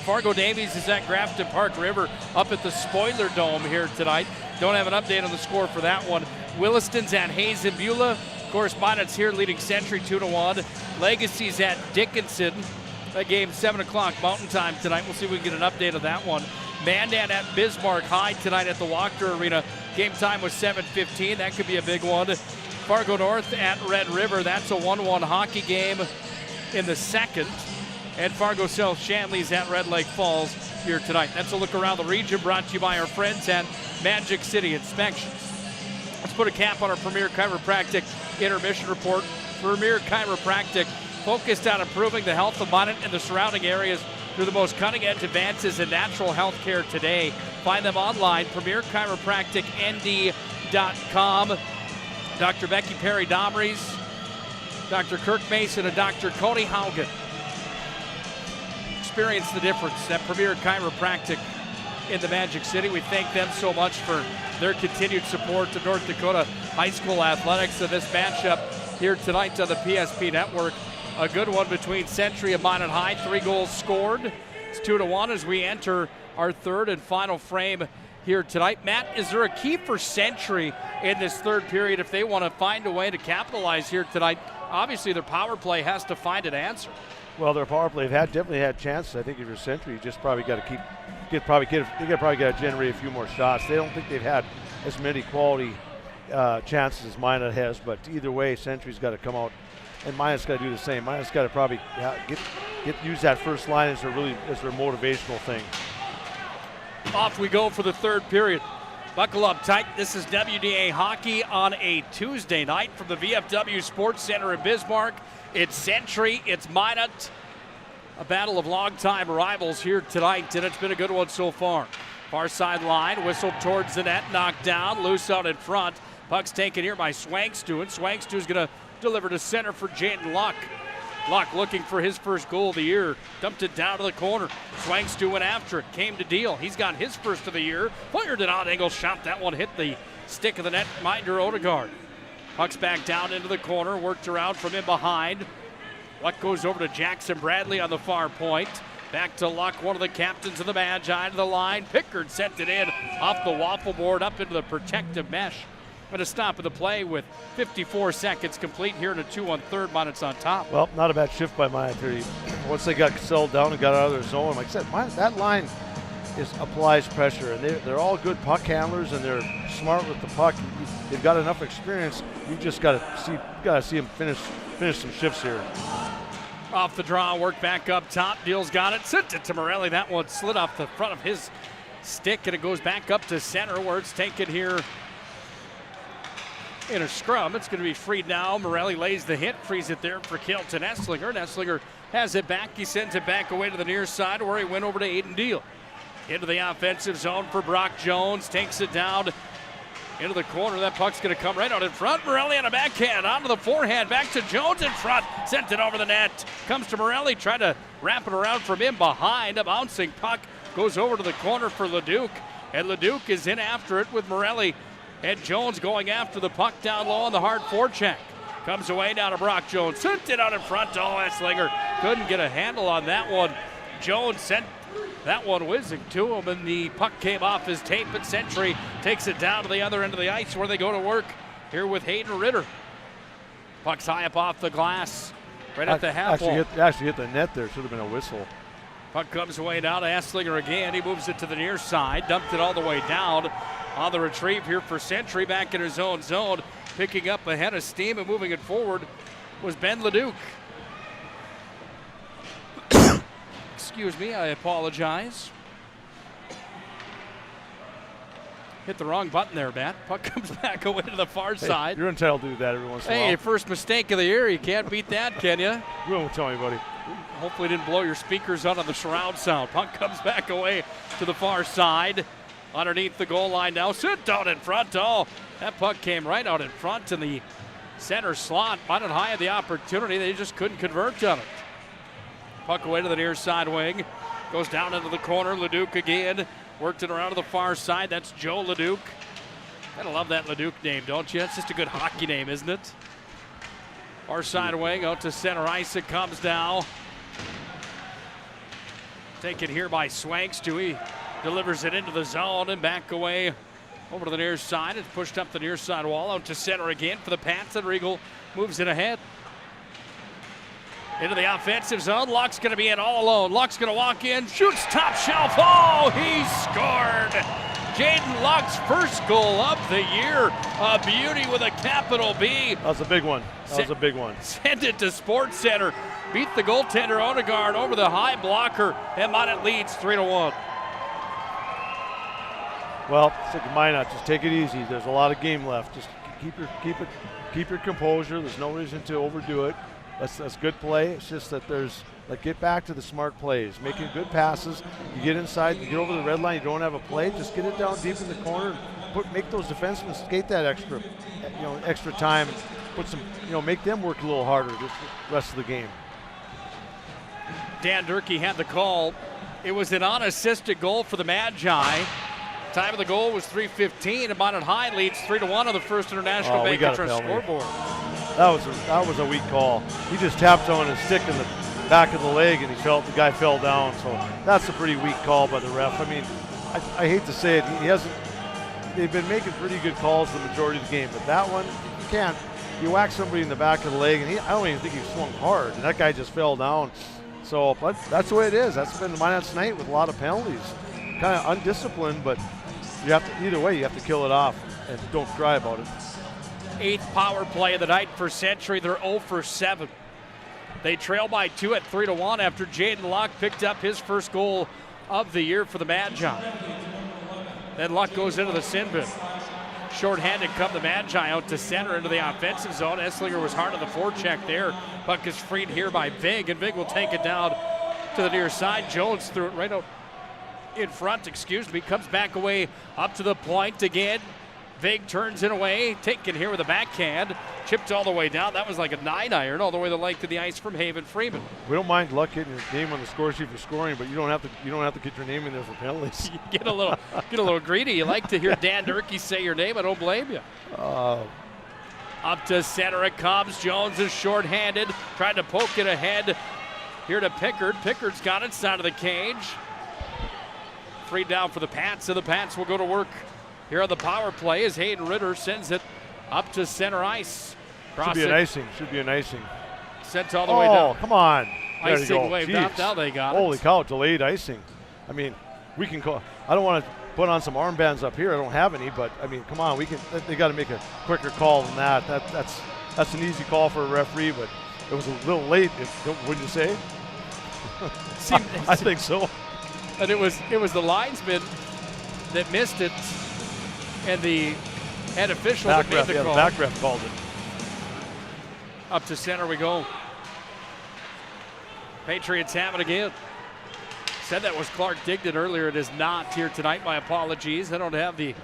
Fargo Davies is at Grafton Park River up at the Spoiler Dome here tonight. Don't have an update on the score for that one. Williston's at Hayes and Beulah. Of course, Minot's here leading Century 2-1. Legacy's at Dickinson. That game 7 o'clock Mountain Time tonight. We'll see if we can get an update of that one. Mandan at Bismarck High tonight at the Walker Arena. Game time was 7:15. That could be a big one. Fargo North at Red River. That's a 1-1 hockey game in the second. And Fargo South Shanley's at Red Lake Falls here tonight. That's a look around the region brought to you by our friends at Magic City Inspections. Let's put a cap on our Premier Chiropractic intermission report. Premier Chiropractic, focused on improving the health of Minot and the surrounding areas through the most cutting-edge advances in natural health care today. Find them online, PremierChiropracticND.com. Dr. Becky Perry-Domries, Dr. Kirk Mason, and Dr. Cody Haugen. Experience the difference at Premier Chiropractic in the Magic City. We thank them so much for their continued support to North Dakota high school athletics in this matchup here tonight on the PSP Network. A good one between Century and Minot High. 3 goals scored. It's 2-1 as we enter our third and final frame here tonight. Matt, is there a key for Century in this third period if they want to find a way to capitalize here tonight? Obviously, their power play has to find an answer. Well, their power play definitely had chances. I think if you're Century, you just probably got to probably got to generate a few more shots. They don't think they've had as many quality chances as Minot has, but either way, Century's got to come out, and Minot's got to do the same. Minot's got to probably use that first line as their motivational thing. Off we go for the third period. Buckle up tight. This is WDA hockey on a Tuesday night from the VFW Sports Center in Bismarck. It's Century, it's Minot. A battle of longtime rivals here tonight, and it's been a good one so far. Far sideline, whistle towards the net, knocked down, loose out in front. Puck's taken here by Swangstu, and Swangstu's going to deliver to center for Jaden Luck. Luck looking for his first goal of the year. Dumped it down to the corner. Swangstu went after it, came to deal. He's got his first of the year. Fired it on angle shot. That one hit the stick of the net, Minder Odegaard. Puck's back down into the corner, worked around from in behind. Luck goes over to Jackson Bradley on the far point. Back to Luck, one of the captains of the Magi to the line. Pickard sent it in off the waffle board up into the protective mesh. But a stop of the play with 54 seconds complete here in a 2-1 third. Minot's on top. Well, not a bad shift by Minot. Once they got settled down and got out of their zone, like I said, that line applies pressure, and they're all good puck handlers, and they're smart with the puck. They've got enough experience. You just got to see them finish some shifts here. Off the draw, work back up top. Deal's got it, sent it to Morelli. That one slid off the front of his stick, and it goes back up to center where it's taken here in a scrum. It's going to be freed now. Morelli lays the hit, frees it there for Kelton Esslinger. And Esslinger has it back. He sends it back away to the near side where he went over to Aiden Deal. Into the offensive zone for Brock Jones. Takes it down into the corner. That puck's going to come right out in front. Morelli on a backhand. Onto the forehand. Back to Jones in front. Sent it over the net. Comes to Morelli. Tried to wrap it around from in behind. A bouncing puck goes over to the corner for Leduc. And Leduc is in after it with Morelli. And Jones going after the puck down low on the hard forecheck. Comes away down to Brock Jones. Sent it out in front. Oh, Esslinger couldn't get a handle on that one. Jones sent that one whizzing to him, and the puck came off his tape, but Century takes it down to the other end of the ice where they go to work here with Hayden Ritter. Puck's high up off the glass, right at the half wall. Actually hit the net there. Should have been a whistle. Puck comes away down to Esslinger again. He moves it to the near side, dumped it all the way down. On the retrieve here for Century, back in his own zone, picking up a head of steam and moving it forward was Ben Leduc. Excuse me, I apologize. Hit the wrong button there, Matt. Puck comes back away to the far side. You're entitled to do that every once in a while. Hey, first mistake of the year. You can't beat that, can you? You won't tell anybody. Hopefully didn't blow your speakers out on the surround sound. Puck comes back away to the far side. Underneath the goal line now. Sit down in front. Oh, that puck came right out in front in the center slot. Minot High had the opportunity. They just couldn't convert on it. Puck away to the near side wing. Goes down into the corner. Leduc again. Worked it around to the far side. That's Joe Leduc. Gotta love that Leduc name, don't you? It's just a good hockey name, isn't it? Far side wing out to center ice. It comes now. Taken here by Swangstu. He delivers it into the zone and back away over to the near side. It's pushed up the near side wall out to center again for the Pats, and Regal moves it ahead. Into the offensive zone. Luck's going to be in all alone. Luck's going to walk in, shoots top shelf. Oh, he scored. Jaden Luck's first goal of the year. A beauty with a capital B. That was a big one. Send it to Sports Center. Beat the goaltender Odegaard over the high blocker, and Minot leads 3-1. Well, it's like Minot, just take it easy. There's a lot of game left. Just keep your composure. There's no reason to overdo it. That's good play. It's just that get back to the smart plays, making good passes. You get inside, you get over the red line, you don't have a play, just get it down deep in the corner. Make those defensemen skate that extra time. Put some, make them work a little harder the rest of the game. Dan Durkee had the call. It was an unassisted goal for the Magi. Time of the goal was 3:15, and Minot High leads 3-1 on the First International Bank Interest scoreboard. That was a weak call. He just tapped on his stick in the back of the leg, and the guy fell down. So that's a pretty weak call by the ref. I mean, I hate to say it, they've been making pretty good calls the majority of the game, but that one, you can't. You whack somebody in the back of the leg, and I don't even think he swung hard, and that guy just fell down. So but that's the way it is. That's been Minot's night with a lot of penalties. Kind of undisciplined, but either way, you have to kill it off and don't cry about it. 8th power play of the night for Century. They're 0 for 7. They trail by 2 at 3-1 after Jaden Luck picked up his first goal of the year for the Magi. Then Luck goes into the sin bin. Short-handed come the Magi out to center into the offensive zone. Esslinger was hard on the forecheck there. Puck is freed here by Vig, and Vig will take it down to the near side. Jones threw it right out in front, comes back away up to the point again. Vig turns it away, taken here with a backhand, chipped all the way down. That was like a 9-iron all the way the length of the ice from Haven Freeman. We don't mind Luck getting your name on the score sheet for scoring, but you don't have to get your name in there for penalties. You get a little greedy. You like to hear Dan Durkee say your name. I don't blame you. Up to center it comes. Jones is short-handed, tried to poke it ahead here to Pickard. Pickard's got it side of the cage. Freed down for the Pats, and the Pats will go to work here on the power play as Hayden Ritter sends it up to center ice. Should be an icing. Sent all the way down. Oh, come on. There you go. Icing waved out. Now they got Holy it. cow, delayed icing. I mean, we can call. I don't want to put on some armbands up here. I don't have any, but I mean, come on. They got to make a quicker call than that. That's an easy call for a referee, but it was a little late, wouldn't you say? I think so. And it was the linesman that missed it, and the head official that made the call. The back ref called it. Up to center we go. Patriots have it again. Said that was Clark Dignan earlier. It is not here tonight. My apologies. I don't have the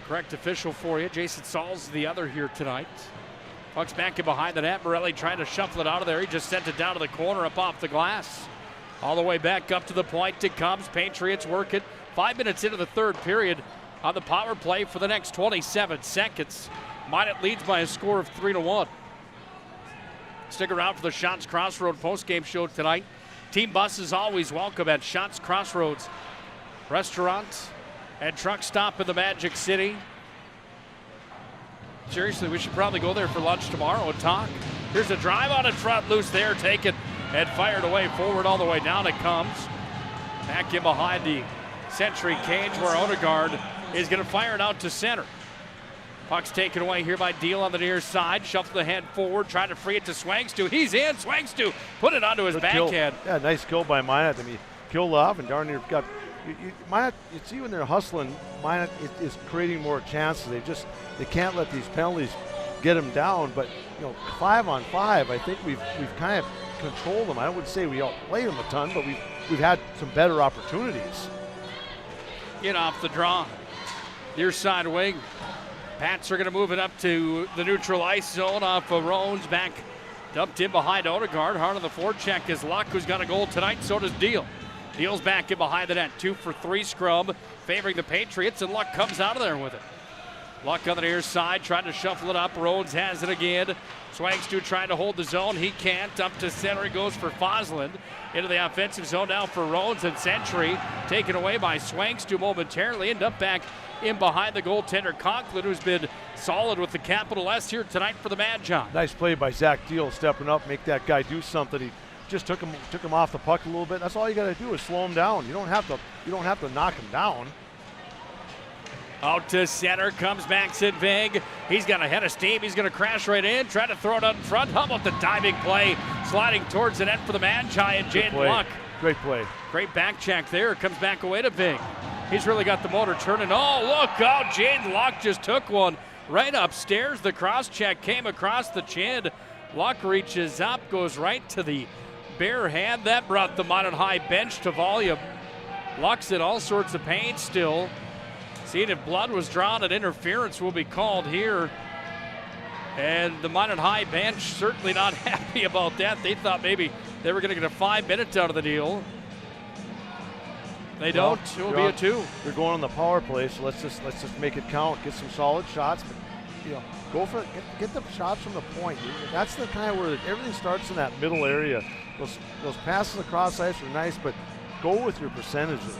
correct official for you. Jason Saul's the other here tonight. Puck's back in behind the net. Morelli trying to shuffle it out of there. He just sent it down to the corner up off the glass. All the way back up to the point it comes. Patriots work it. 5 minutes into the third period on the power play for the next 27 seconds. Minot leads by a score of 3-1. Stick around for the Shots Crossroads postgame show tonight. Team bus is always welcome at Shots Crossroads Restaurant and Truck Stop in the Magic City. Seriously, we should probably go there for lunch tomorrow and talk. Here's a drive on in front, loose there, taken and fired away forward all the way down it comes. Back in behind the Century cage where Odegaard is going to fire it out to center. Puck's taken away here by Deal on the near side. Shuffle the head forward, trying to free it to Swangstu. He's in. Swangstu put it onto his backhand. Yeah, nice kill by Minot. I mean, killed off, and darn near got. Minot, you see when they're hustling, Minot is creating more chances. They can't let these penalties get them down. But 5-on-5, I think we've kind of controlled them. I wouldn't say we outplayed them a ton, but we've had some better opportunities. In off the draw, near side wing. Pats are going to move it up to the neutral ice zone off of Rones. Back dumped in behind Odegaard. Hard on the forecheck is Luck, who's got a goal tonight. So does Deal. Deal's back in behind the net. 2-for-3 scrum favoring the Patriots, and Luck comes out of there with it. Luck on the near side, trying to shuffle it up. Rhodes has it again. Swangstu trying to hold the zone. He can't. Up to center. He goes for Fosland. Into the offensive zone now for Rhodes, and Century taken away by Swangstu momentarily. End up back in behind the goaltender Conklin, who's been solid with the capital S here tonight for the Magi. Nice play by Zach Deal, stepping up, make that guy do something. He just took him off the puck a little bit. That's all you got to do is slow him down. You don't have to knock him down. Out to center, comes back Sid Vig. He's got a head of steam. He's going to crash right in, try to throw it out in front. How about the diving play? Sliding towards the net for the Magi and Jaden Luck. Great play. Great back check there. Comes back away to Vig. He's really got the motor turning. Oh, look out. Jaden Luck just took one right upstairs. The cross check came across the chin. Luck reaches up, goes right to the bare hand. That brought the Minot High bench to volume. Luck's in all sorts of pain still. Seeing if blood was drawn and interference will be called here. And the Minot High bench certainly not happy about that. They thought maybe they were going to get a 5 minutes out of the deal. They don't. It will be a 2. They're going on the power play, so let's just make it count. Get some solid shots, but go for it. Get the shots from the point. That's the kind of where everything starts in that middle area. Those passes across ice are nice, but go with your percentages.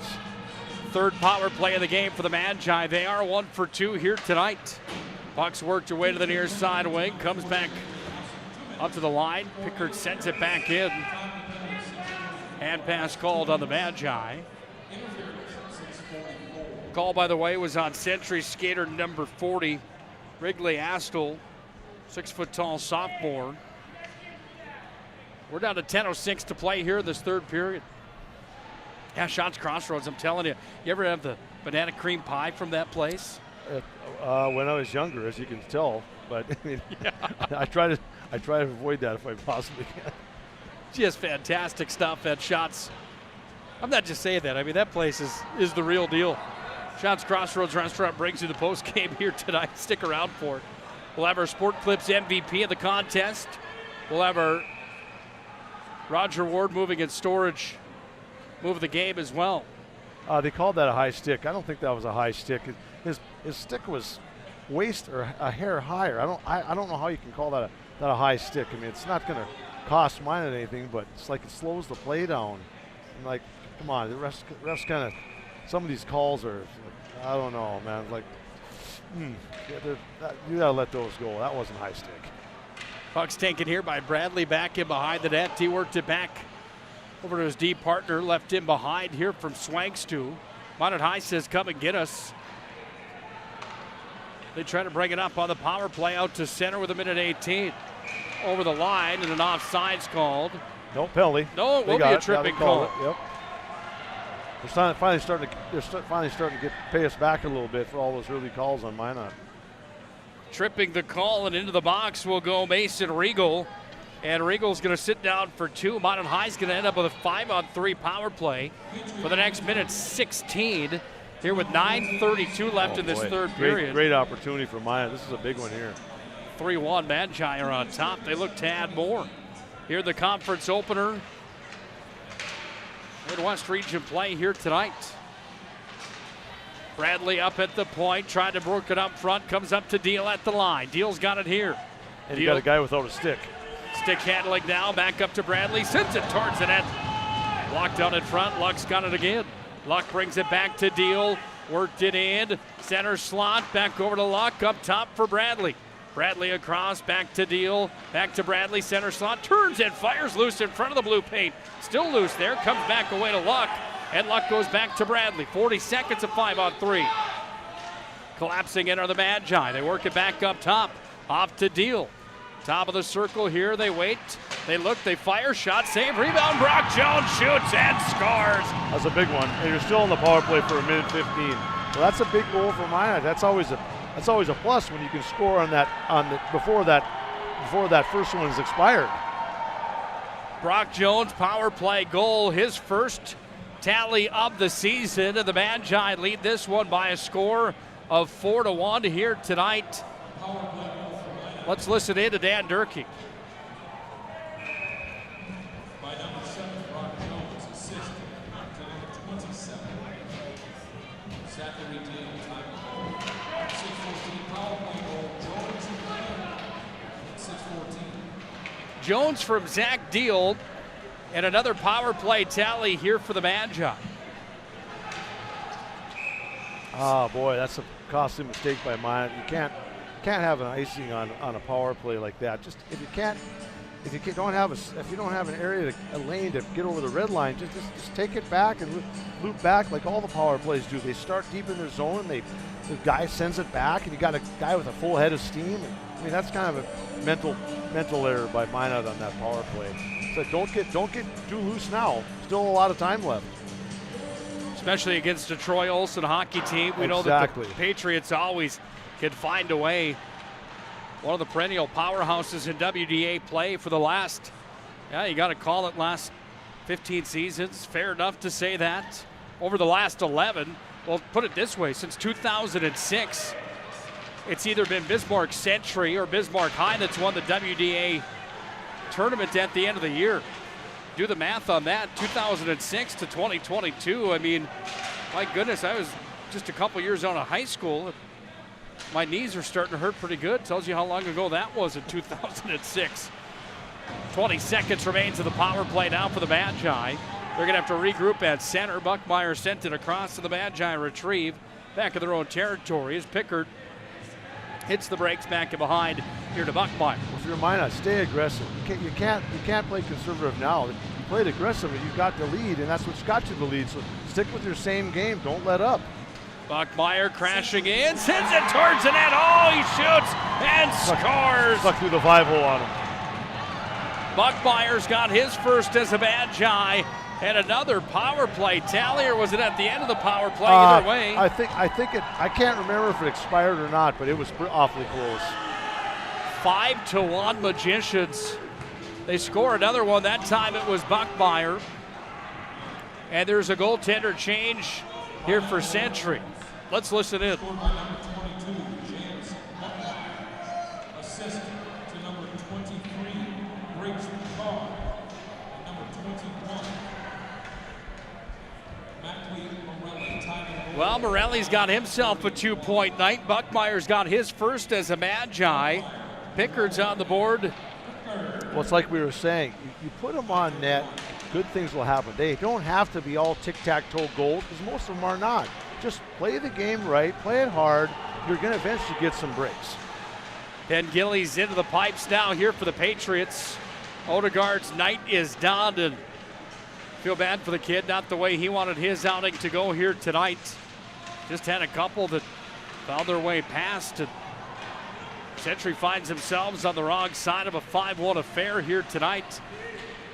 Third power play of the game for the Magi. They are 1 for 2 here tonight. Puck's worked her way to the near side wing, comes back up to the line. Pickard sends it back in. Hand pass called on the Magi. Call, by the way, was on Century skater number 40, Wrigley Astle, 6-foot-tall sophomore. We're down to 10:06 to play here in this third period. Yeah, Shots Crossroads, I'm telling you. You ever have the banana cream pie from that place? When I was younger, as you can tell. But I mean, I try to avoid that if I possibly can. Just fantastic stuff at Shots. I'm not just saying that. I mean, that place is the real deal. Shots Crossroads Restaurant brings you the post game here tonight. Stick around for it. We'll have our Sport Clips MVP of the contest. We'll have our Roger Ward moving and storage move of the game as well. They called that a high stick. I don't think that was a high stick. His stick was waist or a hair higher. I don't know how you can call that a high stick. I mean, it's not going to cost Minot anything, but it's like it slows the play down. And like, come on, the refs kind of, some of these calls are, I don't know, man. Like, you gotta let those go. That wasn't high stick. Puck's taken here by Bradley, back in behind the net. He worked it back over to his D partner, left in behind here from Swankstu. Minot High says, come and get us. They try to bring it up on the power play out to center with 1:18. Over the line, and an offside's called. No penalty. No, it will be a tripping call. Yep. They're finally starting to pay us back a little bit for all those early calls on Minot. Tripping the call, and into the box will go Mason Regal. And Regal's going to sit down for 2. Minot High's going to end up with a 5-on-3 power play for the next minute 16. Here with 9:32 left in this third period. Great opportunity for Minot. This is a big one here. 3-1, Magi are on top. They look to add more. Here the conference opener. Midwest Region play here tonight. Bradley up at the point, trying to work it up front, comes up to Deal at the line. Deal's got it here. And you got a guy without a stick. Stick handling now, back up to Bradley, sends it towards the net. Blocked out in front, Luck's got it again. Luck brings it back to Deal, worked it in, center slot, back over to Luck, up top for Bradley. Bradley across, back to Deal, back to Bradley, center slot, turns and fires loose in front of the blue paint. Still loose there, comes back away to Luck, and Luck goes back to Bradley. 40 seconds of 5-on-3. Collapsing in are the Magi. They work it back up top, off to Deal. Top of the circle here, they wait, they look, they fire, shot, save, rebound, Brock Jones shoots and scores. That's a big one, and you're still in the power play for 1:15. Well, that's a big goal for Minot. That's always a plus when you can score on that before that first one is expired. Brock Jones power play goal, his first tally of the season, and the Magi lead this one by a score of 4-1 here tonight. Let's listen in to Dan Durkee. By number 7, Brock Jones, assist, time 27. Zachary Deal, time 6:14, power play goal, Jones and 6:14. Jones from Zach Deal, and another power play tally here for the Magi. Oh boy, that's a costly mistake by Minot. You can't have an icing on a power play like that. Just if you don't have an area, a lane to get over the red line, just take it back and loop back like all the power plays do. They start deep in their zone, the guy sends it back, and you got a guy with a full head of steam. I mean, that's kind of a mental error by Minot on that power play. So don't get too loose now. Still a lot of time left. Especially against the Troy Olsen hockey team. We know that the Patriots always can find a way. One of the perennial powerhouses in WDA play for the last, you got to call it last 15 seasons. Fair enough to say that. Over the last 11, well, put it this way, since 2006, it's either been Bismarck Century or Bismarck High that's won the WDA tournament at the end of the year. Do the math on that, 2006 to 2022. I mean, my goodness, I was just a couple years out of high school. My knees are starting to hurt pretty good. Tells you how long ago that was in 2006. 20 seconds remains of the power play now for the Magi. They're going to have to regroup at center. Buckmeyer sent it across to the Magi retrieve. Back in their own territory as Pickard hits the brakes back and behind here to Buckmeyer. If you're Minot, stay aggressive. You can't play conservative now. You played aggressive and you got the lead, and that's what's got you the lead. So stick with your same game. Don't let up. Buckmeyer crashing in, sends it towards the net. Oh, he shoots and scores. Stuck through the 5-hole on him. Buckmeyer's got his first as a Magi. And another power play tally, or was it at the end of the power play? Either way. I think it. I can't remember if it expired or not, but it was awfully close. 5-1 Magicians. They score another one. That time it was Buckmeyer. And there's a goaltender change here for Century. Let's listen in. Assist to number 23, Grace Carr. And number 21, Morelli. Well, Morelli's got himself a 2-point night. Buckmeyer's got his first as a Magi. Pickard's on the board. Well, it's like we were saying, you put them on net, good things will happen. They don't have to be all tic-tac-toe goals, because most of them are not. Just play the game right, play it hard. You're going to eventually get some breaks. Ben Gillies into the pipes now here for the Patriots. Odegaard's night is done, and feel bad for the kid, not the way he wanted his outing to go here tonight. Just had a couple that found their way past. Century finds themselves on the wrong side of a 5-1 affair here tonight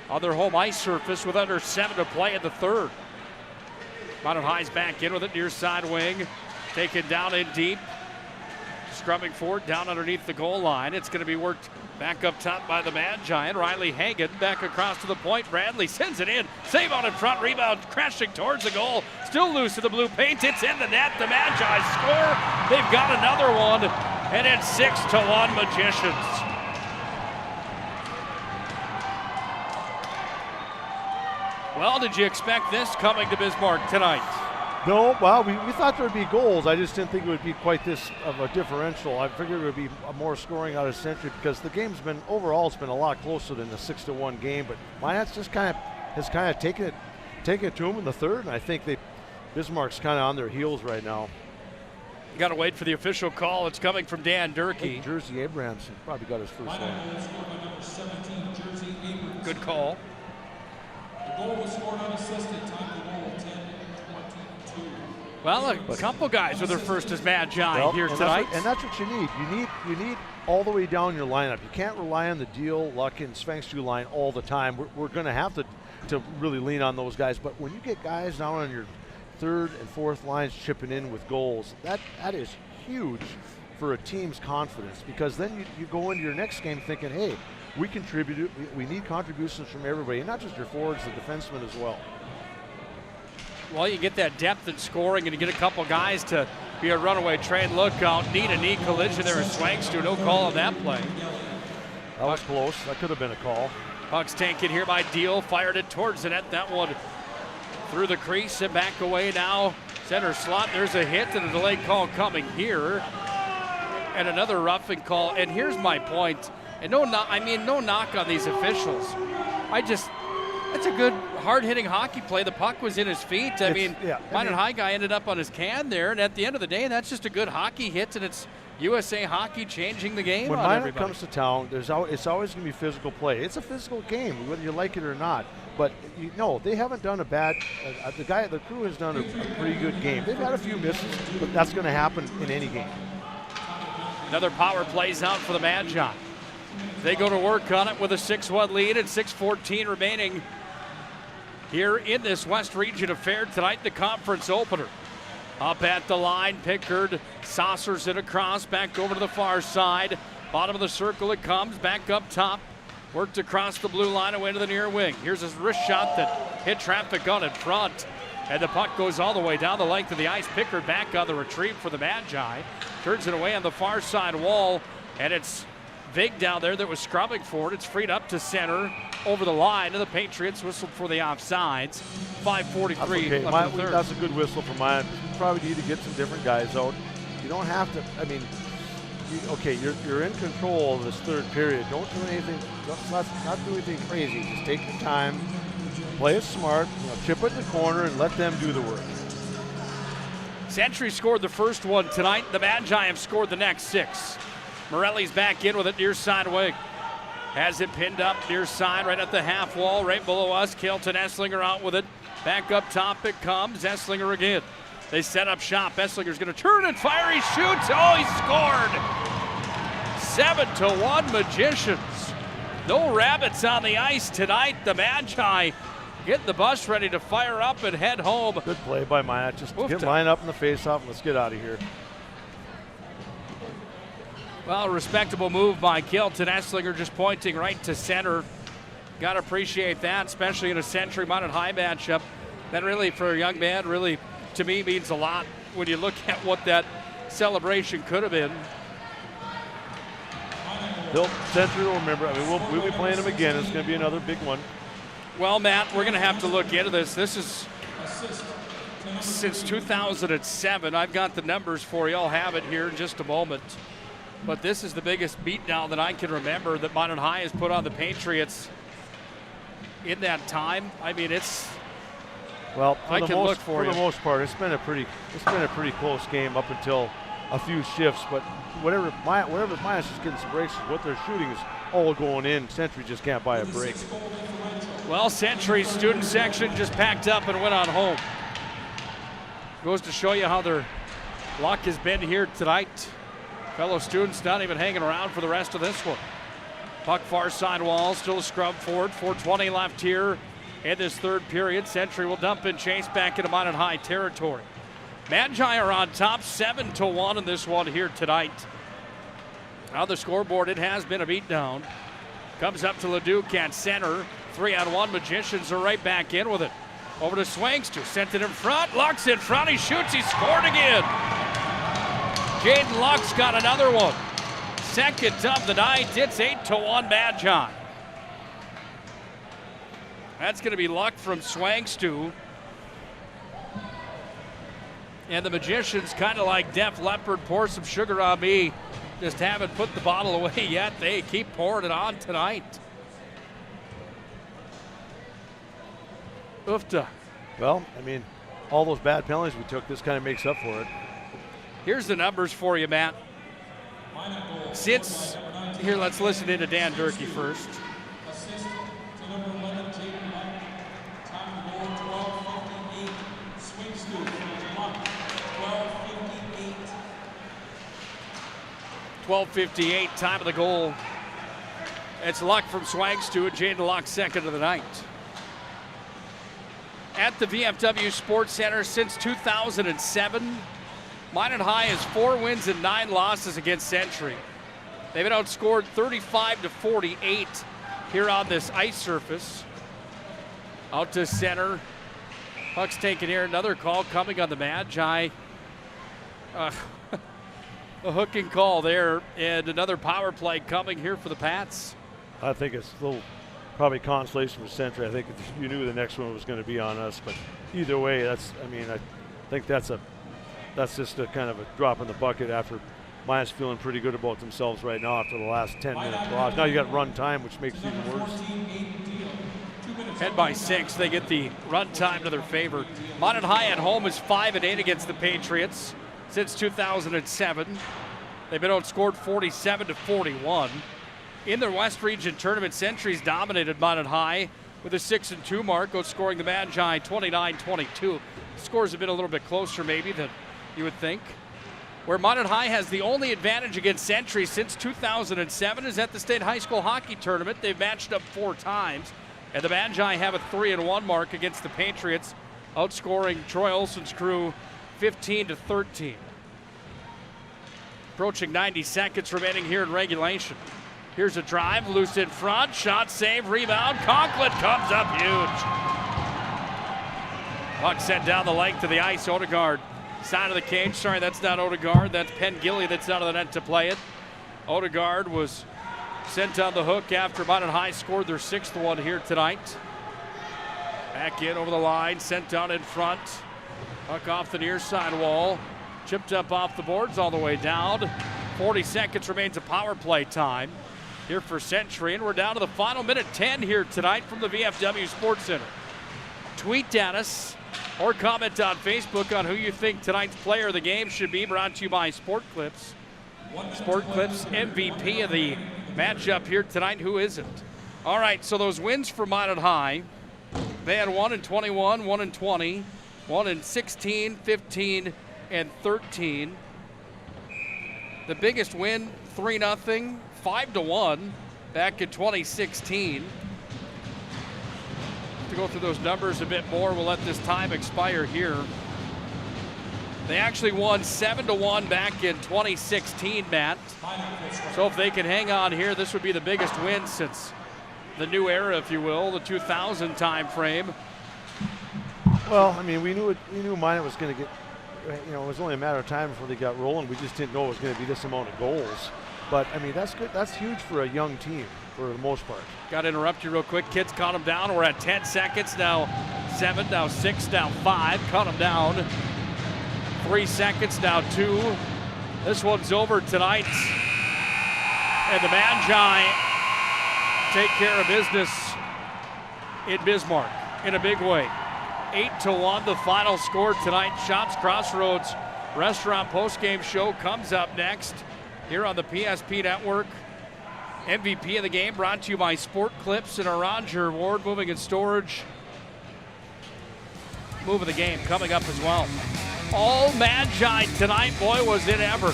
on their home ice surface with under 7 to play in the third. Minot High's back in with it, near side wing. Taken down in deep. Scrubbing forward, down underneath the goal line. It's going to be worked back up top by the Magi. Riley Hagan back across to the point. Bradley sends it in. Save on in front. Rebound crashing towards the goal. Still loose to the blue paint. It's in the net. The Magi score. They've got another one. And it's 6-1 Magicians. Well, did you expect this coming to Bismarck tonight? No, well, we thought there would be goals. I just didn't think it would be quite this of a differential. I figured it would be more scoring out of Century because the game's been, overall, it's been a lot closer than the 6-1 game. But Minot's just has taken it to them in the third, and I think Bismarck's kind of on their heels right now. You got to wait for the official call. It's coming from Dan Durkee. Jersey Abramson probably got his first one. Good call. The goal was scored unassisted. Time of the goal 10-22. Well, a couple guys with their first as Magi here tonight. That's what you need. You need all the way down your lineup. You can't rely on the Deal, Luck, and Sphinx line all the time. We're going to have to really lean on those guys. But when you get guys down on your third and fourth lines chipping in with goals, that is huge for a team's confidence, because then you go into your next game thinking, hey, we contributed. We need contributions from everybody, and not just your forwards, the defensemen as well. Well, you get that depth in scoring, and you get a couple guys to be a runaway train. Look out, knee-to-knee collision there with Swankster. No call on that play. That was close. That could have been a call. Puck's taken here by Deal. Fired it towards the net. That one through the crease and back away now. Center slot. There's a hit and a delayed call coming here. And another roughing call. And here's my point. And no knock on these officials. It's a good hard-hitting hockey play. The puck was in his feet. Minot High guy ended up on his can there. And at the end of the day, that's just a good hockey hit, and it's USA Hockey changing the game when on Minot everybody. comes to town, it's always going to be physical play. It's a physical game, whether you like it or not. But they haven't done a bad. The crew has done a pretty good game. They've had a few misses, but that's going to happen in any game. Another power plays out for the Magi. They go to work on it with a 6-1 lead and 6:14 remaining here in this West Region affair tonight, the conference opener. Up at the line, Pickard saucers it across, back over to the far side. Bottom of the circle it comes, back up top. Worked across the blue line away to the near wing. Here's his wrist shot that hit traffic on in front. And the puck goes all the way down the length of the ice. Pickard back on the retrieve for the Magi. Turns it away on the far side wall. And it's Vig down there that was scrubbing for it. It's freed up to center over the line. And the Patriots whistled for the offsides. 5:43 left in the third. That's a good whistle for mine. You probably need to get some different guys out. You don't have to, you're in control of this third period. Don't do anything, not do anything crazy. Just take your time, play it smart, chip it in the corner and let them do the work. Century scored the first one tonight. The Magi have scored the next 6. Morelli's back in with it near side wing. Has it pinned up near side right at the half wall, right below us. Kelton Esslinger out with it. Back up top it comes. Esslinger again. They set up shop. Esslinger's going to turn and fire. He shoots. Oh, he scored. 7-1 Magicians. No rabbits on the ice tonight. The Magi getting the bus ready to fire up and head home. Good play by Minot. Just Oofta. get line up in the face-off and let's get out of here. Well, a respectable move by Kilton. Esslinger just pointing right to center. Got to appreciate that, especially in a Century Minot High matchup. That really, for a young man, really, to me, means a lot when you look at what that celebration could have been. Century will remember. I mean, we'll be playing them again. It's going to be another big one. Well, Matt, we're going to have to look into this. This is since 2007. I've got the numbers for you. I'll have it here in just a moment. But this is the biggest beatdown that I can remember that Minot High has put on the Patriots in that time. I mean, it's. Well, I can look for you. the most part, it's been a pretty close game up until a few shifts. But whatever Minot's just getting some breaks, what they're shooting is all going in. Century just can't buy a break. Well, Century's student section just packed up and went on home. Goes to show you how their luck has been here tonight. Fellow students not even hanging around for the rest of this one. Puck far side wall, still a scrub forward. 4:20 left here in this third period. Century will dump and chase back into Minot High territory. Magi are on top 7-1 in this one here tonight. On the scoreboard, it has been a beatdown. Comes up to Leduc at center. 3-on-1, Magicians are right back in with it. Over to Swangster, sent it in front, Luck's in front, he shoots, he scored again. Jaden Luck's got another one. Second of the night, it's 8-1 Magi. That's going to be Luck from Swangster. And the Magicians, kind of like Def Leppard, pour some sugar on me. Just haven't put the bottle away yet. They keep pouring it on tonight. Oofta. Well, I mean, all those bad penalties we took, this kind of makes up for it. Here's the numbers for you, Matt. Since, here, let's listen in to Dan Durkee first. Assist to number 11, Jaden Luck. Time of goal, 12:58. Swings to Luck, 12:58. 12:58, time of the goal. It's Luck from Swangster, and Jaden Luck second of the night. At the VFW Sports Center since 2007, Minot High has 4 wins and 9 losses against Century. They've been outscored 35-48 here on this ice surface. Out to center. Puck's taken here. Another call coming on the Magi. A hooking call there, and another power play coming here for the Pats. I think it's a little probably consolation for Century. I think you knew the next one was going to be on us, but either way, I think that's just a kind of a drop in the bucket after Minot's feeling pretty good about themselves right now after the last 10-minute loss. Now you got run time, which makes it even worse. Head by 6, they get the run time to their favor. Minot High at home is 5-8 against the Patriots since 2007. They've been outscored 47-41. In their West Region tournament, Century's dominated Minot High with a 6-2 mark, outscoring the Magi 29-22. Scores have been a little bit closer maybe than you would think. Where Minot High has the only advantage against Century since 2007 is at the state high school hockey tournament. They've matched up 4 times, and the Magi have a 3-1 mark against the Patriots, outscoring Troy Olson's crew 15-13. Approaching 90 seconds remaining here in regulation. Here's a drive, loose in front, shot, save, rebound. Conklin comes up huge. Puck sent down the length of the ice. Odegaard, side of the cage. Sorry, that's not Odegaard. That's Penn Gilly that's out of the net to play it. Odegaard was sent on the hook after Minot High scored their 6th one here tonight. Back in over the line, sent down in front. Puck off the near side wall. Chipped up off the boards all the way down. 40 seconds remains of power play time here for Century, and we're down to the final minute 10 here tonight from the VFW Sports Center. Tweet at us or comment on Facebook on who you think tonight's player of the game should be, brought to you by Sport Clips. Sport Clips MVP of the matchup here tonight. Who isn't? All right, so those wins for Minot High, they had 1-21, 1-20, 1-16, 15, and 13. The biggest win, 3-0, 5-1 back in 2016. to go through those numbers a bit more. We'll let this time expire here. They actually won 7-1 back in 2016, Matt. So if they can hang on here, this would be the biggest win since the new era, if you will, the 2000 time frame. Well, I mean, we knew Minot was going to get, you know, it was only a matter of time before they got rolling. We just didn't know it was going to be this amount of goals. But, I mean, that's good. That's huge for a young team for the most part. Got to interrupt you real quick. Kids caught them down. We're at 10 seconds. Now 7, now 6, now 5. Cut them down. 3 seconds, now 2. This one's over tonight. And the Magi take care of business in Bismarck in a big way. 8-1, the final score tonight. Shops Crossroads Restaurant postgame show comes up next here on the PSP Network. MVP of the game brought to you by Sport Clips and a Roger Award Moving and Storage. Move of the game coming up as well. All Magi tonight, boy, was it ever.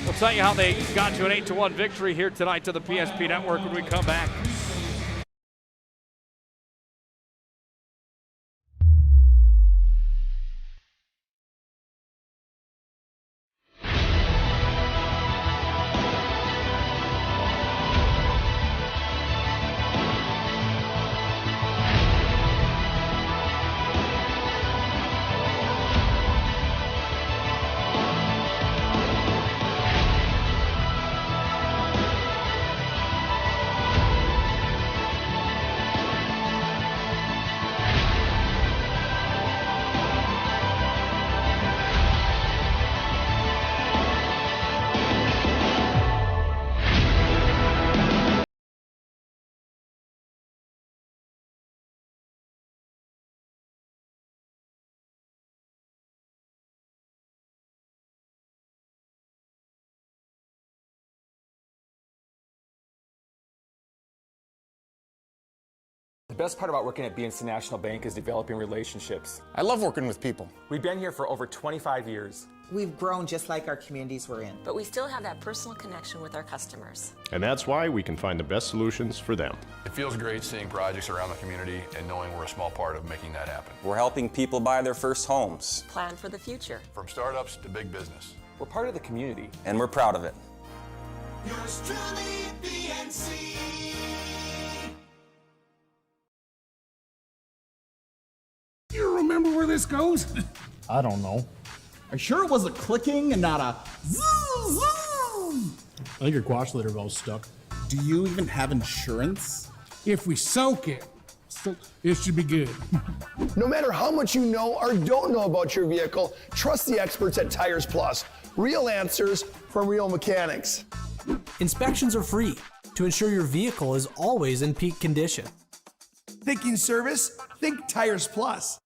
We'll tell you how they got to an 8-1 victory here tonight to the PSP Network when we come back. The best part about working at BNC National Bank is developing relationships. I love working with people. We've been here for over 25 years. We've grown just like our communities we're in. But we still have that personal connection with our customers. And that's why we can find the best solutions for them. It feels great seeing projects around the community and knowing we're a small part of making that happen. We're helping people buy their first homes. Plan for the future. From startups to big business. We're part of the community, and we're proud of it. Yours truly, BNC. You remember where this goes? I don't know. Are you sure it was a clicking and not a zzz? I think your quash litter valve's stuck. Do you even have insurance? If we soak it, it should be good. No matter how much you know or don't know about your vehicle, trust the experts at Tires Plus. Real answers from real mechanics. Inspections are free to ensure your vehicle is always in peak condition. Thinking service? Think Tires Plus.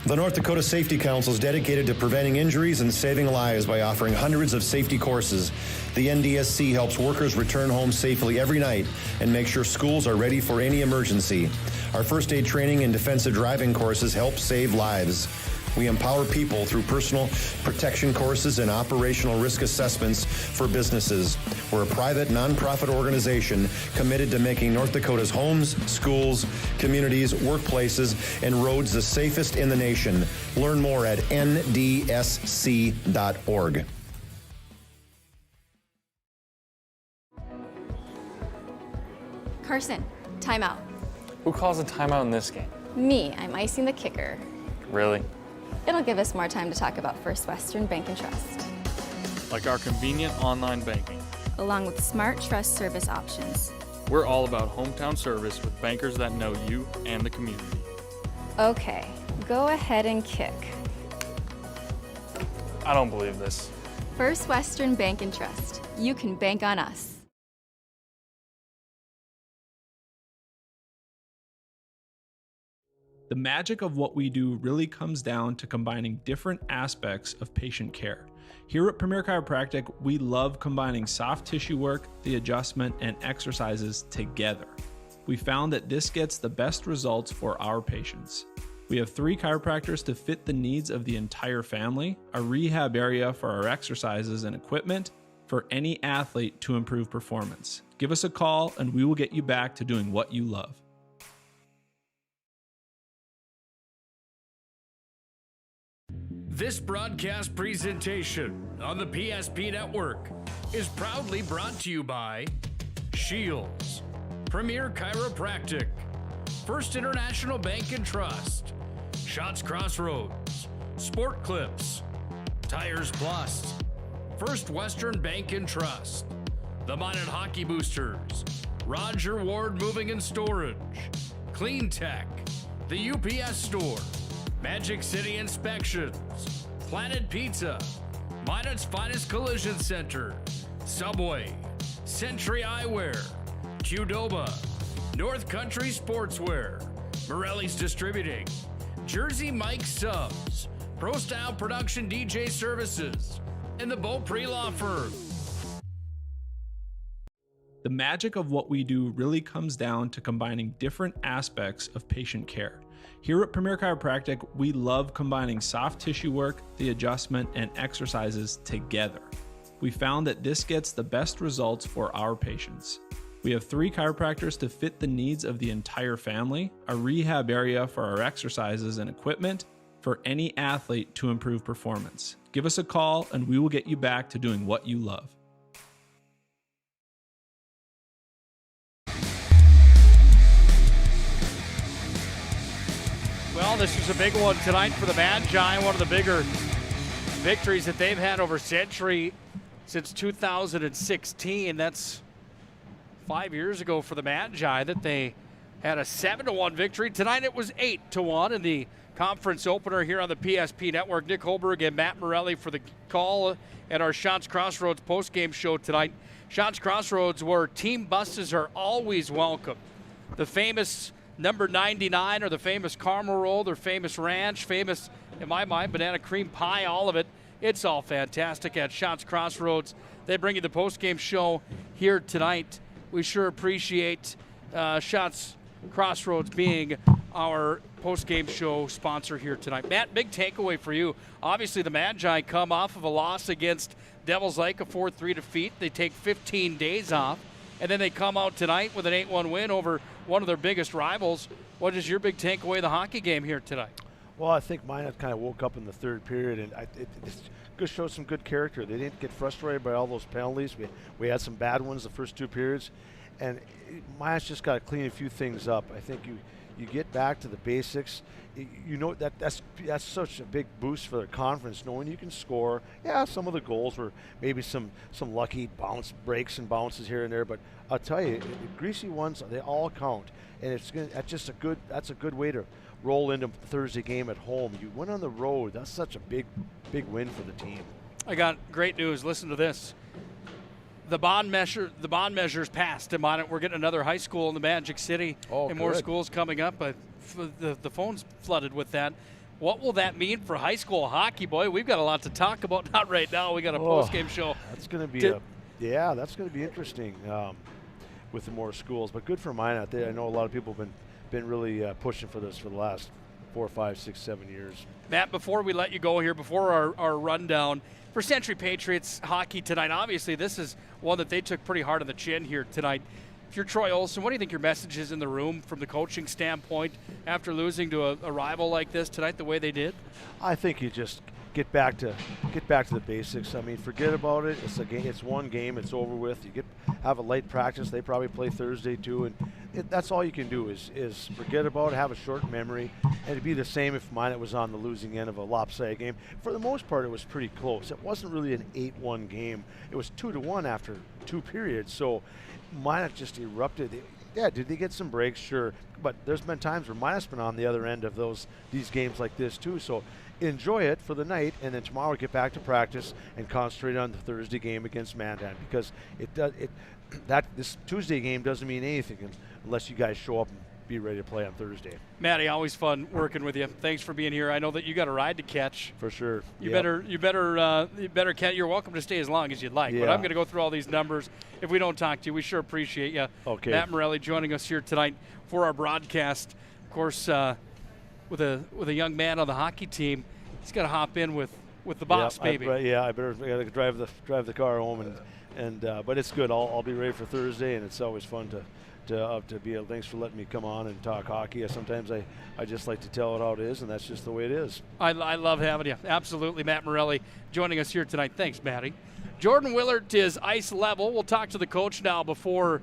The North Dakota Safety Council is dedicated to preventing injuries and saving lives by offering hundreds of safety courses. The NDSC helps workers return home safely every night and make sure schools are ready for any emergency. Our first aid training and defensive driving courses help save lives. We empower people through personal protection courses and operational risk assessments for businesses. We're a private, nonprofit organization committed to making North Dakota's homes, schools, communities, workplaces, and roads the safest in the nation. Learn more at ndsc.org. Carson, timeout. Who calls a timeout in this game? Me, I'm icing the kicker. Really? It'll give us more time to talk about First Western Bank and Trust, Like our convenient online banking. along with smart trust service options. We're all about hometown service with bankers that know you and the community. Okay, go ahead and kick. I don't believe this. First Western Bank and Trust. You can bank on us. The magic of what we do really comes down to combining different aspects of patient care. Here at Premier Chiropractic, we love combining soft tissue work, the adjustment, and exercises together. We found that this gets the best results for our patients. We have 3 chiropractors to fit the needs of the entire family, a rehab area for our exercises and equipment, for any athlete to improve performance. Give us a call and we will get you back to doing what you love. This broadcast presentation on the PSP Network is proudly brought to you by Shields, Premier Chiropractic, First International Bank and Trust, Shots Crossroads, Sport Clips, Tires Plus, First Western Bank and Trust, the Minot Hockey Boosters, Roger Ward Moving and Storage, Clean Tech, the UPS Store, Magic City Inspections, Planet Pizza, Minot's Finest Collision Center, Subway, Century Eyewear, Qdoba, North Country Sportswear, Morelli's Distributing, Jersey Mike Subs, Pro Style Production DJ Services, and the Beaupre Law Firm. The magic of what we do really comes down to combining different aspects of patient care. Here at Premier Chiropractic, we love combining soft tissue work, the adjustment, and exercises together. We found that this gets the best results for our patients. We have 3 chiropractors to fit the needs of the entire family, a rehab area for our exercises and equipment for any athlete to improve performance. Give us a call and we will get you back to doing what you love. Well, this is a big one tonight for the Magi, one of the bigger victories that they've had over Century since 2016. That's 5 years ago for the Magi that they had a 7-1 victory. Tonight it was 8-1 in the conference opener here on the PSP Network. Nick Hulberg and Matt Morelli for the call at our Shots Crossroads postgame show tonight. Shots Crossroads, where team buses are always welcome. The famous number 99 or the famous caramel roll, their famous ranch, famous, in my mind, banana cream pie, all of it. It's all fantastic at Shots Crossroads. They bring you the postgame show here tonight. We sure appreciate Shots Crossroads being our postgame show sponsor here tonight. Matt, big takeaway for you. Obviously, the Magi come off of a loss against Devils Lake, a 4-3 defeat. They take 15 days off, and then they come out tonight with an 8-1 win over one of their biggest rivals. What is your big takeaway of the hockey game here tonight? Well, I think Minot kind of woke up in the third period, and it just showed some good character. They didn't get frustrated by all those penalties. We had some bad ones the first 2 periods, and Minot's just got to clean a few things up. I think you get back to the basics. You know that's such a big boost for the conference, knowing you can score. Yeah, some of the goals were maybe some lucky bounce breaks and bounces here and there, but I'll tell you, the greasy ones, they all count, and that's a good way to roll into Thursday game at home. You went on the road. That's such a big win for the team. I got great news. Listen to this. The bond measures passed. We're getting another high school in the Magic City, and more schools coming up. But the phone's flooded with that. What will that mean for high school hockey, boy? We've got a lot to talk about. Not right now. We got a post-game show. That's going to be that's going to be interesting with the more schools. But good for mine out there. I know a lot of people have been really pushing for this for the last 4, 5, 6, 7 years. Matt, before we let you go here, before our rundown, for Century Patriots hockey tonight, obviously this is one that they took pretty hard on the chin here tonight. If you're Troy Olsen, what do you think your message is in the room from the coaching standpoint after losing to a rival like this tonight the way they did? I think you just get back to the basics. I mean, forget about it. It's a game. It's one game. It's over with. You have a light practice. They probably play Thursday too, and that's all you can do is forget about it, have a short memory, and it'd be the same if Minot was on the losing end of a lopsided game. For the most part, it was pretty close. It wasn't really an 8-1 game. It was 2-1 after 2 periods. So Minot just erupted. Yeah, did they get some breaks? Sure, but there's been times where Minot's been on the other end of these games like this too. So enjoy it for the night, and then tomorrow get back to practice and concentrate on the Thursday game against Mandan, because this Tuesday game doesn't mean anything unless you guys show up and be ready to play on Thursday. Matty, always fun working with you. Thanks for being here. I know that you got a ride to catch. For sure. You better catch. You're welcome to stay as long as you'd like. But I'm going to go through all these numbers. If we don't talk to you, we sure appreciate you. Okay. Matt Morelli joining us here tonight for our broadcast. Of course, with a young man on the hockey team, he's got to hop in with with the boss, maybe. I gotta drive the car home, but it's good. I'll be ready for Thursday, and it's always fun to be able. Thanks for letting me come on and talk hockey. Sometimes I just like to tell it how it is, and that's just the way it is. I love having you. Absolutely. Matt Morelli joining us here tonight. Thanks, Matty. Jordan Willert is ice level. We'll talk to the coach now before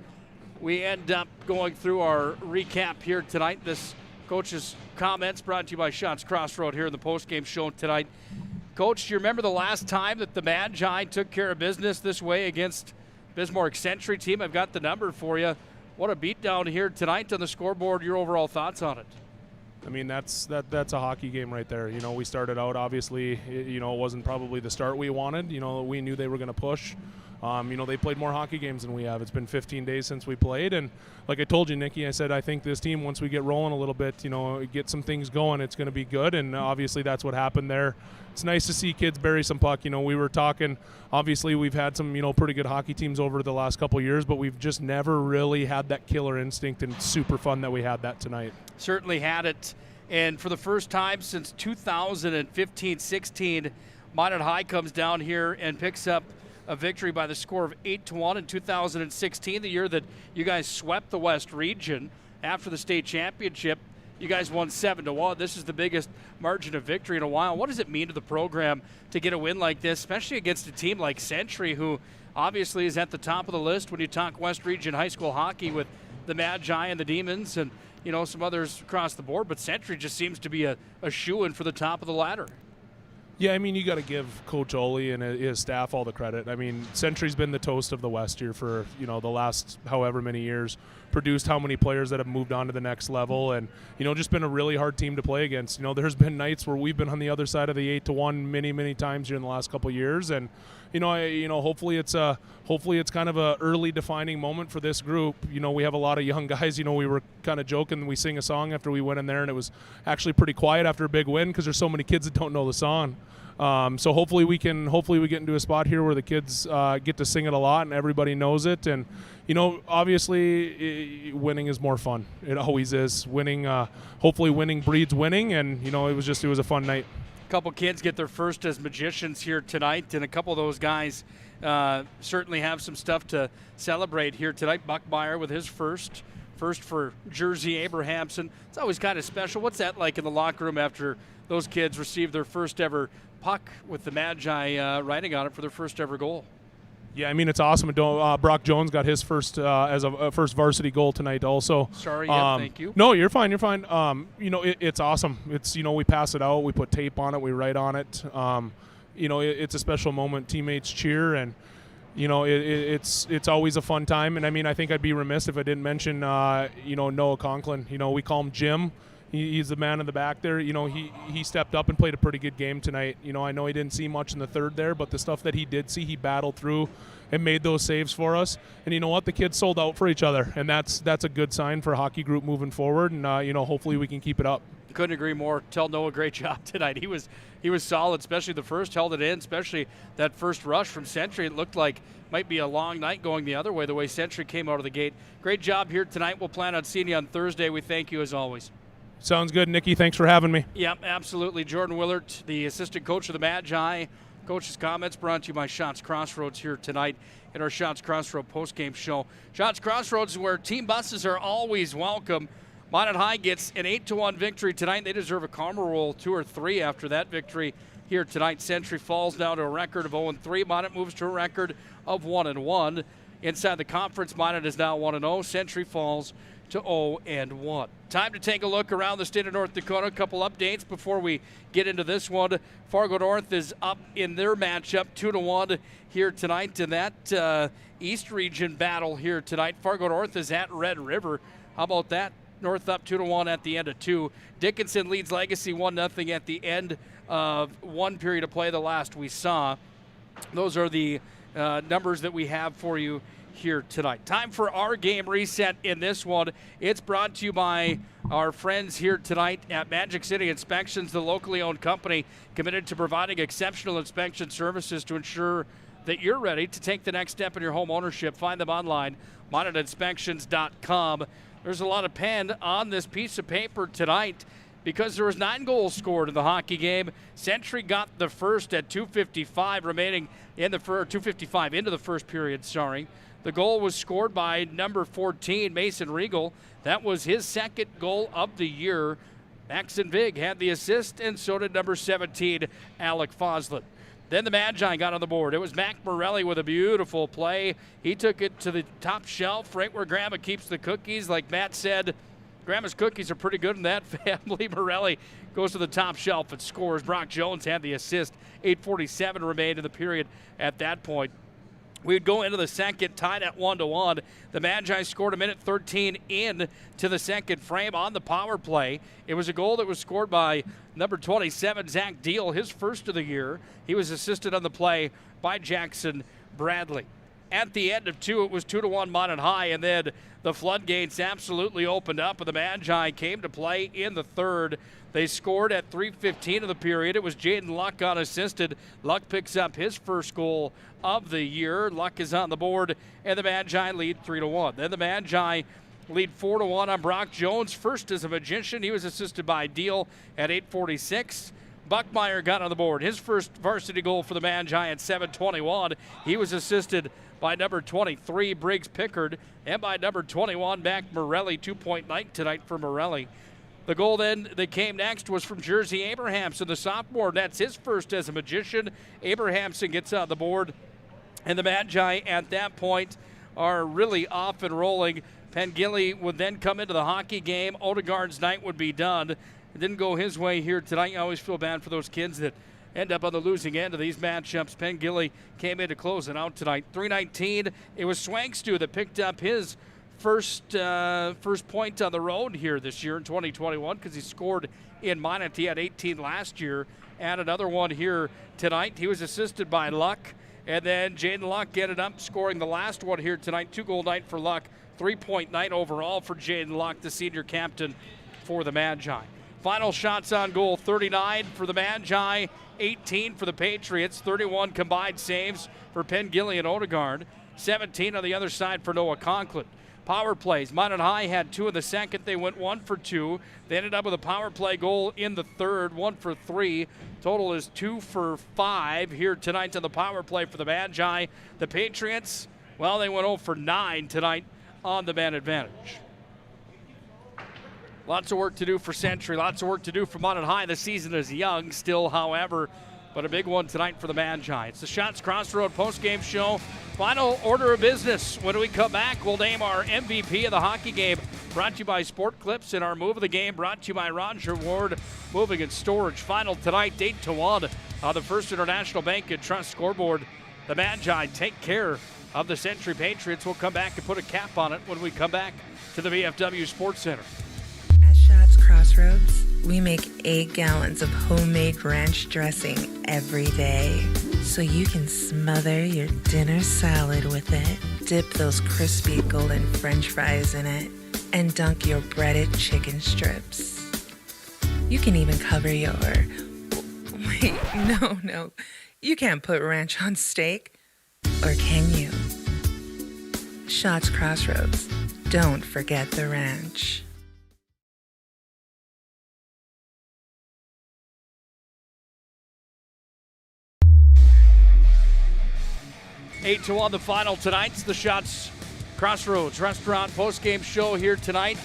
we end up going through our recap here tonight. This coach's comments brought to you by Shots Crossroad here in the postgame show tonight. Coach, do you remember the last time that the Magi took care of business this way against Bismarck Century team? I've got the number for you. What a beatdown here tonight on the scoreboard. Your overall thoughts on it? I mean, that's a hockey game right there. You know, we started out, obviously, it wasn't probably the start we wanted. You know, we knew they were going to push. They played more hockey games than we have. It's been 15 days since we played, and like I told you, Nikki, I said I think this team, once we get rolling a little bit, get some things going, it's going to be good, and obviously that's what happened there. It's nice to see kids bury some puck. We were talking, obviously we've had some, pretty good hockey teams over the last couple of years, but we've just never really had that killer instinct, and it's super fun that we had that tonight. Certainly had it, and for the first time since 2015-16, Minot High comes down here and picks up a victory by the score of 8-1 in 2016, the year that you guys swept the West Region after the state championship. You guys won 7-1. This is the biggest margin of victory in a while. What does it mean to the program to get a win like this, especially against a team like Century, who obviously is at the top of the list when you talk West Region high school hockey with the Magi and the Demons and some others across the board, but Century just seems to be a shoo-in for the top of the ladder. Yeah, I mean, you got to give Coach Oli and his staff all the credit. I mean, Century's been the toast of the West here for, the last however many years, produced how many players that have moved on to the next level, and, just been a really hard team to play against. There's been nights where we've been on the other side of the 8-1 many, many times here in the last couple of years, and, hopefully it's kind of a early defining moment for this group. We have a lot of young guys. We were kind of joking. We sing a song after we went in there, and it was actually pretty quiet after a big win because there's so many kids that don't know the song. So hopefully we get into a spot here where the kids get to sing it a lot and everybody knows it. And, obviously winning is more fun. It always is. Winning, hopefully winning breeds winning. And, it was a fun night. A couple kids get their first as magicians here tonight, and a couple of those guys certainly have some stuff to celebrate here tonight. Buckmeyer with his first for Jersey Abrahamson. It's always kind of special. What's that like in the locker room after those kids receive their first ever puck with the Magi writing on it for their first ever goal? Yeah, I mean, it's awesome. Brock Jones got his first as a first varsity goal tonight also. Sorry, thank you. No, you're fine. It's awesome. It's, we pass it out. We put tape on it. We write on it. It's a special moment. Teammates cheer, and, it's always a fun time. And, I mean, I think I'd be remiss if I didn't mention, Noah Conklin. We call him Jim. He's the man in the back there. He stepped up and played a pretty good game tonight. I know he didn't see much in the third there, but the stuff that he did see, he battled through and made those saves for us. And you know what? The kids sold out for each other, and that's a good sign for a hockey group moving forward. And hopefully we can keep it up. Couldn't agree more. Tell Noah great job tonight. He was solid, especially the first, held it in, especially that first rush from Century. It looked like might be a long night going the other way, the way Century came out of the gate. Great job here tonight. We'll plan on seeing you on Thursday. We thank you as always. Sounds good, Nikki. Thanks for having me. Yep, absolutely. Jordan Willert, the assistant coach of the Magi. Coach's comments brought to you by Shots Crossroads here tonight in our Shots Crossroads postgame show. Shots Crossroads, where team buses are always welcome. Minot High gets an 8-1 victory tonight. They deserve a karma roll 2 or 3 after that victory here tonight. Century falls down to a record of 0-3. Minot moves to a record of 1-1. Inside the conference, Minot is now 1-0. Century falls to 0-1. Time to take a look around the state of North Dakota. A couple updates before we get into this one. Fargo North is up in their matchup 2-1 here tonight in that East Region battle here tonight. Fargo North is at Red River. How about that? North up 2-1 at the end of 2. Dickinson leads Legacy 1-0 at the end of 1 period of play, the last we saw. Those are the numbers that we have for you here tonight. Time for our game reset in this one. It's brought to you by our friends here tonight at Magic City Inspections, the locally owned company committed to providing exceptional inspection services to ensure that you're ready to take the next step in your home ownership. Find them online, minotinspections.com. There's a lot of pen on this piece of paper tonight because there was 9 goals scored in the hockey game. Century got the first at 2:55 remaining in the 2:55 into the first period. The goal was scored by number 14, Mason Regal. That was his second goal of the year. Maxon Vig had the assist, and so did number 17, Alec Foslin. Then the Magi got on the board. It was Matt Morelli with a beautiful play. He took it to the top shelf, right where Grandma keeps the cookies. Like Matt said, Grandma's cookies are pretty good in that family. Morelli goes to the top shelf and scores. Brock Jones had the assist. 8:47 remained in the period at that point. We'd go into the second tied at 1-1. The Magi scored a minute 13 in to the second frame on the power play. It was a goal that was scored by number 27, Zach Deal, his first of the year. He was assisted on the play by Jackson Bradley. At the end of 2, it was 2-1 Minot High, and then the floodgates absolutely opened up, and the Magi came to play in the third. They scored at 3:15 of the period. It was Jaden Luck unassisted. Luck picks up his first goal of the year. Luck is on the board, and the Magi lead 3-1. Then the Magi lead 4-1 on Brock Jones, first as a magician. He was assisted by Deal at 8:46. Buckmeyer got on the board. His first varsity goal for the Magi at 7:21. He was assisted by number 23, Briggs Pickard, and by number 21, Mac Morelli. 2-point night tonight for Morelli. The goal then that came next was from Jersey Abrahamson, the sophomore. That's his first as a magician. Abrahamson gets on the board, and the Magi at that point are really off and rolling. Pengilly would then come into the hockey game. Odegaard's night would be done. It didn't go his way here tonight. I always feel bad for those kids that end up on the losing end of these matchups. Pengilly came in to close it out tonight. 3:19. It was Swankstu that picked up his first point on the road here this year in 2021 because he scored in Minot. He had 18 last year. And another one here tonight. He was assisted by Luck. And then Jaden Luck ended up scoring the last one here tonight. 2-goal night for Luck. 3-point night overall for Jaden Luck, the senior captain for the Magi. Final shots on goal, 39 for the Magi, 18 for the Patriots, 31 combined saves for Pengilly and Odegaard, 17 on the other side for Noah Conklin. Power plays, Minot High had 2 in the second. They went 1 for 2. They ended up with a power play goal in the third, 1 for 3. Total is 2 for 5 here tonight on the power play for the Magi. The Patriots, well, they went 0 for 9 tonight on the man advantage. Lots of work to do for Century, lots of work to do for Minot High. The season is young still, however, but a big one tonight for the Magi. It's the Shots Crossroad postgame show. Final order of business. When we come back, we'll name our MVP of the hockey game. Brought to you by Sport Clips, and our move of the game brought to you by Roger Ward Moving and Storage. Final tonight, 8-1 on the First International Bank and Trust scoreboard. The Magi take care of the Century Patriots. We'll come back and put a cap on it when we come back to the VFW Sports Center. Crossroads, we make 8 gallons of homemade ranch dressing every day, so you can smother your dinner salad with it, dip those crispy golden French fries in it, and dunk your breaded chicken strips. You can even cover your... Wait, no. You can't put ranch on steak, or can you? Shots Crossroads, don't forget the ranch. 8-1 the final tonight. It's the Shots Crossroads Restaurant postgame show here tonight.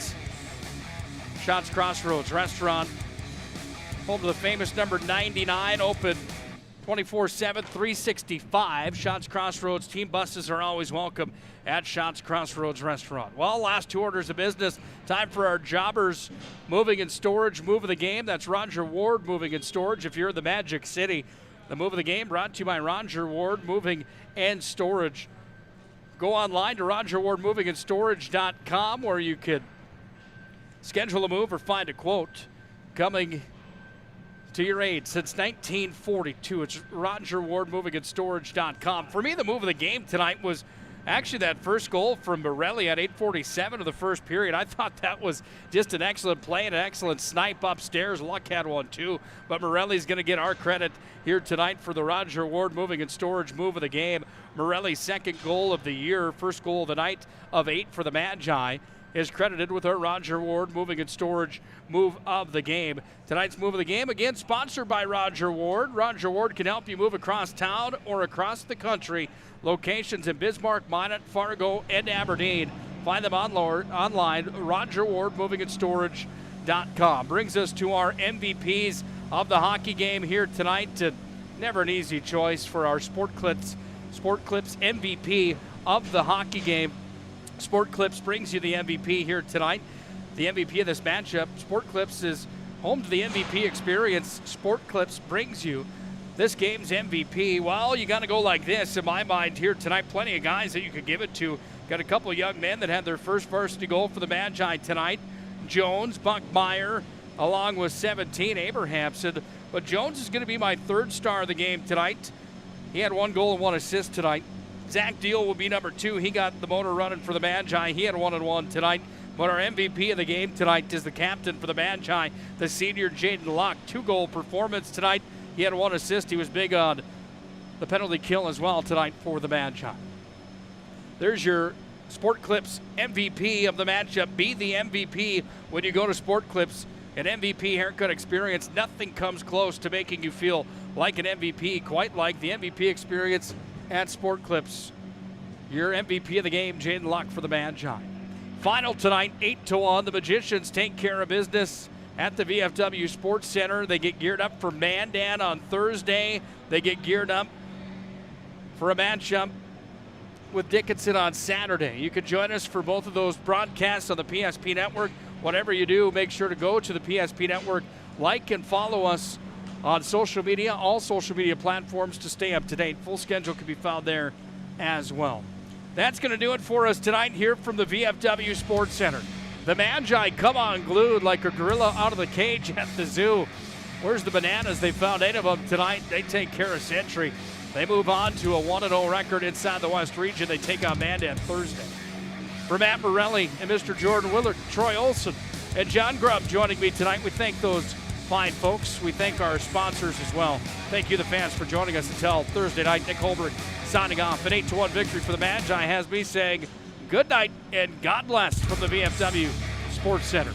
Shots Crossroads Restaurant, home to the famous number 99, open 24/7, 365. Shots Crossroads team buses are always welcome at Shots Crossroads Restaurant. Well, last 2 orders of business. Time for our jobbers moving and storage move of the game. That's Roger Ward Moving and Storage. If you're in the Magic City, the move of the game brought to you by Roger Ward Moving and Storage. Go online to RogerWardMovingandStorage.com where you can schedule a move or find a quote. Coming to your aid since 1942. It's RogerWardMovingandStorage.com. For me, the move of the game tonight was actually that first goal from Morelli at 8:47 of the first period. I thought that was just an excellent play and an excellent snipe upstairs. Luck had one too, but Morelli's going to get our credit here tonight for the Roger Ward Moving and Storage move of the game. Morelli's second goal of the year, first goal of the night of 8 for the Magi. is credited with our Roger Ward Moving and Storage Move of the Game. Tonight's Move of the Game, again, sponsored by Roger Ward. Roger Ward can help you move across town or across the country. Locations in Bismarck, Minot, Fargo, and Aberdeen. Find them online, RogerWardMovingAndStorage.com. Brings us to our MVPs of the hockey game here tonight. Never an easy choice for our Sport Clips MVP of the hockey game. Sport Clips brings you the MVP here tonight. The MVP of this matchup, Sport Clips, is home to the MVP experience. Sport Clips brings you this game's MVP. Well, you got to go like this in my mind here tonight. Plenty of guys that you could give it to. Got a couple of young men that had their first varsity goal for the Magi tonight. Jones, Buckmeyer, along with 17, Abrahamson. But Jones is going to be my third star of the game tonight. He had 1 goal and 1 assist tonight. Zach Deal will be number 2. He got the motor running for the Magi. He had 1 and 1 tonight. But our MVP of the game tonight is the captain for the Magi, the senior Jaden Locke. 2-goal performance tonight. He had 1 assist. He was big on the penalty kill as well tonight for the Magi. There's your Sport Clips MVP of the matchup. Be the MVP when you go to Sport Clips. An MVP haircut experience. Nothing comes close to making you feel like an MVP, quite like the MVP experience at Sport Clips. Your MVP of the game, Jaden Locke for the Magi. Final tonight, 8-1. The Magicians take care of business at the VFW Sports Center. They get geared up for Mandan on Thursday. They get geared up for a matchup with Dickinson on Saturday. You can join us for both of those broadcasts on the PSP Network. Whatever you do, make sure to go to the PSP Network, like and follow us on social media, all social media platforms to stay up to date. Full schedule can be found there as well. That's going to do it for us tonight here from the VFW Sports Center. The Magi come unglued like a gorilla out of the cage at the zoo. Where's the bananas? They found 8 of them tonight. They take care of Century. They move on to a 1-0 record inside the West Region. They take on Mandan Thursday. For Matt Morelli and Mr. Jordan Willard, Troy Olson, and John Grubb joining me tonight, we thank those fine folks. We thank our sponsors as well. Thank you, the fans, for joining us until Thursday night. Nick Hulberg signing off. An 8-1 victory for the Magi has me saying good night and God bless from the VFW Sports Center.